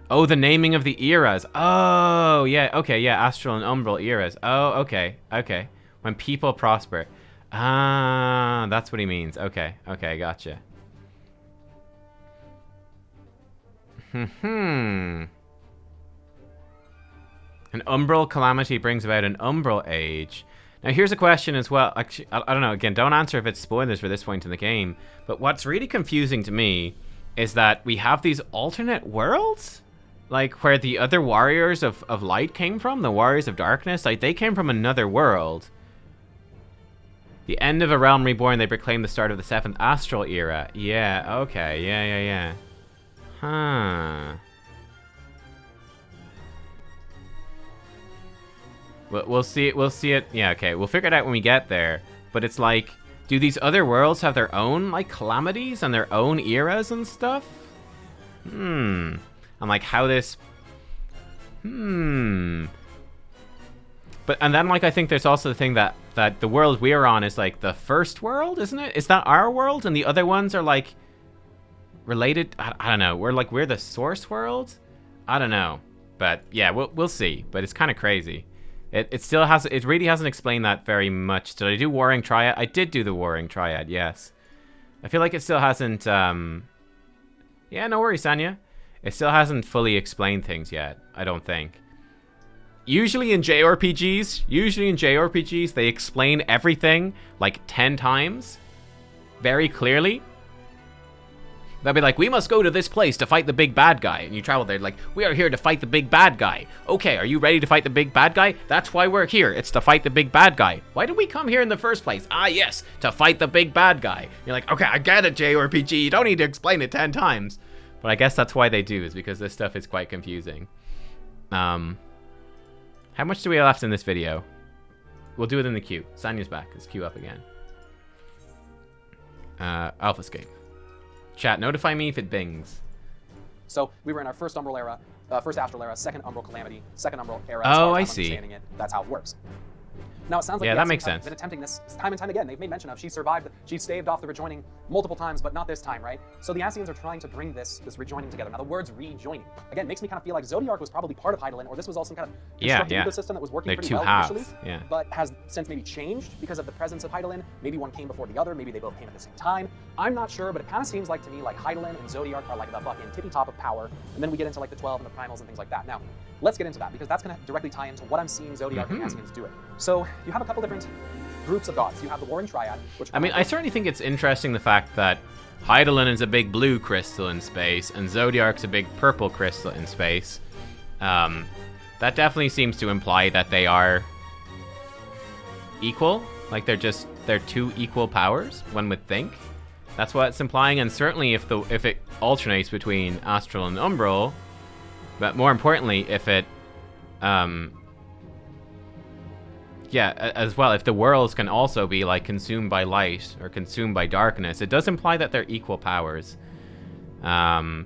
Oh, the naming of the eras. Oh, yeah. Okay, yeah. Astral and Umbral eras. Oh, okay. Okay. When people prosper. Ah, that's what he means. Okay. Okay, gotcha. An Umbral calamity brings about an Umbral age. Now, here's a question as well. Actually, I don't know. Again, don't answer if it's spoilers for this point in the game. But what's really confusing to me is that we have these alternate worlds? Like, where the other warriors of light came from? The warriors of darkness? Like, they came from another world. The end of a realm reborn, they proclaim the start of the 7th astral era. Yeah, okay. Yeah. Huh. We'll see it. We'll see it. Yeah, okay. We'll figure it out when we get there. But it's like, do these other worlds have their own like calamities and their own eras and stuff? and like how this. But and then like I think there's also the thing that the world we're on is like the first world, isn't it? Is that our world, and the other ones are like related? I don't know. We're the source world. I don't know, but yeah, we'll see. But it's kind of crazy. It still has. It really hasn't explained that very much. Did I do Warring Triad? I did do the Warring Triad. Yes. I feel like it still hasn't. Yeah, no worries, Sanya. It still hasn't fully explained things yet. I don't think. Usually in JRPGs, they explain everything like 10 times, very clearly. They'll be like, we must go to this place to fight the big bad guy. And you travel there like, we are here to fight the big bad guy. Okay, are you ready to fight the big bad guy? That's why we're here. It's to fight the big bad guy. Why did we come here in the first place? Ah, yes, to fight the big bad guy. You're like, okay, I get it, JRPG. You don't need to explain it 10 times. But I guess that's why they do, is because this stuff is quite confusing. How much do we have left in this video? We'll do it in the queue. Sanya's back. Let's queue up again. Alphascape. Chat, notify me if it bings. So we were in our first Umbral era, first Astral era, second Umbral Calamity, second Umbral era. Oh, I I'm see. understanding it. That's how it works. Now it sounds like yeah, that makes sense. Been attempting this time and time again. They've made mention of she survived, she staved off the rejoining multiple times, but not this time, right? So the Ascians are trying to bring this rejoining together. Now the words rejoining again makes me kind of feel like Zodiark was probably part of Hydaelyn, or this was all some kind of constructed ecosystem that was working pretty well initially, but has since maybe changed because of the presence of Hydaelyn. Maybe one came before the other, maybe they both came at the same time. I'm not sure, but it kind of seems like to me like Hydaelyn and Zodiark are like the fucking tippy top of power, and then we get into like the 12 and the primals and things like that. Now, let's get into that because that's going to directly tie into what I'm seeing Zodiark and Ascians doing. So you have a couple different groups of gods. You have the Warring Triad, which I mean, I certainly think it's interesting the fact that Hydaelyn is a big blue crystal in space and Zodiark's a big purple crystal in space. That definitely seems to imply that they are equal. Like they're two equal powers, one would think. That's what it's implying, and certainly if it alternates between Astral and Umbral, but more importantly, if it yeah, as well, if the worlds can also be like consumed by light or consumed by darkness, it does imply that they're equal powers. Yeah,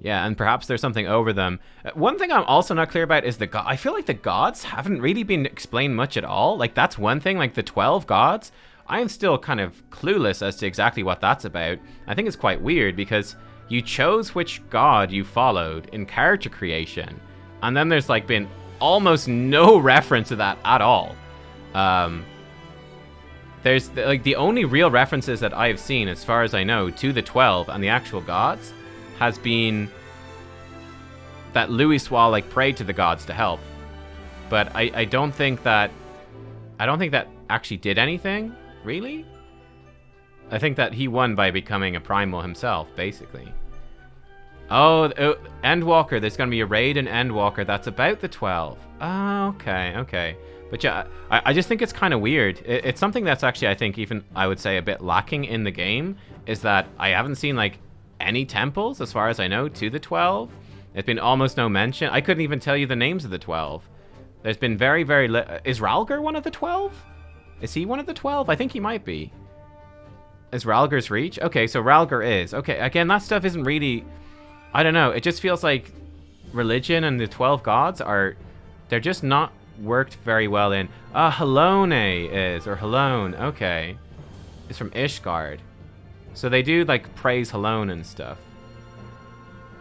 and perhaps there's something over them. One thing I'm also not clear about is I feel like the gods haven't really been explained much at all. Like that's one thing, like the 12 gods, I am still kind of clueless as to exactly what that's about. I think it's quite weird because you chose which god you followed in character creation, and then there's like been almost no reference to that at all. There's like the only real references that I've seen, as far as I know, to the 12 and the actual gods has been that Louisoix like prayed to the gods to help, but I don't think that actually did anything really. I think that he won by becoming a primal himself, basically. Oh, Endwalker. There's going to be a raid in Endwalker that's about the 12. Oh, okay. But yeah, I just think it's kind of weird. It's something that's actually, I think, even, I would say, a bit lacking in the game, is that I haven't seen, like, any temples, as far as I know, to the 12. There's been almost no mention. I couldn't even tell you the names of the 12. There's been very, very... Is Ralgar one of the 12? Is he one of the 12? I think he might be. Is Ralgar's Reach? Okay, so Ralgar is. Okay, again, that stuff isn't really... I don't know, it just feels like religion and the 12 gods they're just not worked very well in. Halone is, or Halone, okay. It's from Ishgard. So they do, like, praise Halone and stuff.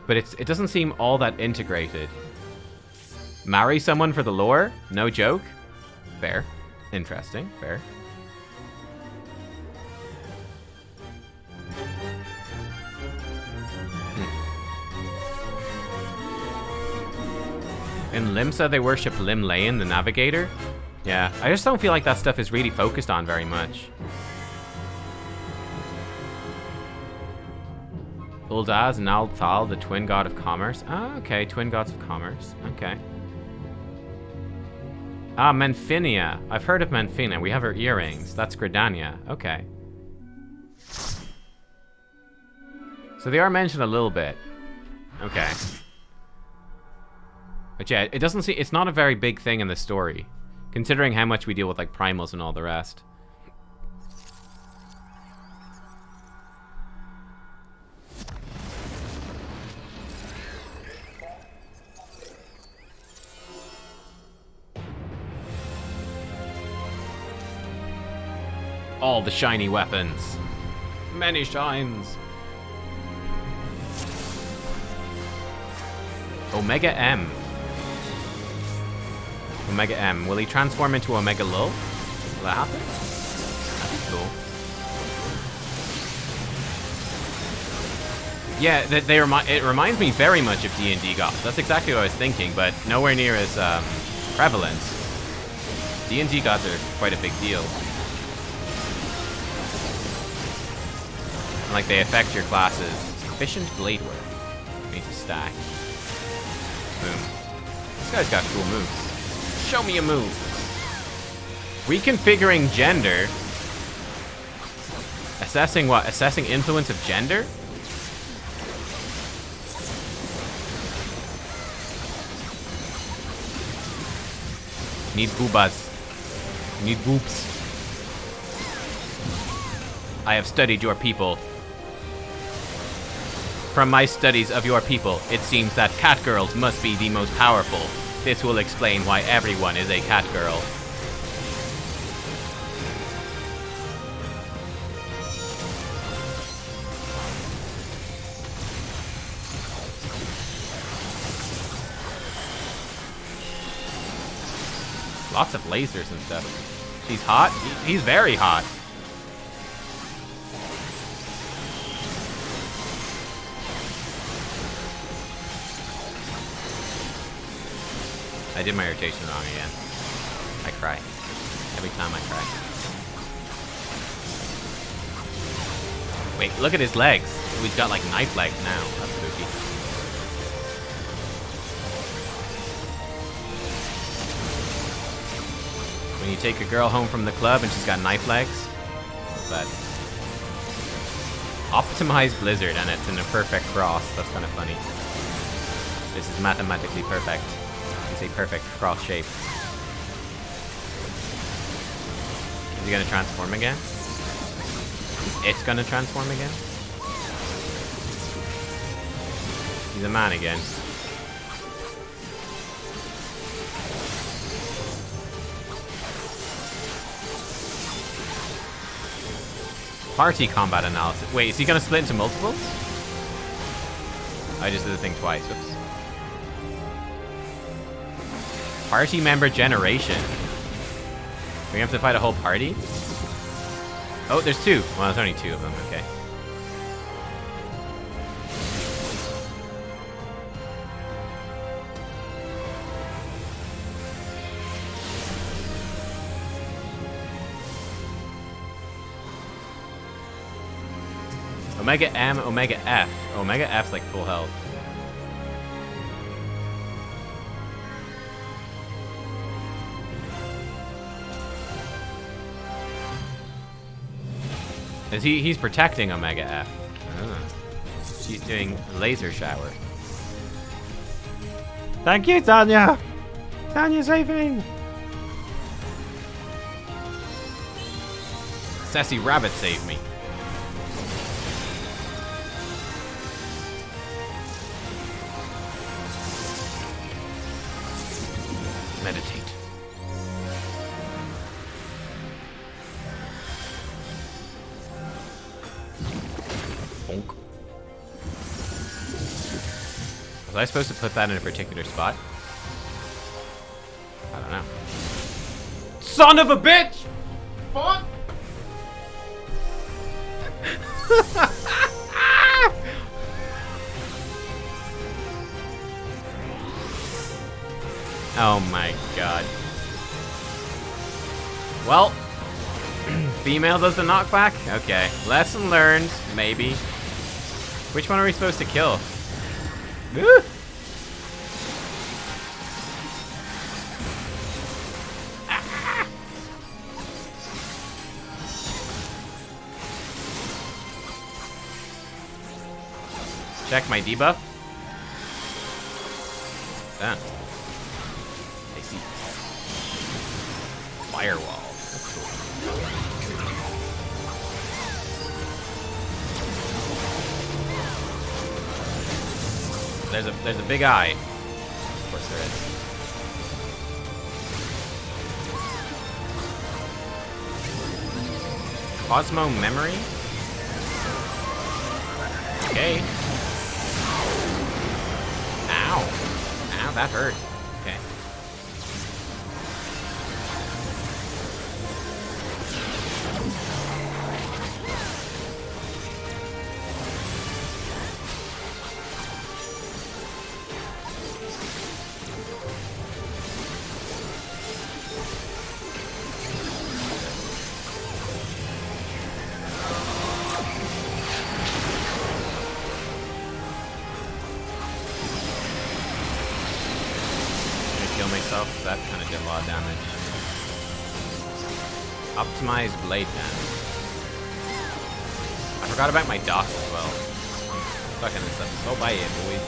But it doesn't seem all that integrated. Marry someone for the lore? No joke? Fair. Interesting, fair. In Limsa, they worship Limlayan, the Navigator. Yeah, I just don't feel like that stuff is really focused on very much. Uldaz and Althal, the twin god of commerce. Oh, okay, twin gods of commerce. Okay. Ah, Menfinia. I've heard of Menfinia. We have her earrings. That's Gridania. Okay. So they are mentioned a little bit. Okay. But yeah, it doesn't seem... It's not a very big thing in the story, considering how much we deal with, like, primals and all the rest. all the shiny weapons. Many shines. Omega M. Omega M. Will he transform into Omega Lull? Will that happen? That'd be cool. Yeah, it reminds me very much of D&D goths. That's exactly what I was thinking, but nowhere near as prevalent. D&D gods are quite a big deal. And, like, they affect your classes. Efficient blade work. Need to stack. Boom. This guy's got cool moves. Show me a move. Reconfiguring gender. Assessing what? Assessing influence of gender? Need boobas. Need boobs. I have studied your people. From my studies of your people, it seems that cat girls must be the most powerful. This will explain why everyone is a cat girl. Lots of lasers and stuff. She's hot? He's very hot. I did my rotation wrong again. I cry. Every time I cry. Wait, look at his legs. Oh, he's got like knife legs now. That's spooky. When you take a girl home from the club and she's got knife legs, but optimized blizzard and it's in a perfect cross. That's kind of funny. This is mathematically perfect. It's a perfect cross shape. Is he gonna transform again? It's gonna transform again? He's a man again. Party combat analysis. Wait, is he gonna split into multiples? I just did the thing twice. Whoops. Party member generation. We have to fight a whole party? Oh, there's two. Well, there's only two of them. Okay. Omega M, Omega F. Omega F's like full health. Is he's protecting Omega F. Oh. She's doing laser shower. Thank you, Tanya! Tanya saved me! Sassy Rabbit saved me. Meditate. Bonk. Was I supposed to put that in a particular spot? I don't know. Son of a bitch! Fuck! Oh my god. Well, female does the knockback? Okay. Lesson learned, maybe. Which one are we supposed to kill? Woo! Check my debuff. Done. I see. Firewall. That's cool. There's a big eye. Of course there is. Cosmo memory. Okay. Ow. Ow, that hurt. Okay. Kill myself, that kind of did a lot of damage. Optimized blade damage. I forgot about my dots as well. Fucking this up so bad, boys.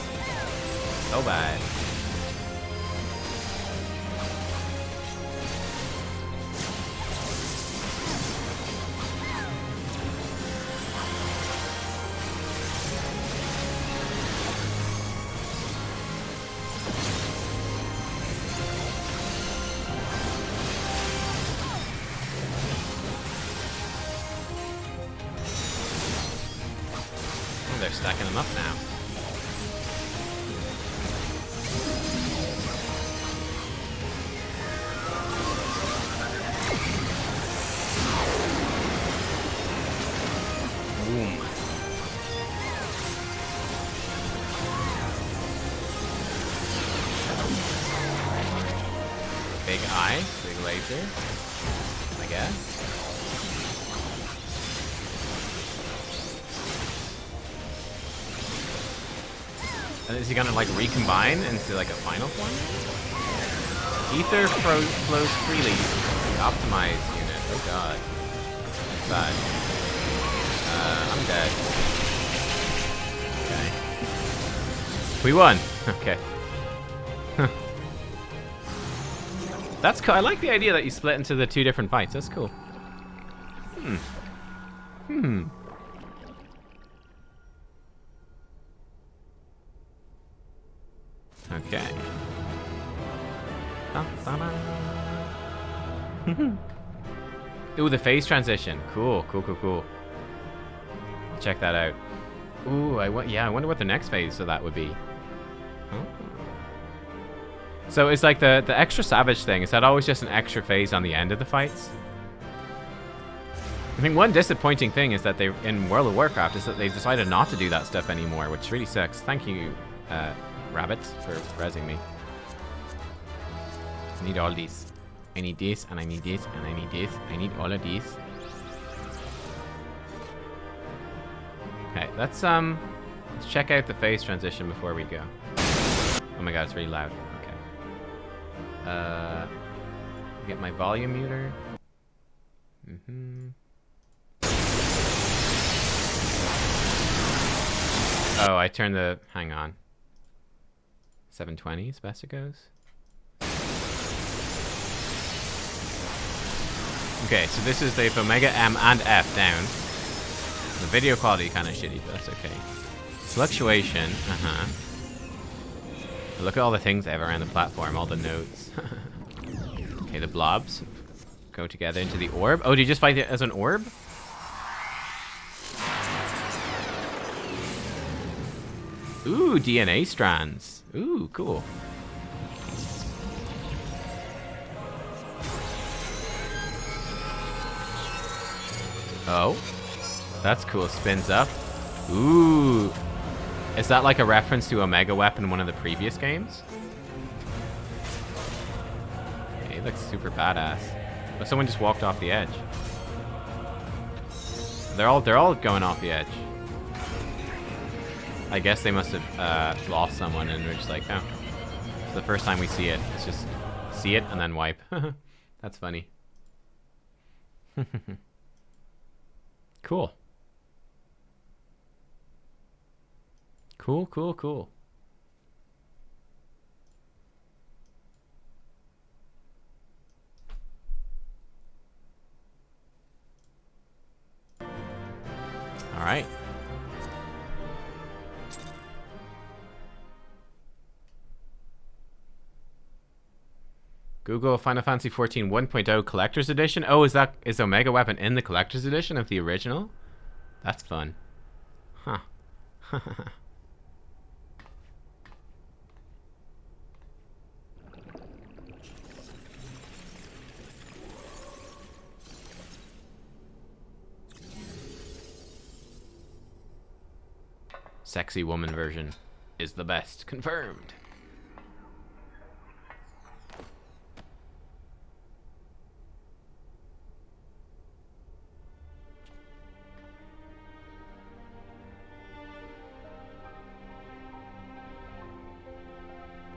So bad. They're stacking them up now. Boom. Big eye, big laser, I guess. And is he gonna like recombine into like a final form? Ether flows freely. Optimized unit. Oh god. That's bad. I'm dead. Okay. We won. Okay. That's cool. I like the idea that you split into the two different fights. That's cool. Okay. Ooh, the phase transition. Cool, cool, cool, cool. Check that out. Ooh, I wonder what the next phase of that would be. Oh. So it's like the extra savage thing. Is that always just an extra phase on the end of the fights? I think one disappointing thing is that they in World of Warcraft is that they've decided not to do that stuff anymore, which really sucks. Thank you, Rabbit, for rezzing me. I need all these. I need this, and I need this, and I need this. I need all of these. Okay, let's check out the phase transition before we go. Oh my god, it's really loud. Okay. Get my volume muter. Oh, I turned the... Hang on. 720 as best it goes. Okay, so this is the Omega M and F down. The video quality kind of shitty, but that's okay. Fluctuation, Look at all the things I have around the platform, all the nodes. Okay, the blobs go together into the orb. Oh, do you just fight it as an orb? Ooh, DNA strands. Ooh, cool. Oh, that's cool. Spins up. Ooh. Is that like a reference to Omega Weapon in one of the previous games? Okay, he looks super badass. But someone just walked off the edge. They're all going off the edge. I guess they must have lost someone and we're just like, oh. It's the first time we see it. It's just see it and then wipe. That's funny. Cool. Cool, cool, cool. All right. Google Final Fantasy XIV 1.0 Collector's Edition. Oh, is Omega Weapon in the Collector's Edition of the original? That's fun. Huh. Sexy woman version is the best. Confirmed.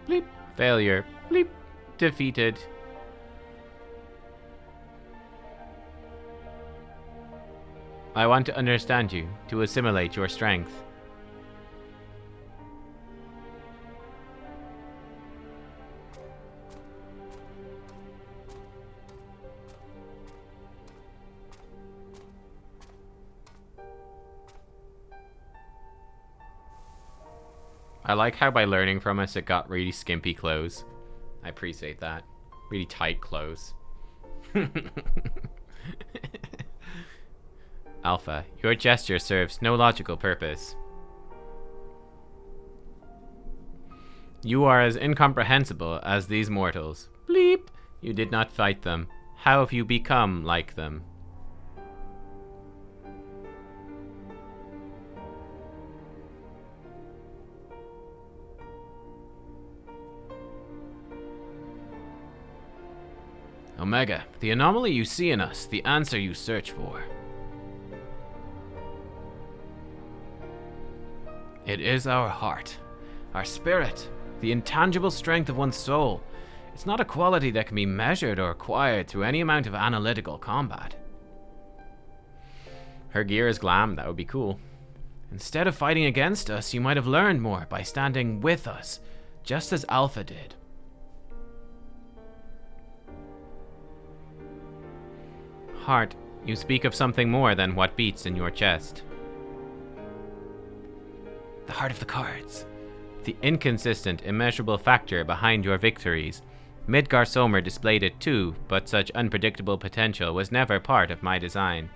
Bleep. Failure. Bleep. Defeated. I want to understand you, to assimilate your strength. I like how by learning from us it got really skimpy clothes. I appreciate that. Really tight clothes. Alpha, your gesture serves no logical purpose. You are as incomprehensible as these mortals. Bleep! You did not fight them. How have you become like them? Omega, the anomaly you see in us, the answer you search for. It is our heart, our spirit, the intangible strength of one's soul. It's not a quality that can be measured or acquired through any amount of analytical combat. Her gear is glam, that would be cool. Instead of fighting against us, you might have learned more by standing with us, just as Alpha did. Heart, you speak of something more than what beats in your chest. The heart of the cards. The inconsistent, immeasurable factor behind your victories. Midgar Sommer displayed it too, but such unpredictable potential was never part of my design.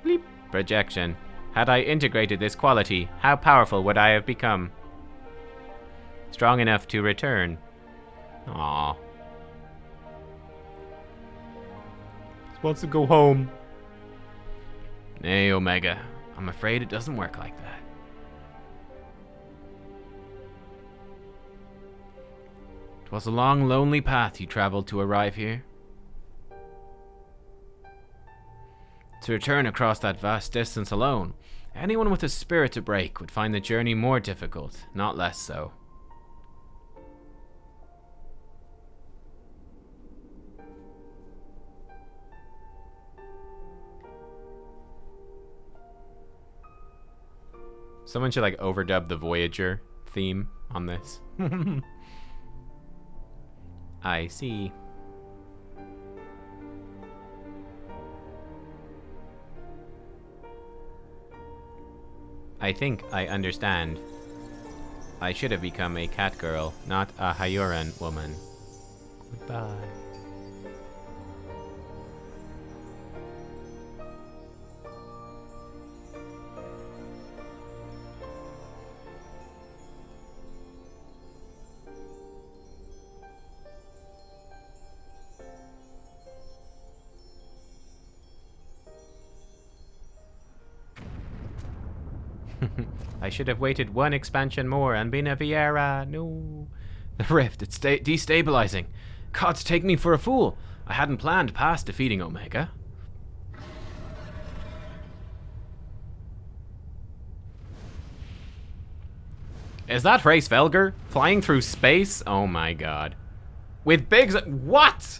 Bleep. Projection. Had I integrated this quality, how powerful would I have become? Strong enough to return. Aww. Wants to go home. Nay, Omega. I'm afraid it doesn't work like that. It was a long, lonely path you traveled to arrive here. To return across that vast distance alone, anyone with a spirit to break would find the journey more difficult, not less so. Someone should like overdub the Voyager theme on this. I see. I think I understand. I should have become a cat girl, not a Hyuran woman. Goodbye. I should have waited one expansion more and been a Viera. No. The rift, it's destabilizing. Gods, take me for a fool. I hadn't planned past defeating Omega. Is that Race Velger flying through space? Oh my god. With Biggs. What?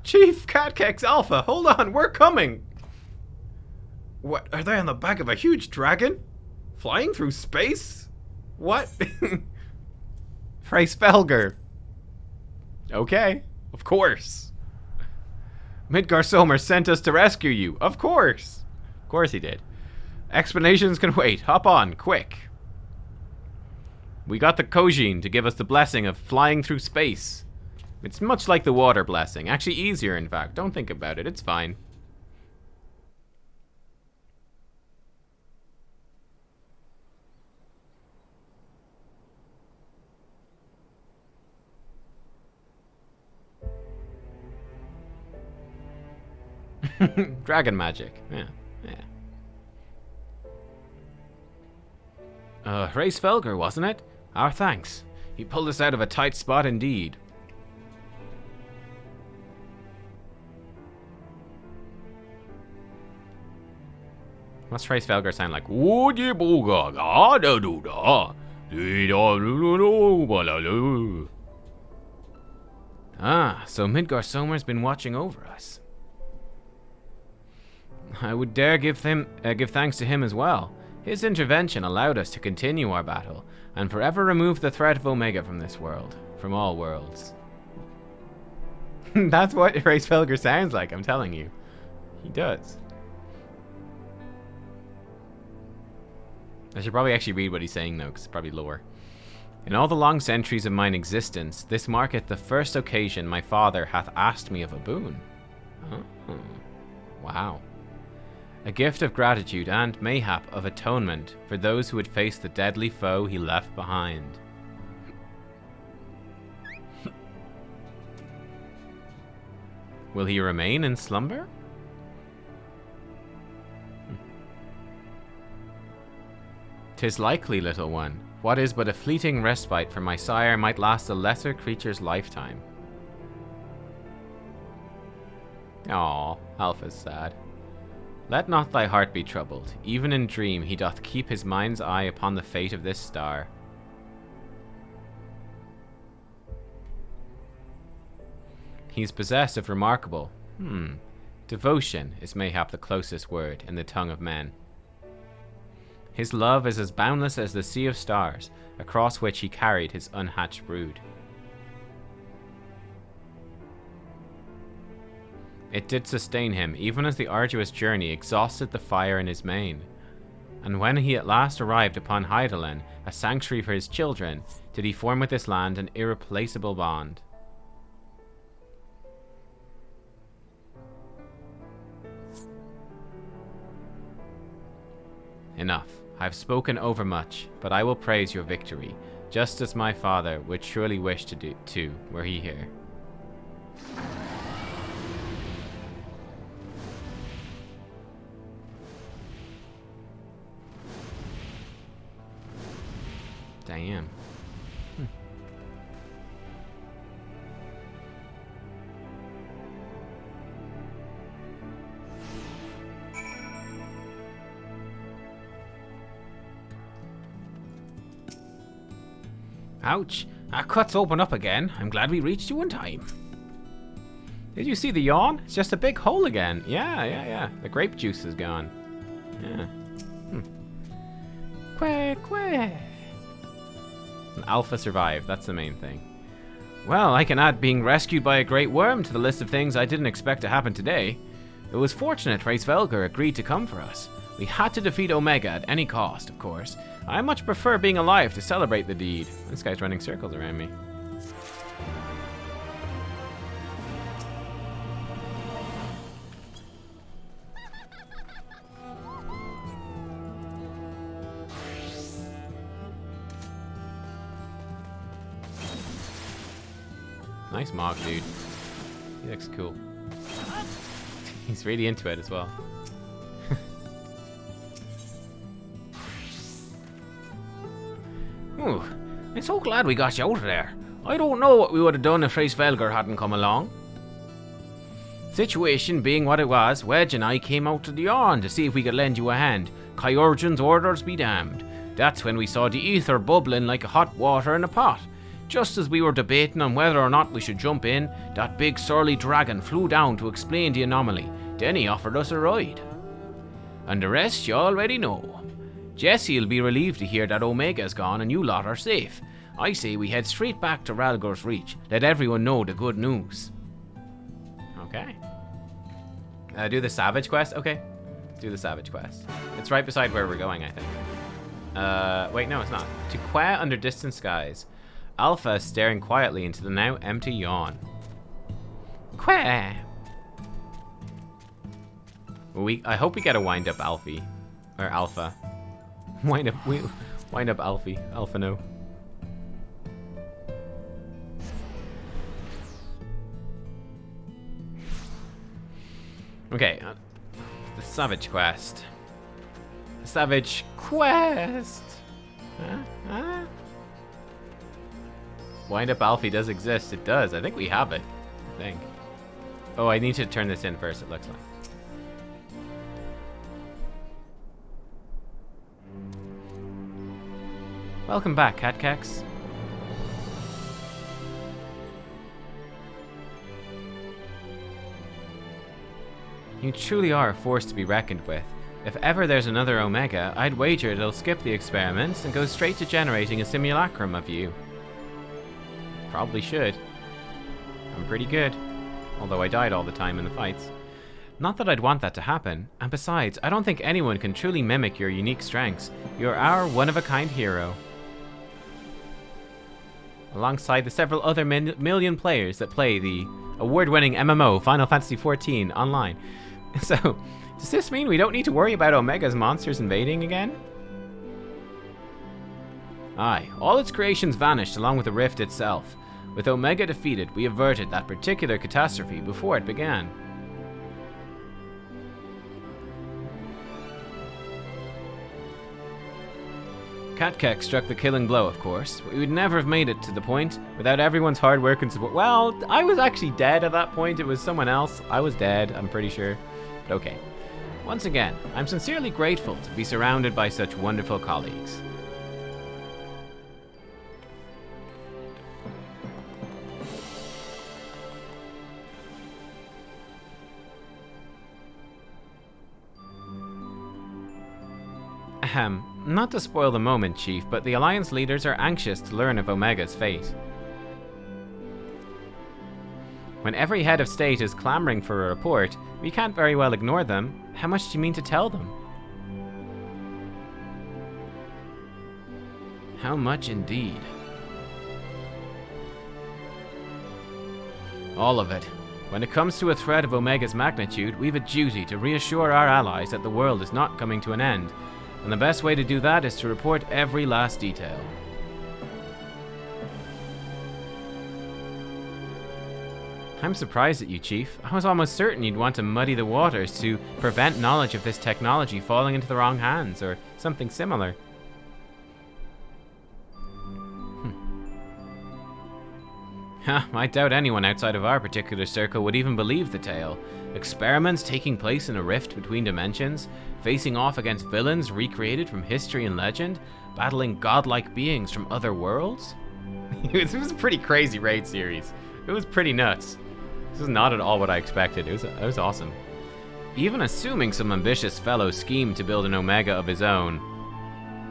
Chief Nubkeks Alpha, hold on, we're coming. What? Are they on the back of a huge dragon? Flying through space? What? Race Velger. Okay, of course. Midgar Sommer sent us to rescue you. Of course. Of course he did. Explanations can wait. Hop on, quick. We got the Kojin to give us the blessing of flying through space. It's much like the water blessing. Actually easier, in fact. Don't think about it. It's fine. Dragon magic. Yeah. Race Felger, wasn't it? Our thanks. He pulled us out of a tight spot indeed. What's Race Felger sound like? Ah, so Midgar Sommer's been watching over us. I would dare give thanks to him as well. His intervention allowed us to continue our battle, and forever remove the threat of Omega from this world, from all worlds. That's what Race Felger sounds like, I'm telling you. He does. I should probably actually read what he's saying, though, because it's probably lore. In all the long centuries of mine existence, this marketh the first occasion my father hath asked me of a boon. Oh. Wow. A gift of gratitude and, mayhap, of atonement for those who had faced the deadly foe he left behind. Will he remain in slumber? 'Tis likely, little one. What is but a fleeting respite for my sire might last a lesser creature's lifetime. Aw, Alpha's sad. Let not thy heart be troubled. Even in dream he doth keep his mind's eye upon the fate of this star. He is possessed of remarkable, devotion is mayhap the closest word in the tongue of men. His love is as boundless as the sea of stars, across which he carried his unhatched brood. It did sustain him, even as the arduous journey exhausted the fire in his mane. And when he at last arrived upon Hydaelyn, a sanctuary for his children, did he form with this land an irreplaceable bond. Enough. I have spoken overmuch, but I will praise your victory, just as my father would surely wish to do too, were he here. Damn. Ouch. Our cut's open up again. I'm glad we reached you in time. Did you see the yawn? It's just a big hole again. Yeah. The grape juice is gone. Yeah. Quack. Alpha survived. That's the main thing. Well, I can add being rescued by a great worm to the list of things I didn't expect to happen today. It was fortunate Race Velger agreed to come for us. We had to defeat Omega at any cost, of course. I much prefer being alive to celebrate the deed. This guy's running circles around me. Nice mock, dude. He looks cool. He's really into it as well. Ooh, I'm so glad we got you out of there. I don't know what we would have done if Race Velger hadn't come along. Situation being what it was, Wedge and I came out to the yarn to see if we could lend you a hand. Kyorgen's orders be damned. That's when we saw the ether bubbling like hot water in a pot. Just as we were debating on whether or not we should jump in, that big surly dragon flew down to explain the anomaly. Then he offered us a ride. And the rest you already know. Jesse'll be relieved to hear that Omega's gone and you lot are safe. I say we head straight back to Ralgor's Reach. Let everyone know the good news. Okay. Do the Savage quest? Okay. Let's do the Savage quest. It's right beside where we're going, I think. Wait, no, it's not. To Qua under distant skies. Alpha is staring quietly into the now empty yawn. Qua! I hope we get a wind-up Alfie. Or Alpha. Wind up Alfie. Alpha no. Okay, the Savage Quest. The Savage Quest! Huh? Wind Up Alfie does exist. It does. I think we have it. I think. Oh, I need to turn this in first, it looks like. Welcome back, Nubkeks. You truly are a force to be reckoned with. If ever there's another Omega, I'd wager it'll skip the experiments and go straight to generating a simulacrum of you. Probably should. I'm pretty good. Although I died all the time in the fights. Not that I'd want that to happen, and besides, I don't think anyone can truly mimic your unique strengths. You're our one-of-a-kind hero. Alongside the several other million players that play the award-winning MMO Final Fantasy XIV online. So, does this mean we don't need to worry about Omega's monsters invading again? Aye, all its creations vanished along with the rift itself. With Omega defeated, we averted that particular catastrophe before it began. Nubkeks struck the killing blow, of course. We would never have made it to the point without everyone's hard work and support. Well, I was actually dead at that point. It was someone else. I was dead, I'm pretty sure. But okay. Once again, I'm sincerely grateful to be surrounded by such wonderful colleagues. Ahem. Not to spoil the moment, Chief, but the Alliance leaders are anxious to learn of Omega's fate. When every head of state is clamoring for a report, we can't very well ignore them. How much do you mean to tell them? How much indeed? All of it. When it comes to a threat of Omega's magnitude, we've a duty to reassure our allies that the world is not coming to an end. And the best way to do that is to report every last detail. I'm surprised at you, Chief. I was almost certain you'd want to muddy the waters to prevent knowledge of this technology falling into the wrong hands, or something similar. I doubt anyone outside of our particular circle would even believe the tale. Experiments taking place in a rift between dimensions, facing off against villains recreated from history and legend, battling godlike beings from other worlds? It was a pretty crazy raid series. It was pretty nuts. This is not at all what I expected. It was awesome. Even assuming some ambitious fellow schemed to build an Omega of his own,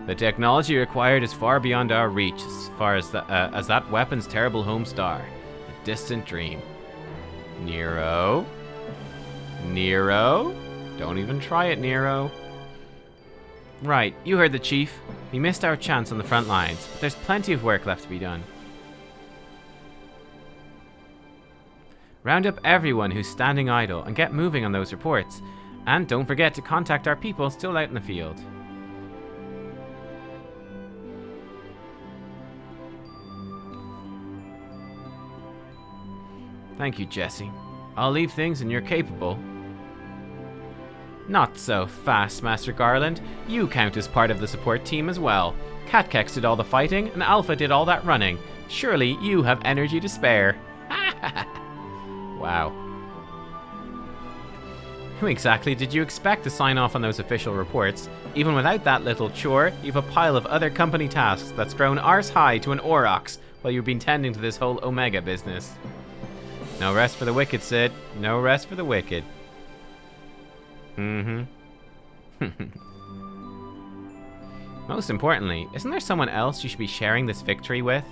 the technology required is far beyond our reach as far as that weapon's terrible home star. A distant dream. Nero? Nero? Don't even try it, Nero. Right, you heard the Chief. We missed our chance on the front lines, but there's plenty of work left to be done. Round up everyone who's standing idle and get moving on those reports. And don't forget to contact our people still out in the field. Thank you, Jesse. I'll leave things and you're capable. Not so fast, Master Garland. You count as part of the support team as well. Nubkeks did all the fighting and Alpha did all that running. Surely you have energy to spare. Wow. Who exactly did you expect to sign off on those official reports? Even without that little chore, you've a pile of other company tasks that's grown arse high to an aurochs while you've been tending to this whole Omega business. No rest for the wicked, Sid. No rest for the wicked. Most importantly, isn't there someone else you should be sharing this victory with?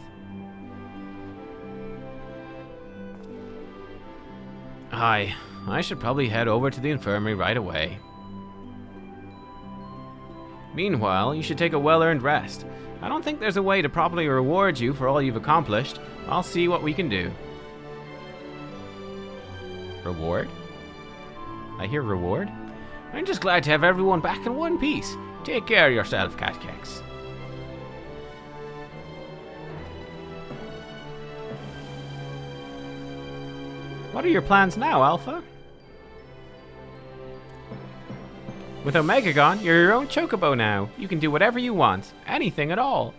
Aye, I should probably head over to the infirmary right away. Meanwhile, you should take a well-earned rest. I don't think there's a way to properly reward you for all you've accomplished. I'll see what we can do. Reward? I hear reward? I'm just glad to have everyone back in one piece. Take care of yourself, Nubkeks. What are your plans now, Alpha? With Omega gone, you're your own chocobo now. You can do whatever you want. Anything at all.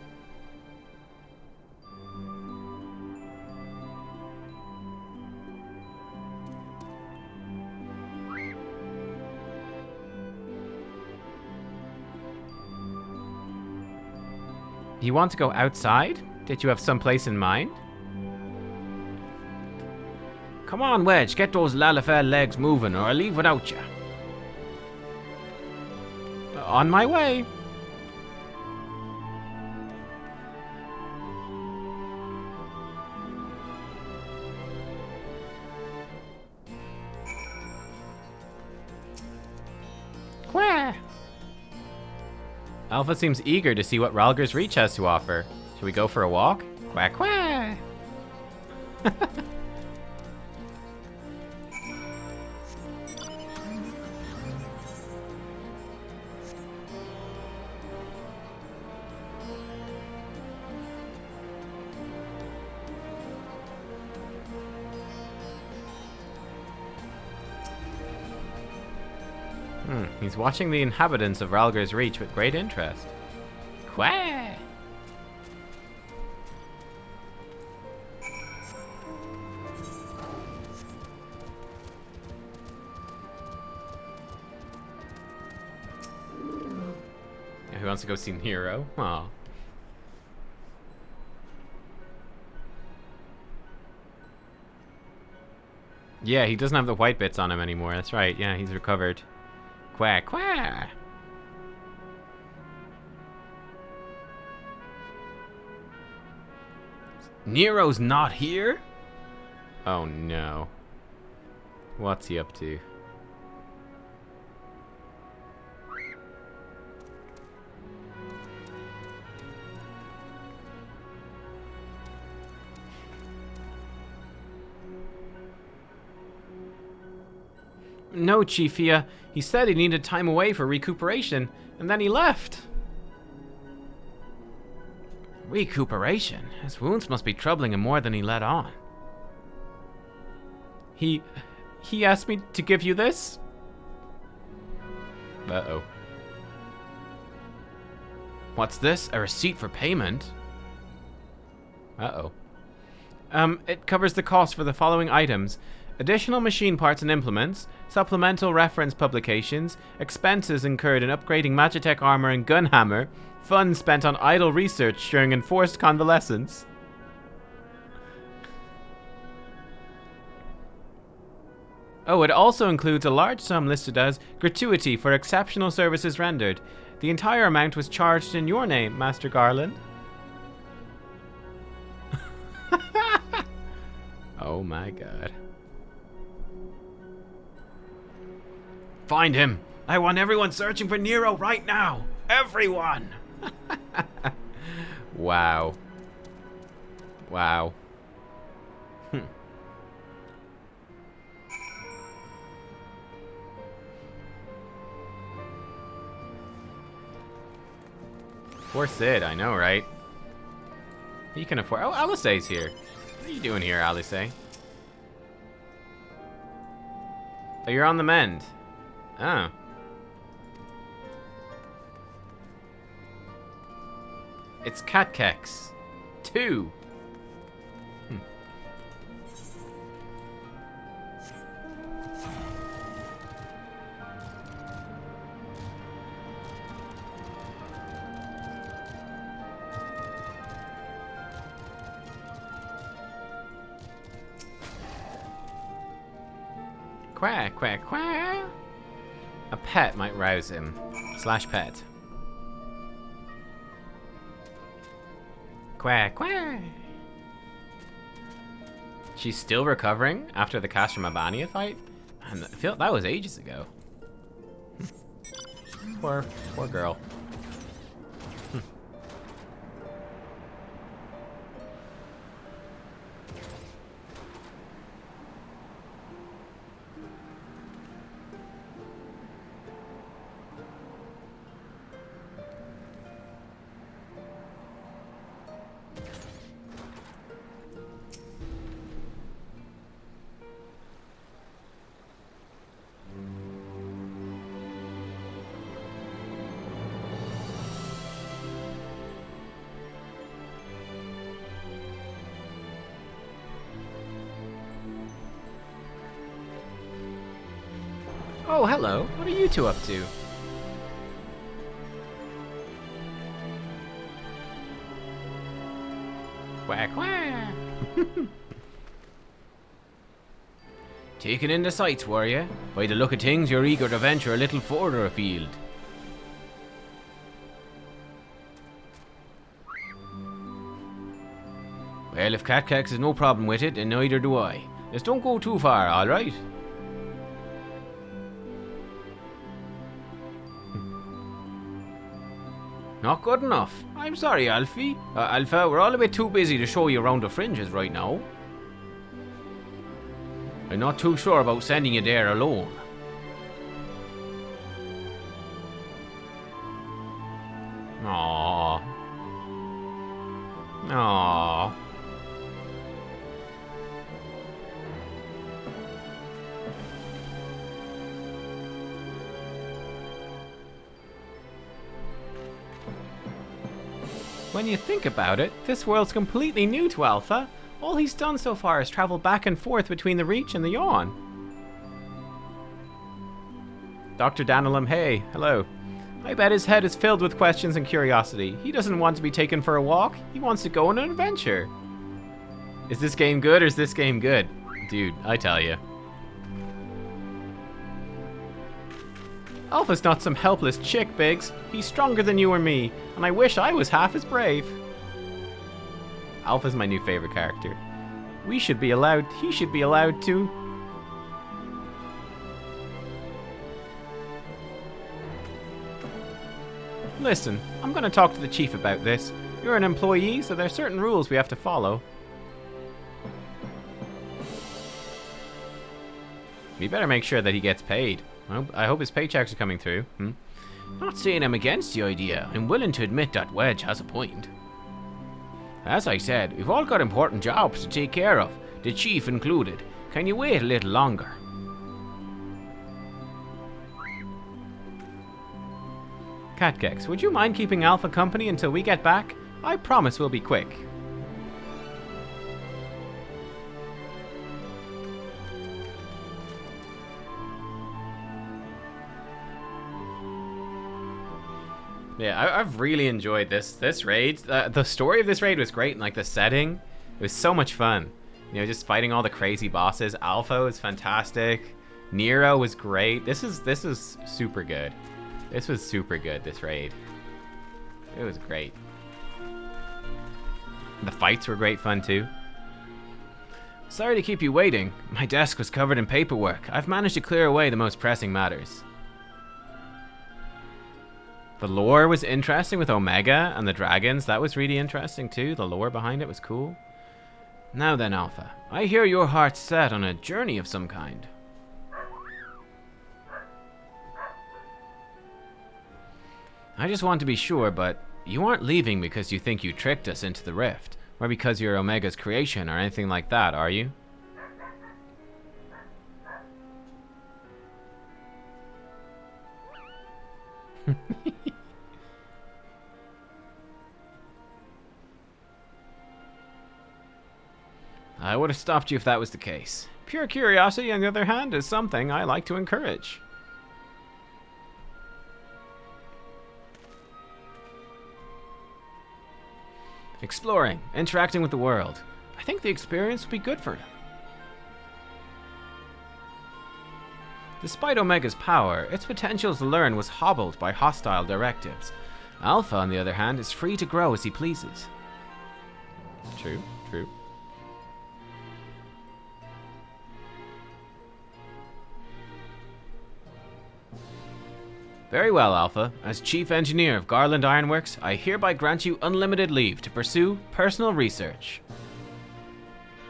You want to go outside? Did you have some place in mind? Come on, Wedge, get those Lalafell legs moving or I'll leave without you. On my way. Quah! Alpha seems eager to see what Ralger's Reach has to offer. Should we go for a walk? Quack quack! He's watching the inhabitants of Ralger's Reach with great interest. Quah! Who wants to go see Nero? Aw. Yeah, he doesn't have the white bits on him anymore. That's right. Yeah, he's recovered. Quack, quack. Nero's not here? Oh no. What's he up to? No, Chiefia. He said he needed time away for recuperation, and then he left. Recuperation? His wounds must be troubling him more than he let on. He asked me to give you this? Uh-oh. What's this? A receipt for payment? Uh-oh. It covers the cost for the following items: additional machine parts and implements, supplemental reference publications, expenses incurred in upgrading Magitech armor and gunhammer, funds spent on idle research during enforced convalescence. Oh, it also includes a large sum listed as gratuity for exceptional services rendered. The entire amount was charged in your name, Master Garland. Oh my god. Find him! I want everyone searching for Nero right now! Everyone! Wow. Wow. Poor Sid, I know, right? He can afford. Oh, Alice's here. What are you doing here, Alice? Oh, you're on the mend. Oh. It's Nubkeks 2. Quack, quack, quack. A pet might rouse him. / pet. Quack, quack. She's still recovering after the Castramabania fight? Man, I feel that was ages ago. Poor girl. Oh, hello. What are you two up to? Quack, quack. Taking in the sights, were you? By the look of things, you're eager to venture a little further afield. Well, if Nubkeks has no problem with it, then neither do I. Just don't go too far, alright? Not good enough. I'm sorry, Alfie. Alpha, we're all a bit too busy to show you around the fringes right now. I'm not too sure about sending you there alone. Aww. Aww. When you think about it, this world's completely new to Alpha. All he's done so far is travel back and forth between the Reach and the Yawn. Dr. Danilum, hey, hello. I bet his head is filled with questions and curiosity. He doesn't want to be taken for a walk. He wants to go on an adventure. Is this game good or is this game good? Dude, I tell you. Alpha's not some helpless chick, Biggs. He's stronger than you or me, and I wish I was half as brave. Alpha's my new favorite character. He should be allowed to. Listen, I'm gonna talk to the chief about this. You're an employee, so there's certain rules we have to follow. We better make sure that he gets paid. I hope his paychecks are coming through. Not saying I'm against the idea. I'm willing to admit that Wedge has a point. As I said, we've all got important jobs to take care of, the chief included. Can you wait a little longer? Nubkeks, would you mind keeping Alpha company until we get back? I promise we'll be quick. Yeah, I've really enjoyed this raid. The story of this raid was great, and like the setting, it was so much fun. You know, just fighting all the crazy bosses. Alpha was fantastic. Nero was great. This is super good. This was super good, this raid. It was great. The fights were great fun too. Sorry to keep you waiting. My desk was covered in paperwork. I've managed to clear away the most pressing matters. The lore was interesting with Omega and the dragons. That was really interesting too. The lore behind it was cool. Now then, Alpha, I hear your heart's set on a journey of some kind. I just want to be sure, but you aren't leaving because you think you tricked us into the rift, or because you're Omega's creation or anything like that, are you? I would have stopped you if that was the case. Pure curiosity, on the other hand, is something I like to encourage. Exploring, interacting with the world. I think the experience would be good for him. Despite Omega's power, its potential to learn was hobbled by hostile directives. Alpha, on the other hand, is free to grow as he pleases. True, true. Very well, Alpha. As Chief Engineer of Garland Ironworks, I hereby grant you unlimited leave to pursue personal research.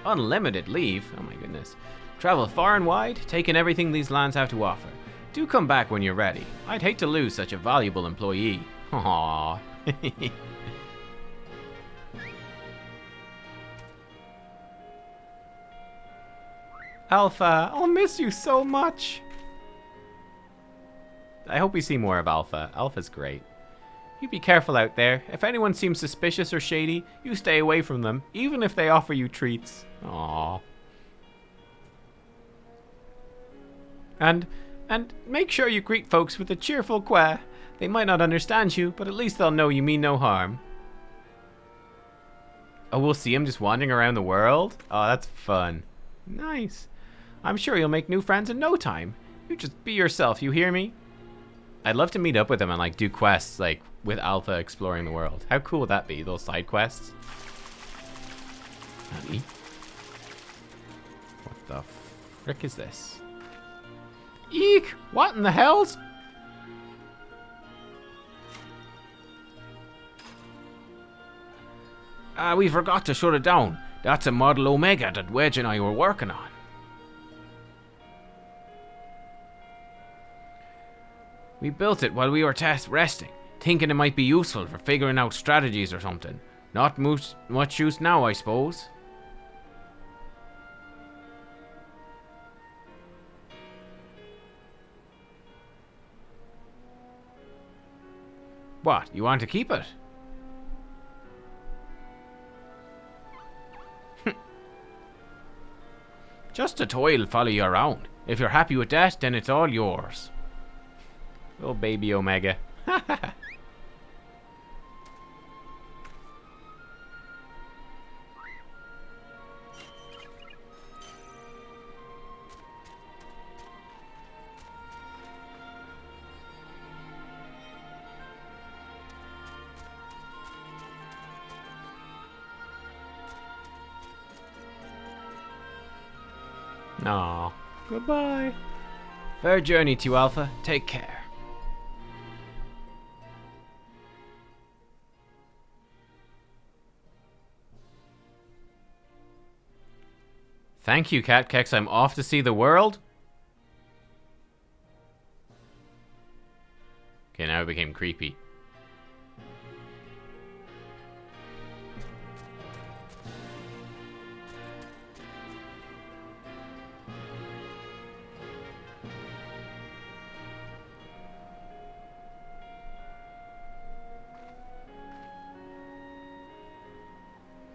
Unlimited leave? Oh my goodness. Travel far and wide, taking everything these lands have to offer. Do come back when you're ready. I'd hate to lose such a valuable employee. Aww. Alpha, I'll miss you so much. I hope we see more of Alpha. Alpha's great. You be careful out there. If anyone seems suspicious or shady, you stay away from them, even if they offer you treats. Aww. And And make sure you greet folks with a cheerful qua. They might not understand you, but at least they'll know you mean no harm. Oh, we'll see him just wandering around the world? Oh, that's fun. Nice. I'm sure you'll make new friends in no time. You just be yourself, you hear me? I'd love to meet up with him and like do quests like with Alpha exploring the world. How cool would that be? Those side quests? Honey? What the frick is this? Eek! What in the hells? We forgot to shut it down. That's a model Omega that Wedge and I were working on. We built it while we were resting, thinking it might be useful for figuring out strategies or something. Not much use now, I suppose. What, you want to keep it? Just a toy will follow you around. If you're happy with that, then it's all yours. Oh, baby Omega. Aw, goodbye. Fair journey to you, Alpha. Take care. Thank you, Nubkeks. I'm off to see the world. Okay, now it became creepy.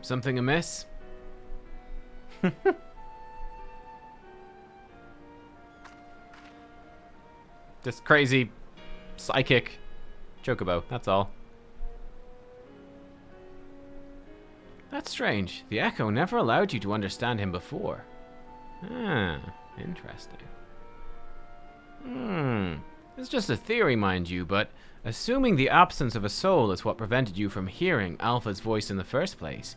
Something amiss? Just crazy psychic chocobo, that's all. That's strange. The Echo never allowed you to understand him before. Ah, interesting. It's just a theory, mind you, but assuming the absence of a soul is what prevented you from hearing Alpha's voice in the first place,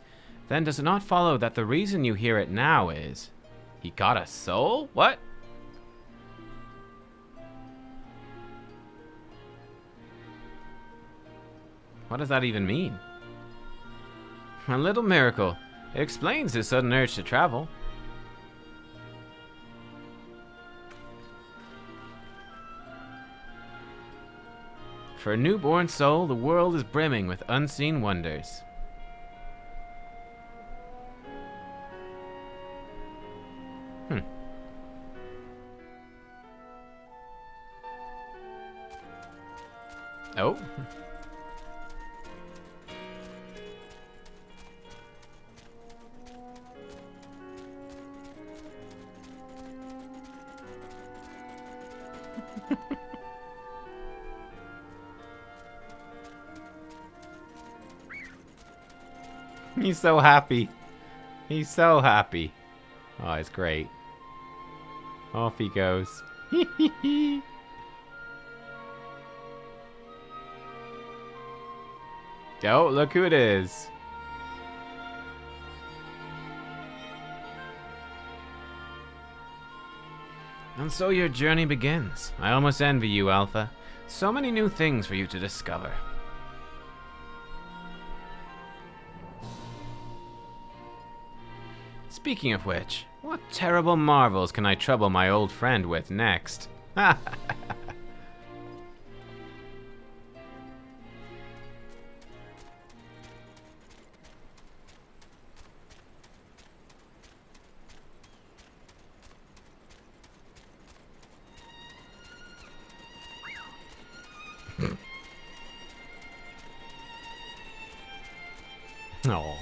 then does it not follow that the reason you hear it now is... He got a soul? What? What does that even mean? A little miracle. It explains his sudden urge to travel. For a newborn soul, the world is brimming with unseen wonders. Oh. He's so happy. He's so happy. Oh, it's great. Off he goes. Oh, look who it is. And so your journey begins. I almost envy you, Alpha. So many new things for you to discover. Speaking of which, what terrible marvels can I trouble my old friend with next? Oh.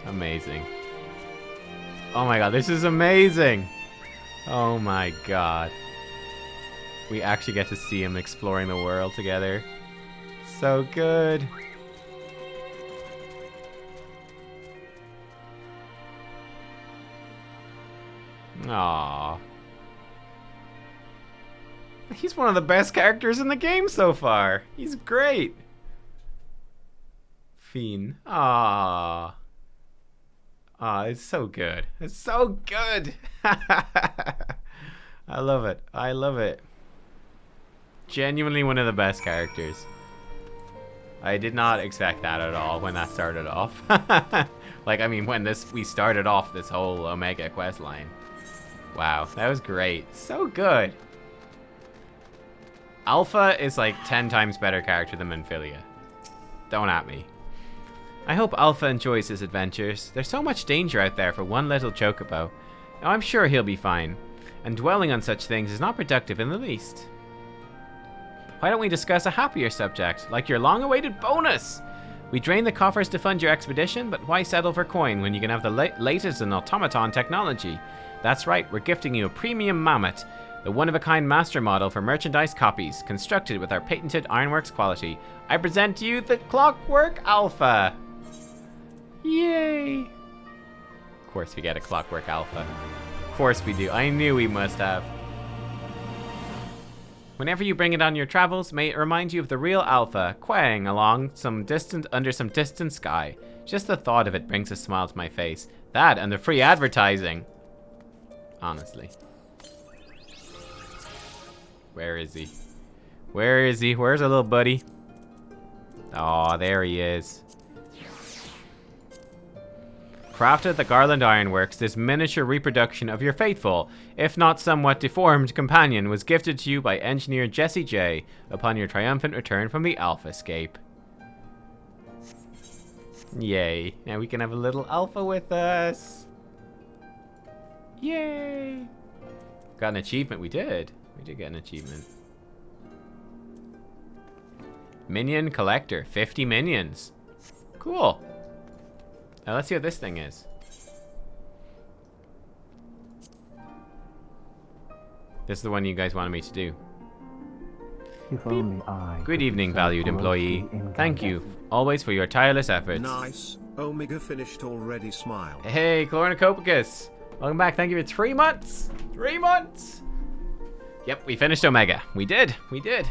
Amazing. Oh my god, this is amazing! Oh my god. We actually get to see him exploring the world together. So good. Aww. He's one of the best characters in the game so far. He's great. Fiend. Aww. Aw, it's so good. It's so good. I love it. I love it. Genuinely one of the best characters. I did not expect that at all when that started off. Like, I mean, when we started off this whole Omega quest line. Wow, that was great. So good. Alpha is like 10 times better character than Minfilia. Don't at me. I hope Alpha enjoys his adventures. There's so much danger out there for one little chocobo. Now, I'm sure he'll be fine. And dwelling on such things is not productive in the least. Why don't we discuss a happier subject, like your long-awaited bonus? We drain the coffers to fund your expedition, but why settle for coin when you can have the latest in automaton technology? That's right, we're gifting you a premium mammoth, the one-of-a-kind master model for merchandise copies, constructed with our patented Ironworks quality. I present to you the Clockwork Alpha. Yay! Of course we get a Clockwork Alpha. Of course we do. I knew we must have. Whenever you bring it on your travels, may it remind you of the real Alpha, quaying along under some distant sky. Just the thought of it brings a smile to my face. That and the free advertising. Honestly. Where is he? Where is he? Where's our little buddy? Oh, there he is. Crafted at the Garland Ironworks, this miniature reproduction of your faithful, if not somewhat deformed companion was gifted to you by engineer Jesse J upon your triumphant return from the Alphascape. Yay. Now we can have a little Alpha with us. Yay. Got an achievement. We did. We did get an achievement. Minion collector. 50 minions. Cool. Now let's see what this thing is. This is the one you guys wanted me to do. If only I Good evening, valued employee. Thank you always for your tireless efforts. Nice. Omega finished already. Smile. Hey, Chlornicopicus. Welcome back. Thank you for 3 months. 3 months. Yep, we finished Omega. We did. We did.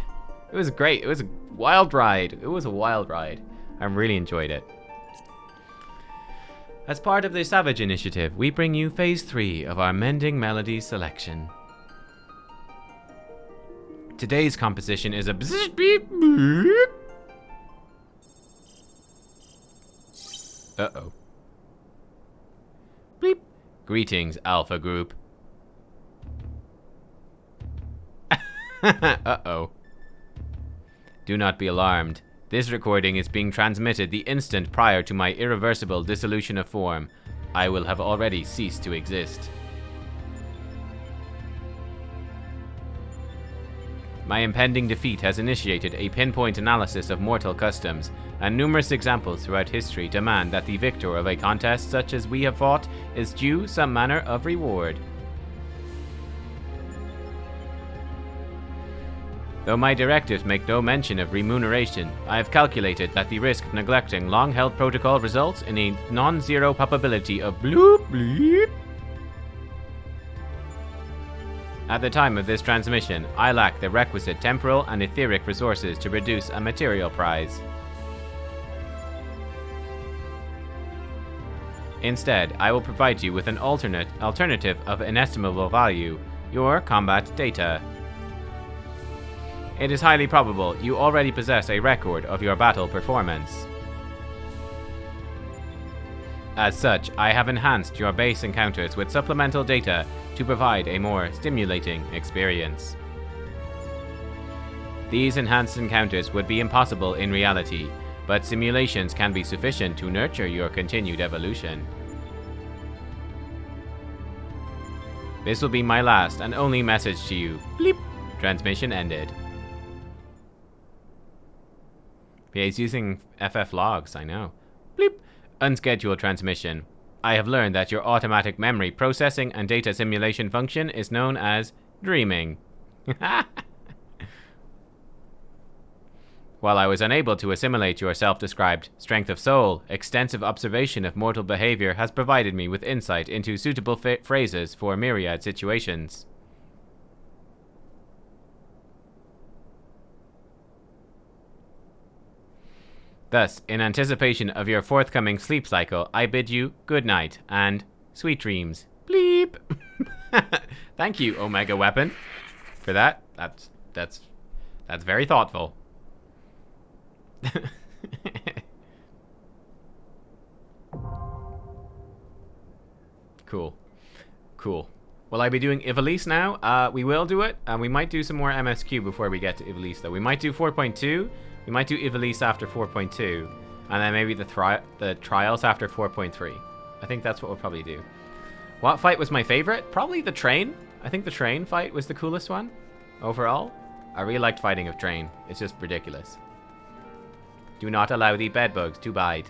It was great. It was a wild ride. It was a wild ride. I really enjoyed it. As part of the Savage Initiative, we bring you Phase 3 of our Mending Melodies selection. Today's composition is a... Uh-oh. Bleep. Greetings, Alpha Group. Uh-oh. Do not be alarmed. This recording is being transmitted the instant prior to my irreversible dissolution of form. I will have already ceased to exist. My impending defeat has initiated a pinpoint analysis of mortal customs, and numerous examples throughout history demand that the victor of a contest such as we have fought is due some manner of reward. Though my directives make no mention of remuneration, I have calculated that the risk of neglecting long-held protocol results in a non-zero probability of bloop bleep. At the time of this transmission, I lack the requisite temporal and etheric resources to produce a material prize. Instead, I will provide you with an alternative of inestimable value, your combat data. It is highly probable you already possess a record of your battle performance. As such, I have enhanced your base encounters with supplemental data to provide a more stimulating experience. These enhanced encounters would be impossible in reality, but simulations can be sufficient to nurture your continued evolution. This will be my last and only message to you. Bleep. Transmission ended. Yeah, he's using FF logs, I know. Bleep. Unscheduled transmission. I have learned that your automatic memory processing and data simulation function is known as dreaming. While I was unable to assimilate your self-described strength of soul, extensive observation of mortal behavior has provided me with insight into suitable phrases for myriad situations. Thus, in anticipation of your forthcoming sleep cycle, I bid you good night and sweet dreams. Bleep. Thank you, Omega Weapon, for that. That's very thoughtful. Cool. Will I be doing Ivalice now? We will do it, and we might do some more MSQ before we get to Ivalice, though. We might do 4.2. We might do Ivalice after 4.2, and then maybe the trials after 4.3. I think that's what we'll probably do. What fight was my favorite? Probably the train. I think the train fight was the coolest one overall. I really liked fighting of train. It's just ridiculous. Do not allow the bedbugs to bite.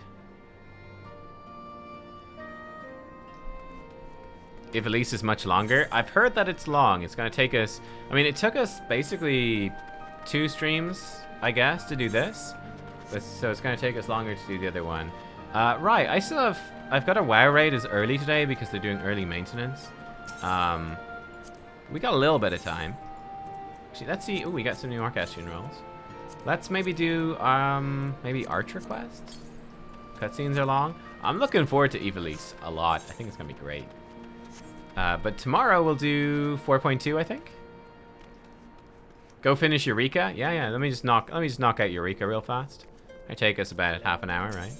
Ivalice is much longer. I've heard that it's long. It's going to take us... I mean, it took us basically 2 streams, I guess, to do this. So it's going to take us longer to do the other one. Right, I still have... I've got a WoW raid as early today because they're doing early maintenance. We got a little bit of time. Actually, let's see... Ooh, we got some new orchestrion rolls. Let's maybe do, maybe Archer Quest? Cutscenes are long. I'm looking forward to Ivalice a lot. I think it's going to be great. But tomorrow we'll do 4.2, I think. Go finish Eureka. Yeah. Let me just knock out Eureka real fast. It take us about half an hour, right?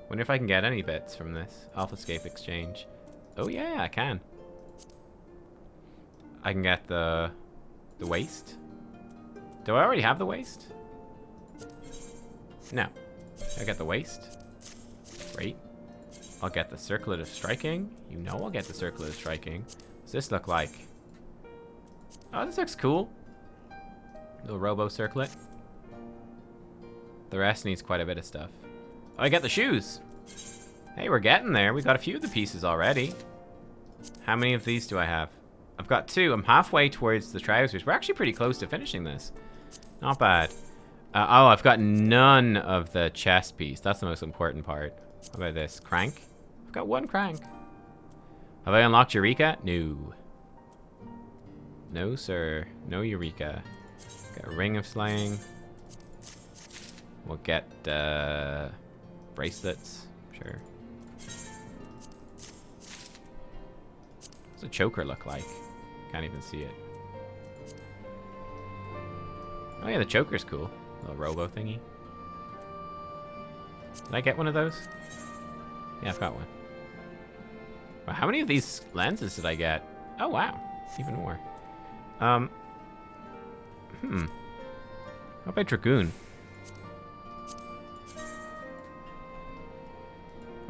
Wonder if I can get any bits from this Alphascape exchange. Oh yeah, I can. I can get the waste. Do I already have the waste? No. I get the waste. Great. I'll get the circlet of striking. You know I'll get the circlet of striking. What's this look like? Oh, this looks cool. Little robo circlet. The rest needs quite a bit of stuff. Oh, I got the shoes. Hey, we're getting there. We got a few of the pieces already. How many of these do I have? I've got 2. I'm halfway towards the trousers. We're actually pretty close to finishing this. Not bad. Oh, I've got none of the chest piece. That's the most important part. How about this? Crank? I've got 1 crank. Have I unlocked Eureka? No. No, sir. No Eureka. Got a Ring of Slaying. We'll get bracelets. Sure. What's a choker look like? Can't even see it. Oh yeah, the choker's cool. Little robo thingy. Did I get one of those? Yeah, I've got one. Well, how many of these lenses did I get? Oh wow, even more. How about Dragoon?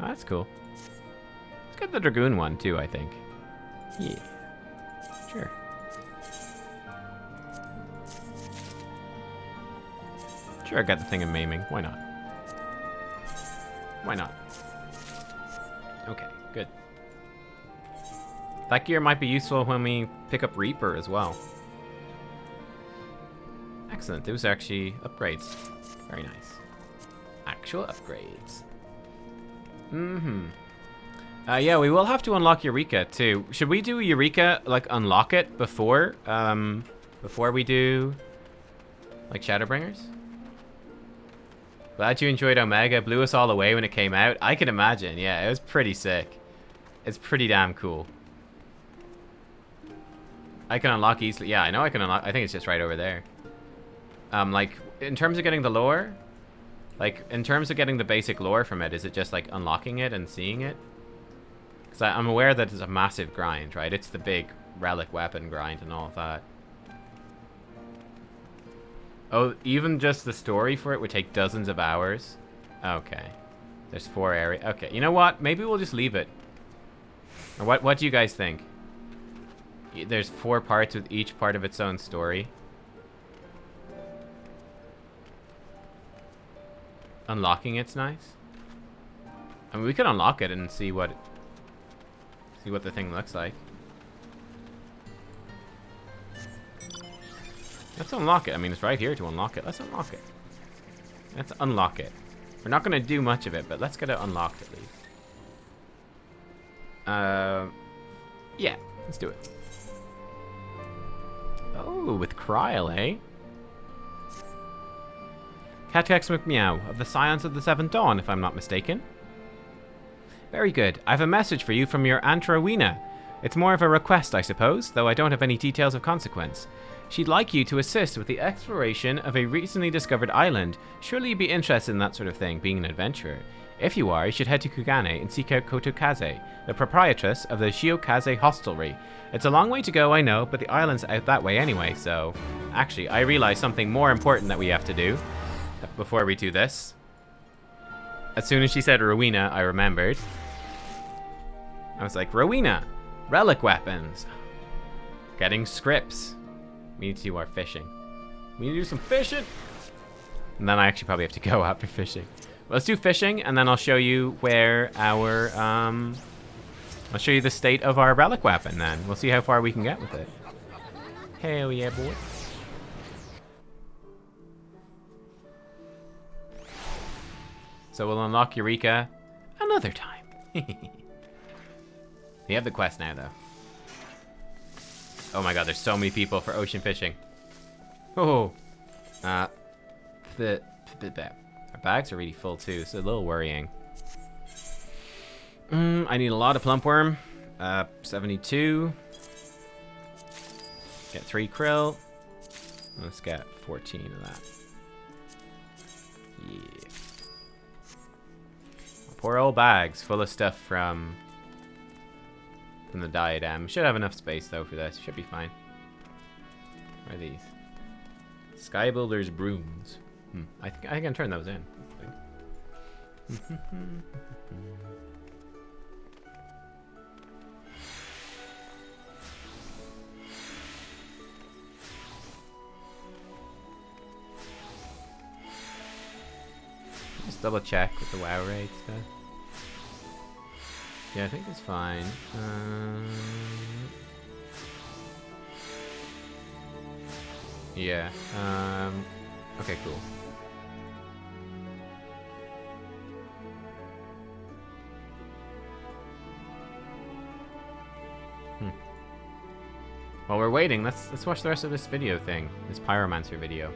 Oh, that's cool. Let's get the Dragoon one too, I think. Yeah. Sure. Sure, I got the thing of maiming. Why not? Why not? Okay, good. That gear might be useful when we pick up Reaper as well. Excellent. Those are actually upgrades. Very nice. Actual upgrades. Yeah, we will have to unlock Eureka too. Should we do Eureka, like unlock it before we do like Shadowbringers? Glad you enjoyed Omega. Blew us all away when it came out. I can imagine. Yeah, it was pretty sick. It's pretty damn cool. I can unlock easily. Yeah, I know I can unlock. I think it's just right over there. Like in terms of getting the lore, like in terms of getting the basic lore from it, is it just like unlocking it and seeing it? Because I'm aware that it's a massive grind, right? It's the big relic weapon grind and all of that. Oh, even just the story for it would take dozens of hours. Okay. There's 4 areas. Okay, you know what? Maybe we'll just leave it. Or what do you guys think? There's 4 parts with each part of its own story. unlocking it's nice. I mean, we could unlock it and see what the thing looks like. Let's unlock it. I mean, it's right here to unlock it. Let's unlock it. Let's unlock it. We're not going to do much of it, but let's get it unlocked at least. Yeah, let's do it. Oh, with Kryl, eh? Catchex McMeow of the Scions of the Seventh Dawn, if I'm not mistaken. Very good. I have a message for you from your Aunt Rowena. It's more of a request, I suppose, though I don't have any details of consequence. She'd like you to assist with the exploration of a recently discovered island. Surely you'd be interested in that sort of thing, being an adventurer. If you are, you should head to Kugane and seek out Kotokaze, the proprietress of the Shiokaze hostelry. It's a long way to go, I know, but the island's out that way anyway, so... Actually, I realized something more important that we have to do before we do this. As soon as she said Rowena, I remembered. I was like, Rowena! Relic weapons! Getting scripts. We need to do our fishing. We need to do some fishing! And then I actually probably have to go after fishing. Well, let's do fishing, and then I'll show you where our, I'll show you the state of our relic weapon then. We'll see how far we can get with it. Hell yeah, boy. So we'll unlock Eureka another time. We have the quest now, though. Oh my god, there's so many people for ocean fishing. Oh. Our bags are really full, too, so a little worrying. I need a lot of plump worm. 72. Get 3 krill. Let's get 14 of that. Yeah. Poor old bags full of stuff from the diadem. Should have enough space though for this. Should be fine. What are these? Sky Builder's brooms. I think I can turn those in. Just double check with the WoW raid stuff. Yeah, I think it's fine. Yeah. Okay, cool. While we're waiting, let's watch the rest of this video thing. This Pyromancer video.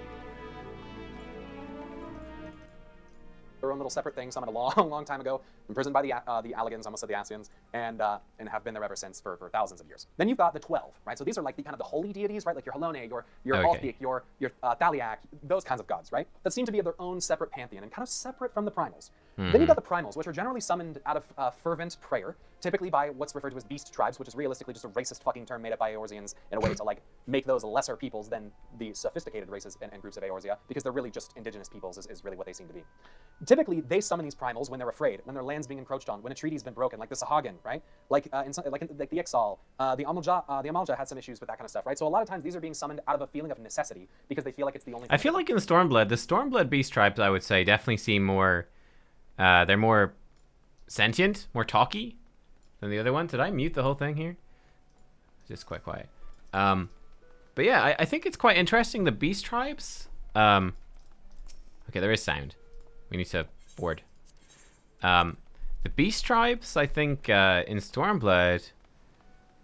Their own little separate thing, summoned a long time ago, imprisoned by the Alligans, almost said the Asians, and have been there ever since for thousands of years. Then you've got the 12, right? So these are like the kind of the holy deities, right? Like your Halone, your Althbic, your Thaliak, those kinds of gods, right? That seem to be of their own separate pantheon and kind of separate from the primals. Then you've got the primals, which are generally summoned out of fervent prayer, typically by what's referred to as beast tribes, which is realistically just a racist fucking term made up by Eorzeans in a way to like make those lesser peoples than the sophisticated races and groups of Eorzea, because they're really just indigenous peoples is really what they seem to be. Typically, they summon these primals when they're afraid, when their land's being encroached on, when a treaty's been broken, like the Sahagin, right? Like the Ixal, the Amalja had some issues with that kind of stuff, right? So a lot of times these are being summoned out of a feeling of necessity because they feel like it's the only thing. I feel like in the Stormblood beast tribes, I would say, definitely seem more, they're more sentient, more talky than the other one. Did I mute the whole thing here? It's just quite quiet. But yeah, I think it's quite interesting, the beast tribes. Okay, there is sound. We need to board. The beast tribes, I think, in Stormblood,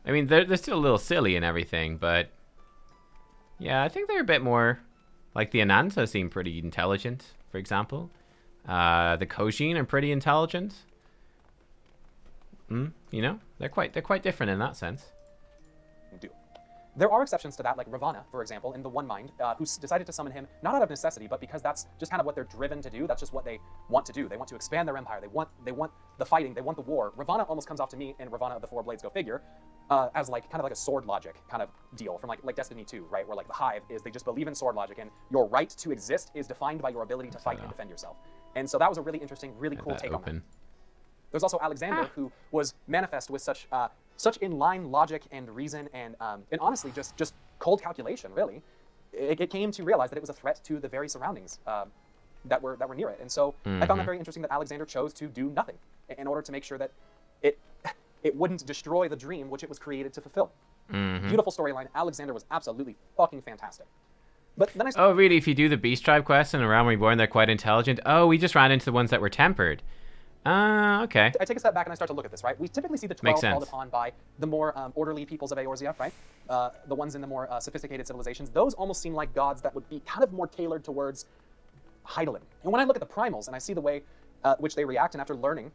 I mean, they're still a little silly and everything, but yeah, I think they're a bit more, like the Ananta seem pretty intelligent, for example. The Kojin are pretty intelligent. You know, they're quite different in that sense. There are exceptions to that, like Ravana, for example, in the One Mind, who decided to summon him not out of necessity, but because that's just kind of what they're driven to do. That's just what they want to do. They want to expand their empire. They want the fighting. They want the war. Ravana almost comes off to me in Ravana of the Four Blades Go Figure, as like kind of like a sword logic kind of deal from like Destiny 2, right? Where like the Hive is they just believe in sword logic, and your right to exist is defined by your ability to fight and defend yourself. And so that was a really interesting, really cool take on that. There's also Alexander, who was manifest with such inline logic and reason and honestly just cold calculation, really. It came to realize that it was a threat to the very surroundings. that were near it. And so I found that very interesting that Alexander chose to do nothing in order to make sure that it wouldn't destroy the dream which it was created to fulfill. Beautiful storyline. Alexander was absolutely fucking fantastic. But then oh, really? If you do the Beast Tribe quest in A Realm Reborn, they're quite intelligent. Oh, we just ran into the ones that were tempered. Okay. I take a step back and I start to look at this, right? We typically see the 12 called upon by the more orderly peoples of Eorzea, right? The ones in the more sophisticated civilizations. Those almost seem like gods that would be kind of more tailored towards Hydaelyn. And when I look at the primals and I see the way which they react, and after learning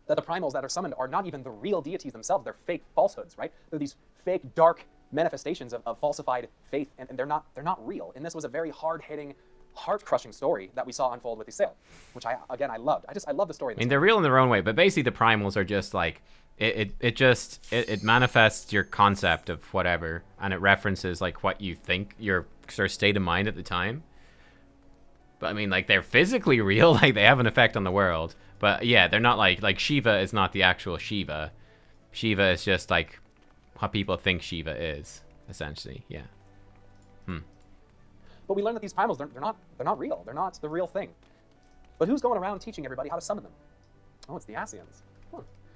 that the primals that are summoned are not even the real deities themselves, they're fake falsehoods, right? They're these fake, dark manifestations of falsified faith, and they're not real. And this was a very hard-hitting, heart-crushing story that we saw unfold with Ysael, which I loved. I love the story. I mean, they're real in their own way, but basically the primals are just like, it manifests your concept of whatever, and it references like what you think, your sort of state of mind at the time. But I mean, like, they're physically real, like they have an effect on the world. But yeah, they're not like Shiva is not the actual Shiva. Shiva is just like what people think Shiva is, essentially. Yeah. But we learn that these primals, they're not real. They're not the real thing. But who's going around teaching everybody how to summon them? Oh, it's the Ascians.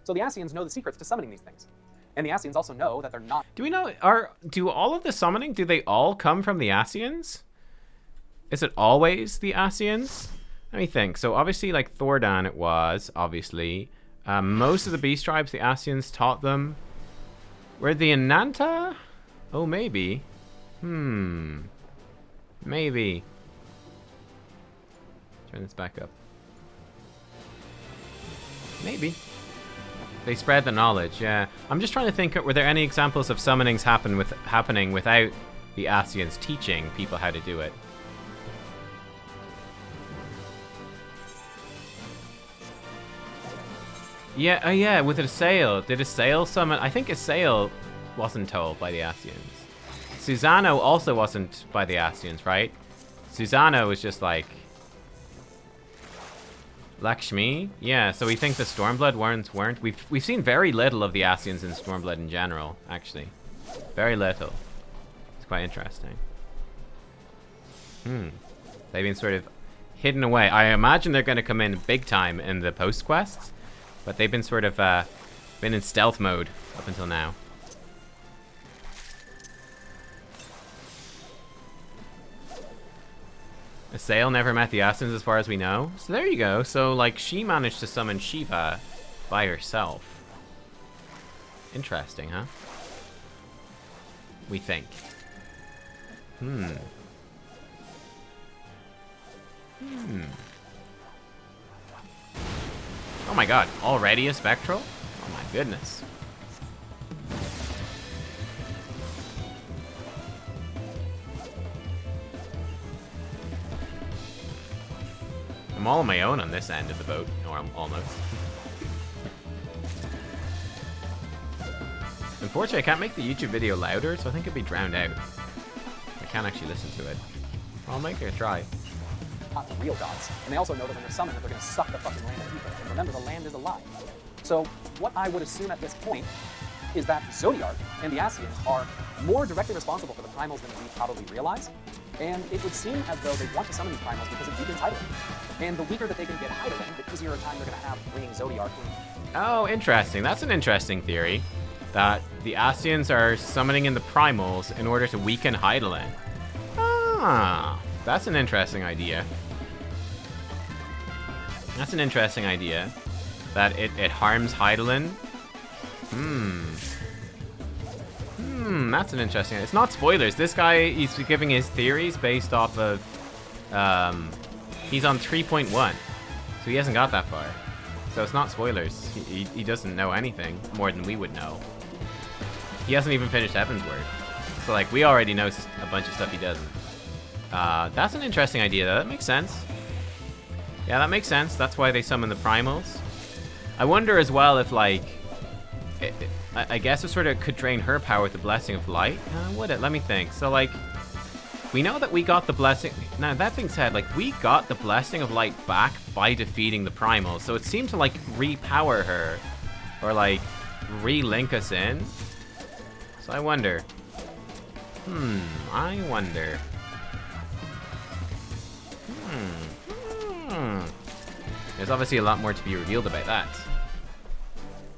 So the Ascians know the secrets to summoning these things. And the Ascians also know that they're not... Do we know, do all of the summoning, do they all come from the Ascians? Is it always the Ascians? Let me think. So obviously, like Thordan it was, obviously. Most of the Beast Tribes, the Ascians taught them. Were the Ananta? Oh, maybe. Maybe. Turn this back up. Maybe. They spread the knowledge, yeah. I'm just trying to think, were there any examples of summonings happening without the Ascians teaching people how to do it? Yeah, yeah, with Ysael. Did Ysael summon? I think Ysael wasn't told by the Ascians. Susano also wasn't by the Ascians, right? Susano was just like... Lakshmi? Yeah, so we think the Stormblood weren't. We've seen very little of the Ascians in Stormblood in general, actually. Very little. It's quite interesting. They've been sort of hidden away. I imagine they're going to come in big time in the post-quests, but they've been sort of been in stealth mode up until now. Ysael never met the Ascians as far as we know. So there you go. So, like, she managed to summon Shiva by herself. Interesting, huh? We think. Oh my god, already a Spectral? Oh my goodness. I'm all on my own on this end of the boat, or almost. Unfortunately, I can't make the YouTube video louder, so I think it'd be drowned out. I can't actually listen to it. I'll make it a try. Not the real gods. And they also know that when they're summoned, that they're going to suck the fucking land of people. And remember, the land is alive. So what I would assume at this point is that Zodiark and the Ascians are more directly responsible for the primals than we probably realize. And it would seem as though they want to summon these primals because it weakens Hydaelyn. And the weaker that they can get Hydaelyn, the easier a time they're going to have bringing Zodiark in. Oh, interesting. That's an interesting theory. That the Ascians are summoning in the primals in order to weaken Hydaelyn. Ah, that's an interesting idea. That's an interesting idea. That it harms Hydaelyn. That's an interesting... It's not spoilers. This guy, he's giving his theories based off of... he's on 3.1. So he hasn't got that far. So it's not spoilers. He doesn't know anything more than we would know. He hasn't even finished Heavensward. So, like, we already know a bunch of stuff he doesn't. That's an interesting idea, though. That makes sense. Yeah, that makes sense. That's why they summon the primals. I wonder as well if, like... I guess it sort of could drain her power with the Blessing of Light. Would it? Let me think. So, like... We know that we got the Blessing... Now, that being said, like, we got the Blessing of Light back by defeating the primals. So it seemed to, like, repower her. Or, like, re-link us in. So I wonder. I wonder. There's obviously a lot more to be revealed about that.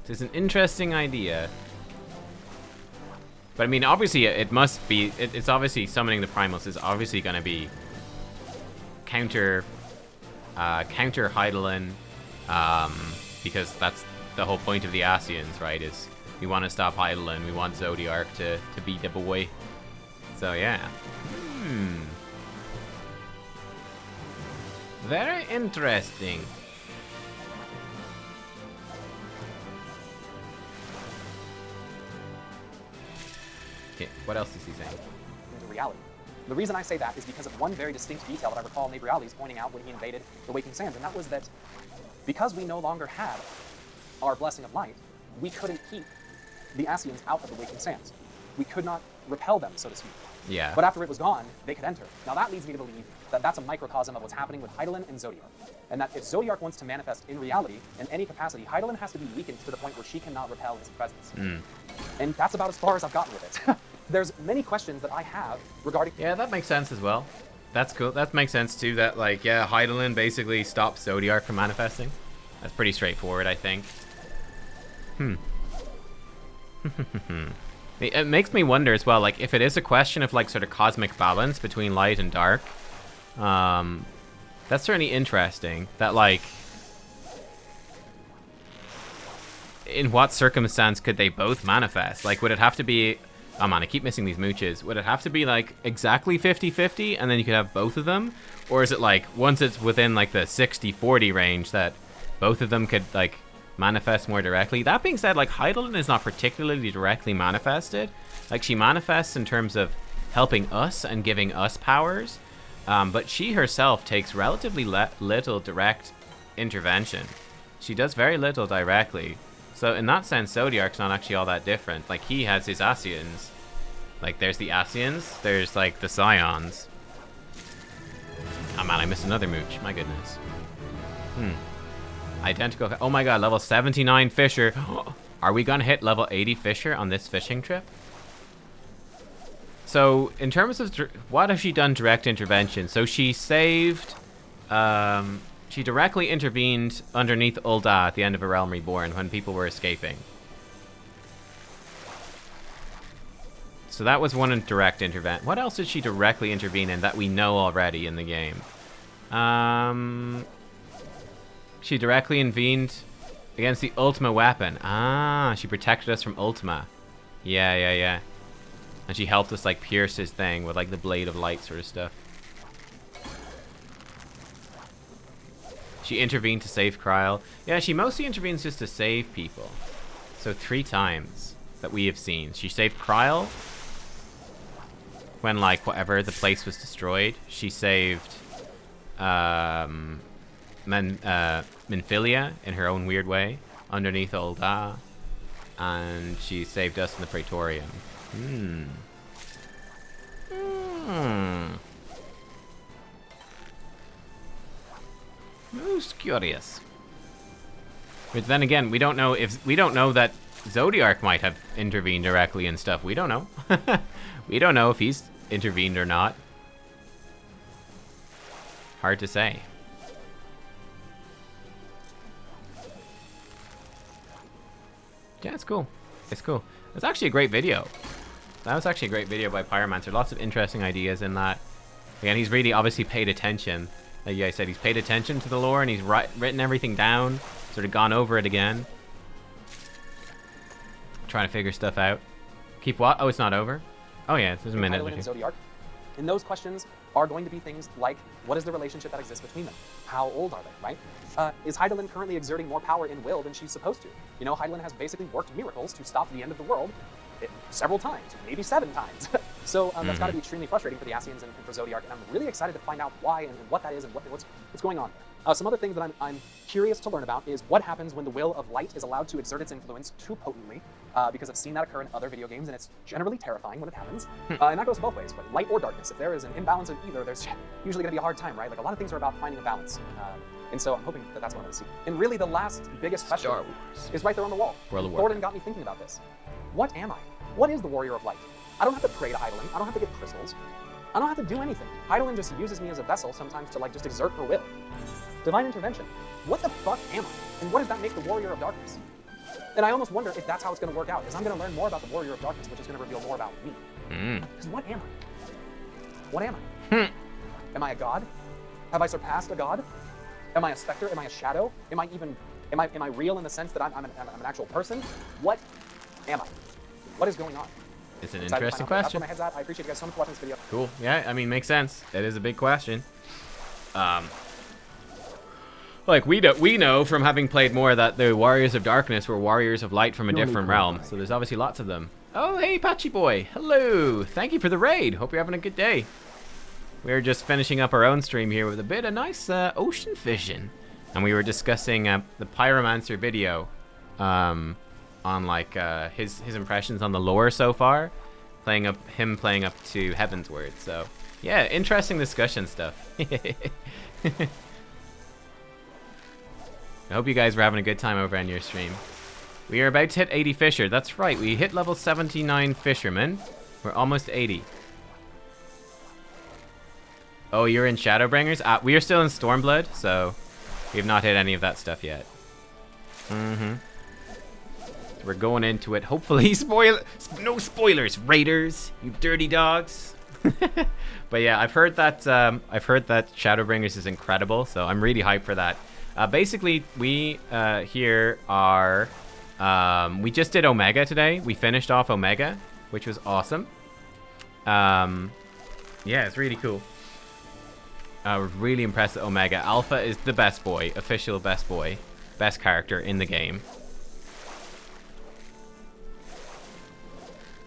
It's an interesting idea. But I mean, obviously, it must be. It's obviously summoning the primals is obviously going to be counter Hydaelyn, because that's the whole point of the Ascians, right? Is we want to stop Hydaelyn, we want Zodiark to beat the boy. So yeah. Very interesting. Okay, what else is he saying? Into reality. The reason I say that is because of one very distinct detail that I recall Nebriales pointing out when he invaded the Waking Sands, and that was that because we no longer had our Blessing of Light, we couldn't keep the Ascians out of the Waking Sands. We could not repel them, so to speak. Yeah. But after it was gone, they could enter. Now that leads me to believe that that's a microcosm of what's happening with Hydaelyn and Zodiark. And that if Zodiark wants to manifest in reality, in any capacity, Hydaelyn has to be weakened to the point where she cannot repel his presence. And that's about as far as I've gotten with it. There's many questions that I have regarding... Yeah, that makes sense as well. That's cool. That makes sense too, that like, yeah, Hydaelyn basically stops Zodiark from manifesting. That's pretty straightforward, I think. It makes me wonder as well, like, if it is a question of like sort of cosmic balance between light and dark, that's certainly interesting. That like, in what circumstance could they both manifest? Like, would it have to be, oh man, I keep missing these mooches. Would it have to be like exactly 50-50 and then you could have both of them? Or is it like, once it's within like the 60-40 range that both of them could like manifest more directly? That being said, like, Hydaelyn is not particularly directly manifested. Like, she manifests in terms of helping us and giving us powers, but she herself takes relatively little direct intervention. She does very little directly. So in that sense, Zodiark's not actually all that different. Like, he has his Ascians. Like, there's the Ascians, there's like the Scions. Oh man, I missed another mooch. My goodness. Identical. Oh my god, level 79 Fisher. Are we gonna hit level 80 Fisher on this fishing trip? So, in terms of what has she done direct intervention? So she saved, she directly intervened underneath Ul'dah at the end of A Realm Reborn when people were escaping. So that was one direct intervention. What else did she directly intervene in that we know already in the game? She directly intervened against the Ultima weapon. Ah, she protected us from Ultima. Yeah. And she helped us like pierce his thing with like the blade of light sort of stuff. She intervened to save Kryl. Yeah, she mostly intervenes just to save people. So 3 times that we have seen. She saved Kryl when like whatever the place was destroyed. She saved Minfilia in her own weird way underneath Ul'dah, and she saved us in the Praetorium. Most curious. But then again, we don't know that Zodiark might have intervened directly and stuff. We don't know. We don't know if he's intervened or not. Hard to say. Yeah, it's cool. It's cool. It's actually a great video. That was actually a great video by Pyromancer. Lots of interesting ideas in that. Again, he's really obviously paid attention. Like I said, he's paid attention to the lore and he's written everything down, sort of gone over it again. Trying to figure stuff out. Keep what? Oh, it's not over? Oh yeah, there's a minute or two. Zodiark. And those questions are going to be things like, what is the relationship that exists between them? How old are they, right? Is Hydaelyn currently exerting more power in will than she's supposed to? You know, Hydaelyn has basically worked miracles to stop the end of the world several times, maybe 7 times. So that's got to be extremely frustrating for the Ascians and for Zodiark, and I'm really excited to find out why and what that is and what's going on there. Some other things that I'm curious to learn about is what happens when the will of light is allowed to exert its influence too potently, because I've seen that occur in other video games, and it's generally terrifying when it happens. And that goes both ways, but light or darkness. If there is an imbalance of either, there's usually going to be a hard time, right? Like, a lot of things are about finding a balance. And so I'm hoping that that's what I'm going to see. And really, the last biggest question is right there on the wall. Thornton got me thinking about this. What am I? What is the Warrior of Light? I don't have to pray to Hydaelyn. I don't have to get crystals. I don't have to do anything. Hydaelyn just uses me as a vessel sometimes to like just exert her will. Divine intervention. What the fuck am I? And what does that make the Warrior of Darkness? And I almost wonder if that's how it's going to work out, is I'm going to learn more about the Warrior of Darkness, which is going to reveal more about me. Because what am I? What am I? Am I a god? Have I surpassed a god? Am I a specter? Am I a shadow? Am I real in the sense that I'm an actual person? What am I? What is going on? It's an interesting question. That's where my head's at. I appreciate you guys so much for watching this video. Cool. Yeah, I mean, makes sense. It is a big question. Like, we know from having played more that the Warriors of Darkness were Warriors of Light from a different realm. So there's obviously lots of them. Oh, hey, Patchy Boy. Hello. Thank you for the raid. Hope you're having a good day. We're just finishing up our own stream here with a bit of nice ocean fishing. And we were discussing the Pyromancer video on, like, his impressions on the lore so far. Him playing up to Heavensward. So, yeah, interesting discussion stuff. I hope you guys were having a good time over on your stream. We are about to hit 80 Fisher. That's right. We hit level 79 Fisherman. We're almost 80. Oh, you're in Shadowbringers? We are still in Stormblood, so we have not hit any of that stuff yet. We're going into it. Hopefully, no spoilers, raiders, you dirty dogs. But yeah, I've heard that Shadowbringers is incredible, so I'm really hyped for that. Basically, we here are... we just did Omega today. We finished off Omega, which was awesome. Yeah, it's really cool. I was really impressed with Omega. Alpha is the best boy. Official best boy. Best character in the game.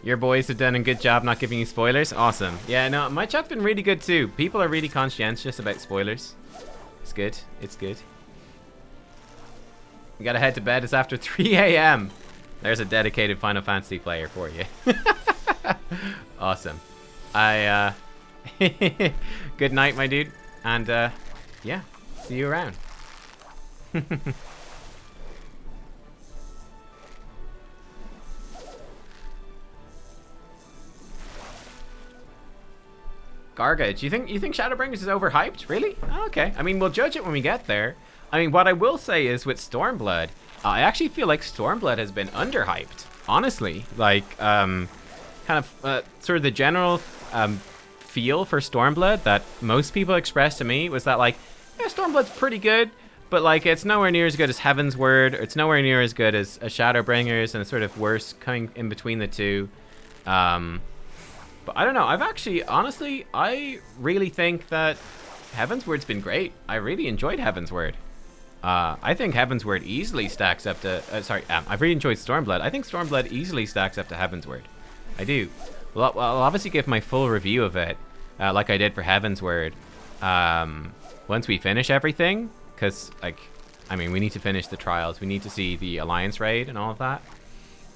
Your boys have done a good job not giving you spoilers. Awesome. Yeah, no, my chat's been really good too. People are really conscientious about spoilers. It's good. It's good. You gotta head to bed. It's after 3 a.m. There's a dedicated Final Fantasy player for you. Awesome. Good night, my dude. And, yeah. See you around. Garga, do you think Shadowbringers is overhyped? Really? Oh, okay. I mean, we'll judge it when we get there. I mean, what I will say is with Stormblood, I actually feel like Stormblood has been underhyped. Honestly, like, kind of sort of the general feel for Stormblood that most people expressed to me was that, like, yeah, Stormblood's pretty good, but like it's nowhere near as good as Heavensward, or it's nowhere near as good as Shadowbringers, and it's sort of worse coming in between the two. But I don't know. I've actually, honestly, I really think that Heavensward's been great. I really enjoyed Heavensward. I think Heavensward easily stacks up to... I've really enjoyed Stormblood. I think Stormblood easily stacks up to Heavensward. I do. Well, I'll obviously give my full review of it, like I did for Heavensward, once we finish everything. Because, like, I mean, we need to finish the trials. We need to see the Alliance raid and all of that.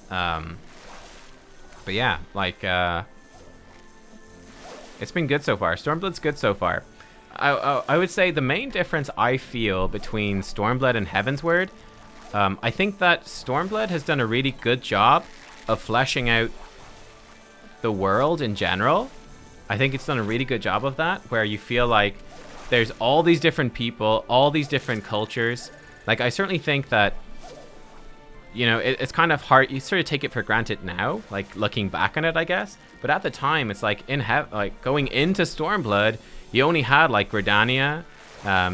But yeah, like, it's been good so far. Stormblood's good so far. I would say the main difference I feel between Stormblood and Heavensward, I think that Stormblood has done a really good job of fleshing out the world in general. I think it's done a really good job of that, where you feel like there's all these different people, all these different cultures. Like, I certainly think that, you know, it's kind of hard. You sort of take it for granted now, like looking back on it, I guess. But at the time, it's like like going into Stormblood, you only had like Gridania,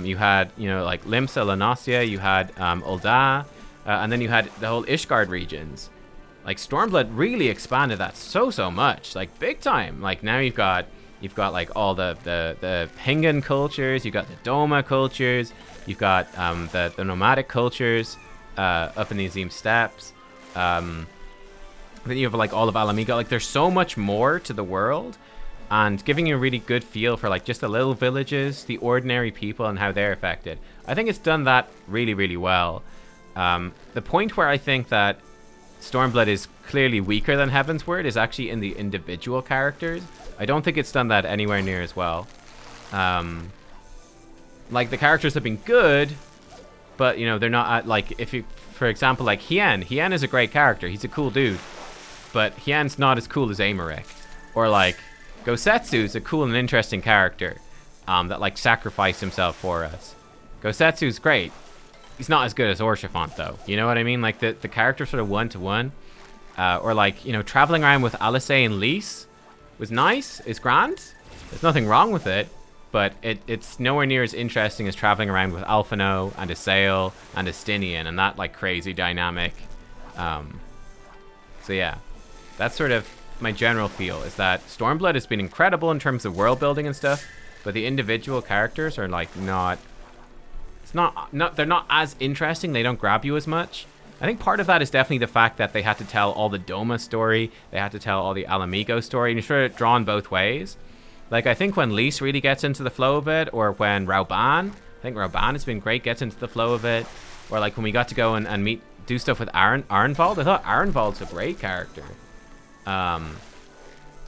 you had, you know, like Limsa, Lanasia, you had Ul'dah, and then you had the whole Ishgard regions. Like Stormblood really expanded that so much, like big time. Like now you've got like all the Hingan cultures, you've got the Doma cultures, you've got the nomadic cultures up in the Azim steppes. Then you have like all of Alamiga. Like there's so much more to the world, and giving you a really good feel for like just the little villages, the ordinary people, and how they're affected. I think it's done that really well. The point where I think that Stormblood is clearly weaker than Heavensward is actually in the individual characters. I don't think it's done that anywhere near as well. Like the characters have been good, but you know they're not at, like, if you, for example, like Hien is a great character. He's a cool dude, but Hien's not as cool as Aymeric. Or like Gosetsu's a cool and interesting character that like sacrificed himself for us. Gosetsu's great. He's not as good as Orchifant, though. You know what I mean? Like, the character sort of one-to-one. Or, like, you know, traveling around with Alice and Lise was nice. It's grand. There's nothing wrong with it. But it's nowhere near as interesting as traveling around with Alphino and Asael and Estinian and that, like, crazy dynamic. So, yeah. That's sort of my general feel, is that Stormblood has been incredible in terms of world building and stuff, but the individual characters are, like, they're not as interesting. They don't grab you as much. I think part of that is definitely the fact that they had to tell all the Doma story, they had to tell all the Alamigo story, and you're sort of drawn both ways. Like, I think when Lise really gets into the flow of it, or when Rauban, I think Rauban has been great, gets into the flow of it, or like when we got to go and do stuff with Arenvald. I thought Arenvald's a great character.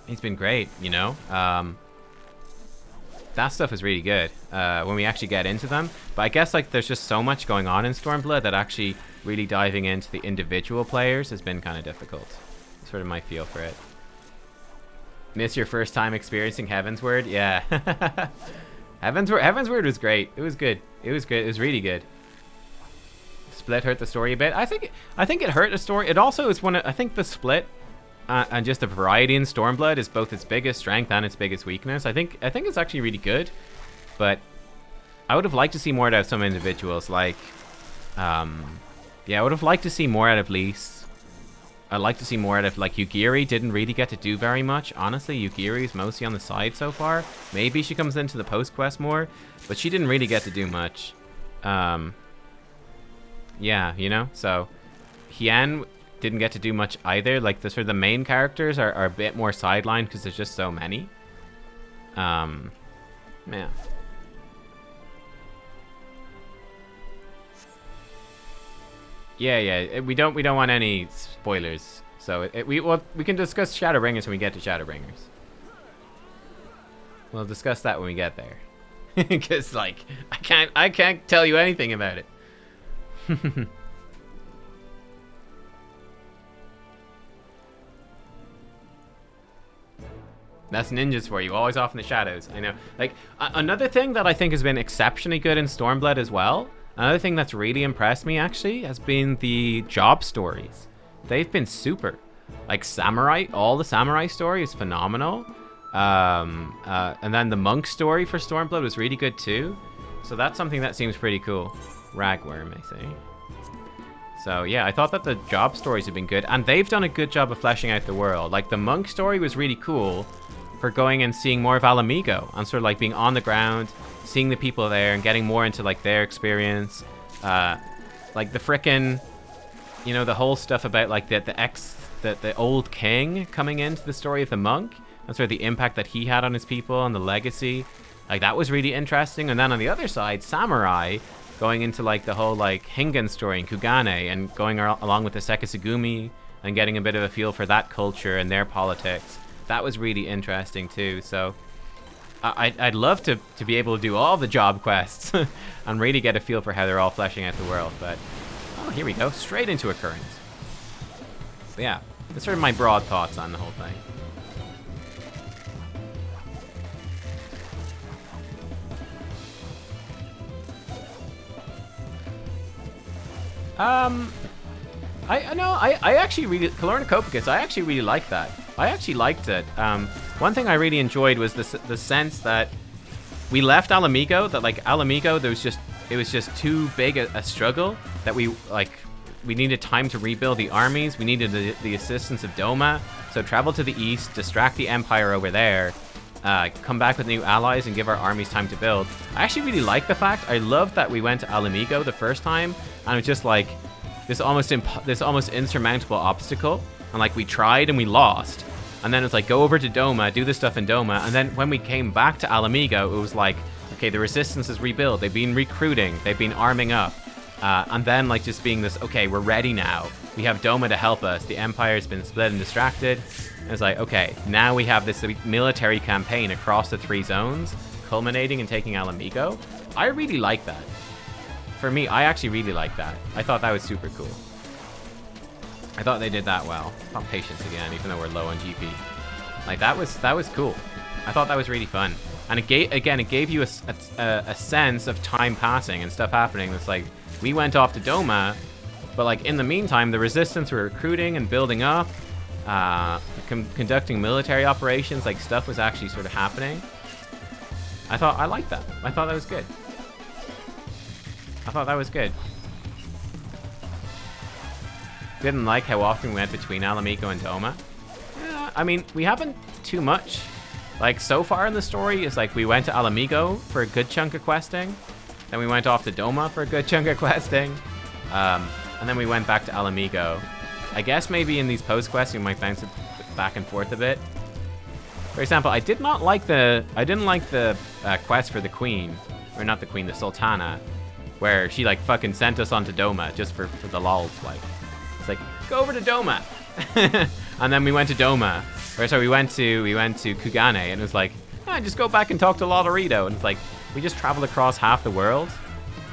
He's been great, you know? That stuff is really good when we actually get into them. But I guess, like, there's just so much going on in Stormblood that actually really diving into the individual players has been kind of difficult. That's sort of my feel for it. Miss your first time experiencing Heavensward? Yeah. Heavensward was great. It was good. It was good. It was really good. Split hurt the story a bit. I think it hurt the story. It also is I think the split and just the variety in Stormblood is both its biggest strength and its biggest weakness. I think it's actually really good, but I would have liked to see more out of some individuals. Like, yeah, I would have liked to see more out of Lise. I'd like to see more out of, like, Yugiri. Didn't really get to do very much. Honestly, Yugiri's mostly on the side so far. Maybe she comes into the post-quest more, but she didn't really get to do much. Yeah, you know? So, Hien didn't get to do much either. Like, the sort of the main characters are a bit more sidelined because there's just so many. Yeah. Yeah, we don't want any spoilers. So we can discuss Shadowbringers when we get to Shadowbringers. We'll discuss that when we get there. Because, like, I can't tell you anything about it. That's ninjas for you, always off in the shadows. I know. Like, another thing that I think has been exceptionally good in Stormblood as well, another thing that's really impressed me, actually, has been the job stories. They've been super. Like, Samurai, all the Samurai story is phenomenal. And then the monk story for Stormblood was really good too. So that's something that seems pretty cool. Ragworm, I say. So yeah, I thought that the job stories have been good. And they've done a good job of fleshing out the world. Like, the monk story was really cool for going and seeing more of Alamigo. And sort of, like, being on the ground, seeing the people there, and getting more into, like, their experience. Like, the frickin', you know, the whole stuff about, like, the old king coming into the story of the monk. And sort of the impact that he had on his people and the legacy. Like, that was really interesting. And then on the other side, Samurai going into, like, the whole, like, Hingan story in Kugane and going along with the Sekisugumi and getting a bit of a feel for that culture and their politics. That was really interesting too. So I'd love to be able to do all the job quests and really get a feel for how they're all fleshing out the world. But, oh, here we go. Straight into Occurrence. So yeah, that's sort of my broad thoughts on the whole thing. I actually really, Calornicopicus, I actually really liked that. I actually liked it. One thing I really enjoyed was the sense that we left Alamigo, that, like, Alamigo, it was just too big a struggle, that we needed time to rebuild the armies, we needed the assistance of Doma, so travel to the east, distract the Empire over there, come back with new allies and give our armies time to build. I actually really like the fact, I love that we went to Alamigo the first time, and it was just like this almost insurmountable obstacle, and, like, we tried and we lost, and then it's like, go over to Doma, do this stuff in Doma, and then when we came back to Alamigo, it was like, okay, the resistance is rebuilt, they've been recruiting, they've been arming up, and then, like, just being this, okay, we're ready now, we have Doma to help us, the Empire's been split and distracted, and it's like, okay, now we have this military campaign across the 3 zones, culminating in taking Alamigo. I really like that. For me, I actually really like that. I thought that was super cool. I thought they did that well. I thought patience again, even though we're low on GP. Like, that was cool. I thought that was really fun. And it gave you a sense of time passing and stuff happening. It's like, we went off to Doma, but like in the meantime, the resistance were recruiting and building up, conducting military operations, like stuff was actually sort of happening. I liked that. I thought that was good. Didn't like how often we went between Alamico and Doma. Yeah, I mean, we haven't too much. Like, so far in the story, is like we went to Alamigo for a good chunk of questing. Then we went off to Doma for a good chunk of questing. And then we went back to Alamigo. I guess maybe in these post-quests, we might bounce it back and forth a bit. For example, I didn't like the quest for the Queen. Or not the Queen, the Sultana. Where she, like, fucking sent us onto Doma just for the lols, like. It's like, go over to Doma. And then we went to Doma. Or sorry, we went to Kugane, and it was like, just go back and talk to Lotterito. And it's like, we just traveled across half the world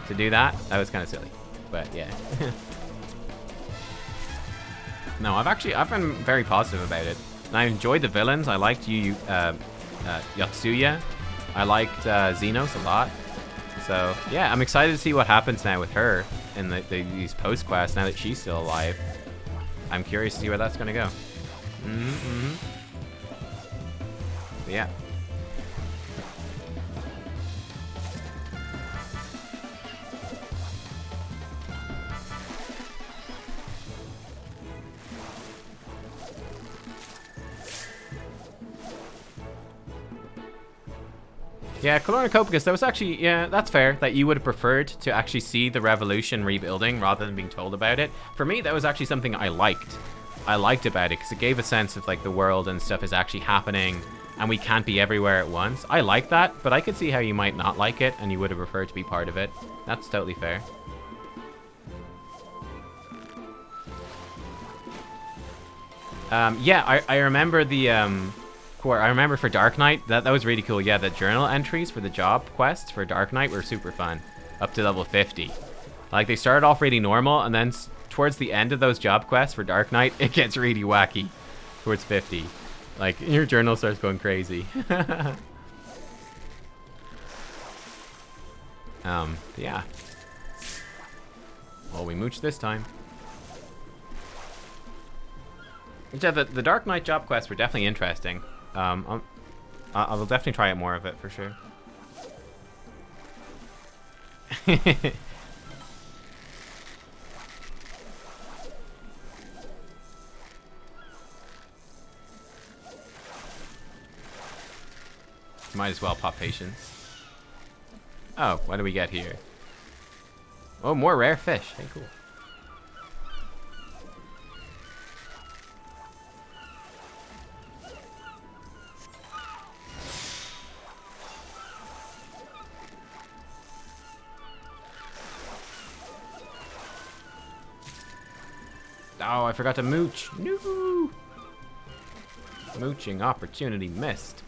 to do that. That was kind of silly, but yeah. No, I've been very positive about it, and I enjoyed the villains. I liked Yotsuya. I liked Xenos a lot. So yeah, I'm excited to see what happens now with her in these post quests now that she's still alive. I'm curious to see where that's gonna go. But yeah. Yeah, Colornicopicus, that was actually, yeah, that's fair, that you would have preferred to actually see the revolution rebuilding rather than being told about it. For me, that was actually something I liked. I liked about it, because it gave a sense of, like, the world and stuff is actually happening, and we can't be everywhere at once. I like that, but I could see how you might not like it, and you would have preferred to be part of it. That's totally fair. Yeah, I remember the, I remember for Dark Knight, that was really cool. Yeah, the journal entries for the job quests for Dark Knight were super fun, up to level 50. Like, they started off really normal, and then towards the end of those job quests for Dark Knight, it gets really wacky towards 50. Like, your journal starts going crazy. Yeah. Well, we mooched this time. Yeah, the Dark Knight job quests were definitely interesting. I will definitely try out more of it for sure. Might as well pop patience. Oh, what do we get here? Oh, more rare fish. Hey, cool. Oh, I forgot to mooch. No! Mooching opportunity missed.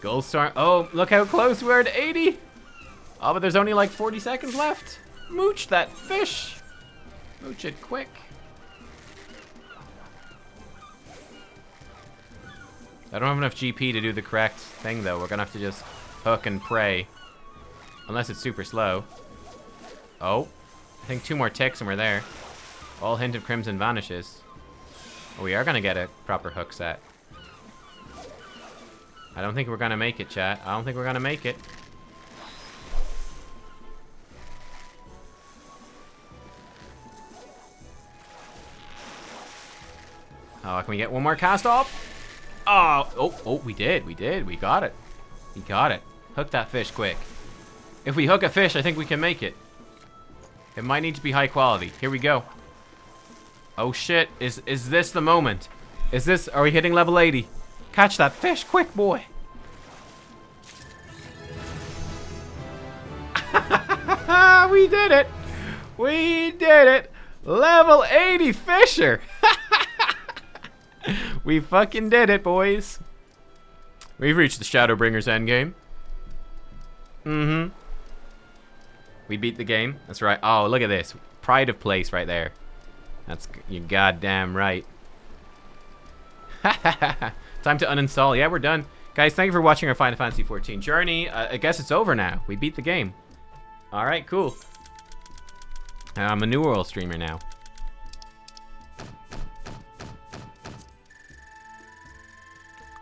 Gold star. Oh, look how close we are to 80. Oh, but there's only like 40 seconds left. Mooch that fish. Mooch it quick. I don't have enough GP to do the correct thing, though. We're gonna have to just hook and pray. Unless it's super slow. Oh. I think 2 more ticks and we're there. All hint of crimson vanishes. Oh, we are gonna get a proper hook set. I don't think we're gonna make it, chat. I don't think we're gonna make it. Oh, can we get one more cast off? Oh, we did. We got it. We got it. Hook that fish quick. If we hook a fish, I think we can make it. It might need to be high quality. Here we go. Oh shit, is this the moment? Are we hitting level 80? Catch that fish quick, boy. We did it. We did it. Level 80 fisher. We fucking did it, boys. We've reached the Shadowbringers endgame. We beat the game. That's right. Oh, look at this. pride of place right there. That's you goddamn right. Time to uninstall. Yeah, we're done. Guys, thank you for watching our Final Fantasy XIV journey. I guess it's over now. We beat the game. All right, cool. I'm a New World streamer now.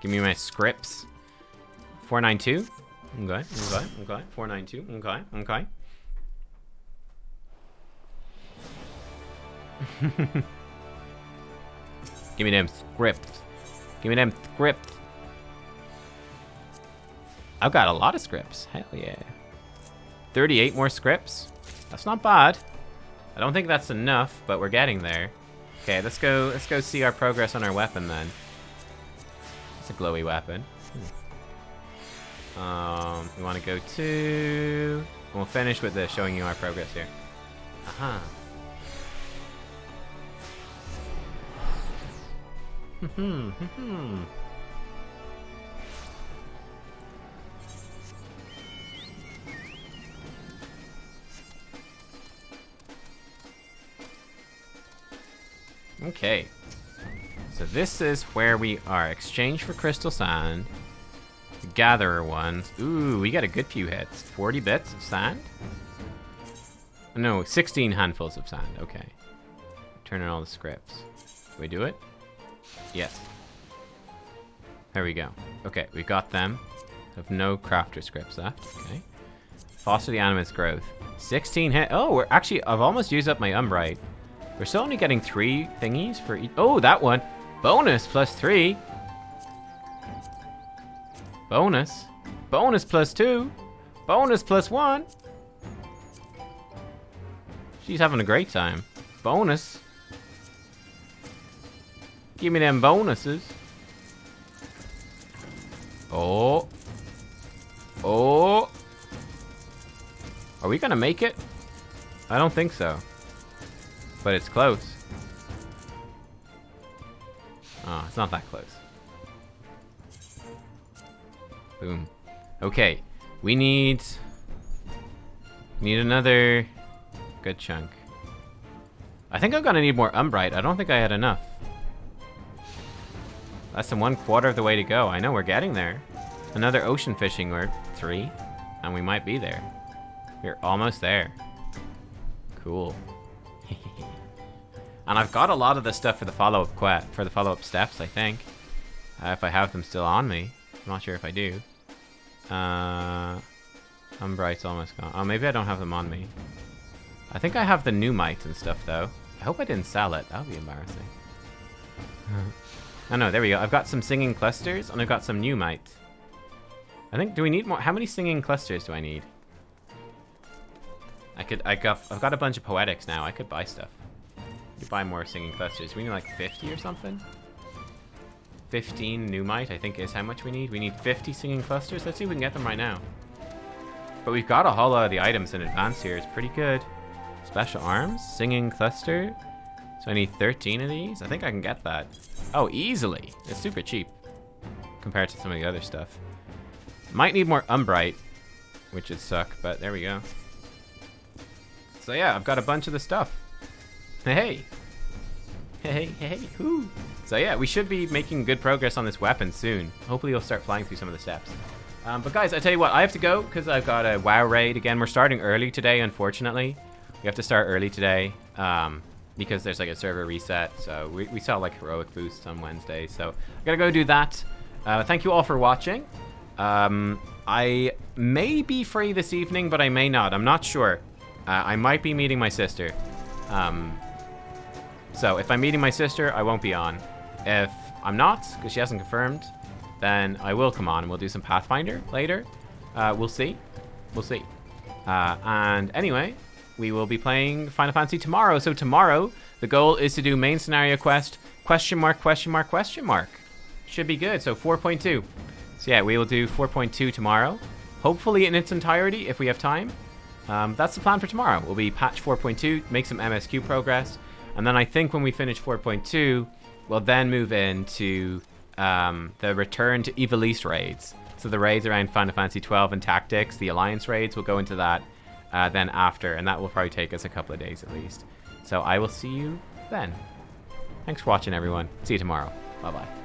Give me my scripts. 492. Okay. 492. Okay. Give me them scripts. I've got a lot of scripts. Hell yeah. 38 more scripts. That's not bad. I don't think that's enough, but we're getting there. Okay, let's go see our progress on our weapon then. It's a glowy weapon. We want to go to... We'll finish with the showing you our progress here. Aha. Okay. So this is where we are. Exchange for crystal sand. Gatherer ones. Ooh, we got a good few hits. 40 bits of sand? No, 16 handfuls of sand. Okay. Turn on all the scripts. Can we do it? Yes. There we go. Okay, we got them. Have no crafter scripts left. Okay. Foster the animate's growth. 16 hit. Oh, we're actually, I've almost used up my Umbrite. We're still only getting 3 thingies for each. Oh, that one. Bonus plus 3. Bonus. Bonus plus 2. Bonus plus 1. She's having a great time. Bonus. Give me them bonuses. Oh. Oh. Are we gonna make it? I don't think so. But it's close. Oh, it's not that close. Boom. Okay. We need another good chunk. I think I'm gonna need more Umbrite. I don't think I had enough. Less than 1/4 of the way to go. I know we're getting there. Another ocean fishing, we're 3, and we might be there. We're almost there. Cool. And I've got a lot of the stuff for the follow-up quest, for the follow-up steps, I think. If I have them still on me. I'm not sure if I do. Umbrite's almost gone. Oh, maybe I don't have them on me. I think I have the new mites and stuff, though. I hope I didn't sell it. That would be embarrassing. Oh, no, there we go. I've got some singing clusters, and I've got some new mites. I think, do we need more? How many singing clusters do I need? I've got a bunch of poetics now. I could buy stuff. You buy more singing clusters. We need like 50 or something. 15 Numite, I think, is how much we need. We need 50 singing clusters. Let's see if we can get them right now. But we've got a whole lot of the items in advance here. It's pretty good. Special arms, singing cluster. So I need 13 of these. I think I can get that. Oh, easily. It's super cheap compared to some of the other stuff. Might need more Umbrite, which would suck, but there we go. So yeah, I've got a bunch of the stuff. Hey. Whoo. So yeah, we should be making good progress on this weapon soon. Hopefully you'll start flying through some of the steps. But guys, I tell you what, I have to go because I've got a WoW raid. Again, we're starting early today, unfortunately. We have to start early today because there's like a server reset. So we saw like heroic boosts on Wednesday. So I gotta go do that. Thank you all for watching. I may be free this evening, but I may not. I'm not sure. I might be meeting my sister. So if I'm meeting my sister, I won't be on. If I'm not, because she hasn't confirmed, then I will come on and we'll do some Pathfinder later. We'll see. We'll see. And anyway, we will be playing Final Fantasy tomorrow. So tomorrow, the goal is to do main scenario quest, question mark. Should be good. So 4.2. So yeah, we will do 4.2 tomorrow. Hopefully in its entirety, if we have time. That's the plan for tomorrow. We'll be patch 4.2, make some MSQ progress. And then I think when we finish 4.2, we'll then move into the return to Evilise raids. So the raids around Final Fantasy XII and Tactics, the Alliance raids, we'll go into that. then after, and that will probably take us a couple of days at least. So I will see you then. Thanks for watching, everyone. See you tomorrow. Bye-bye.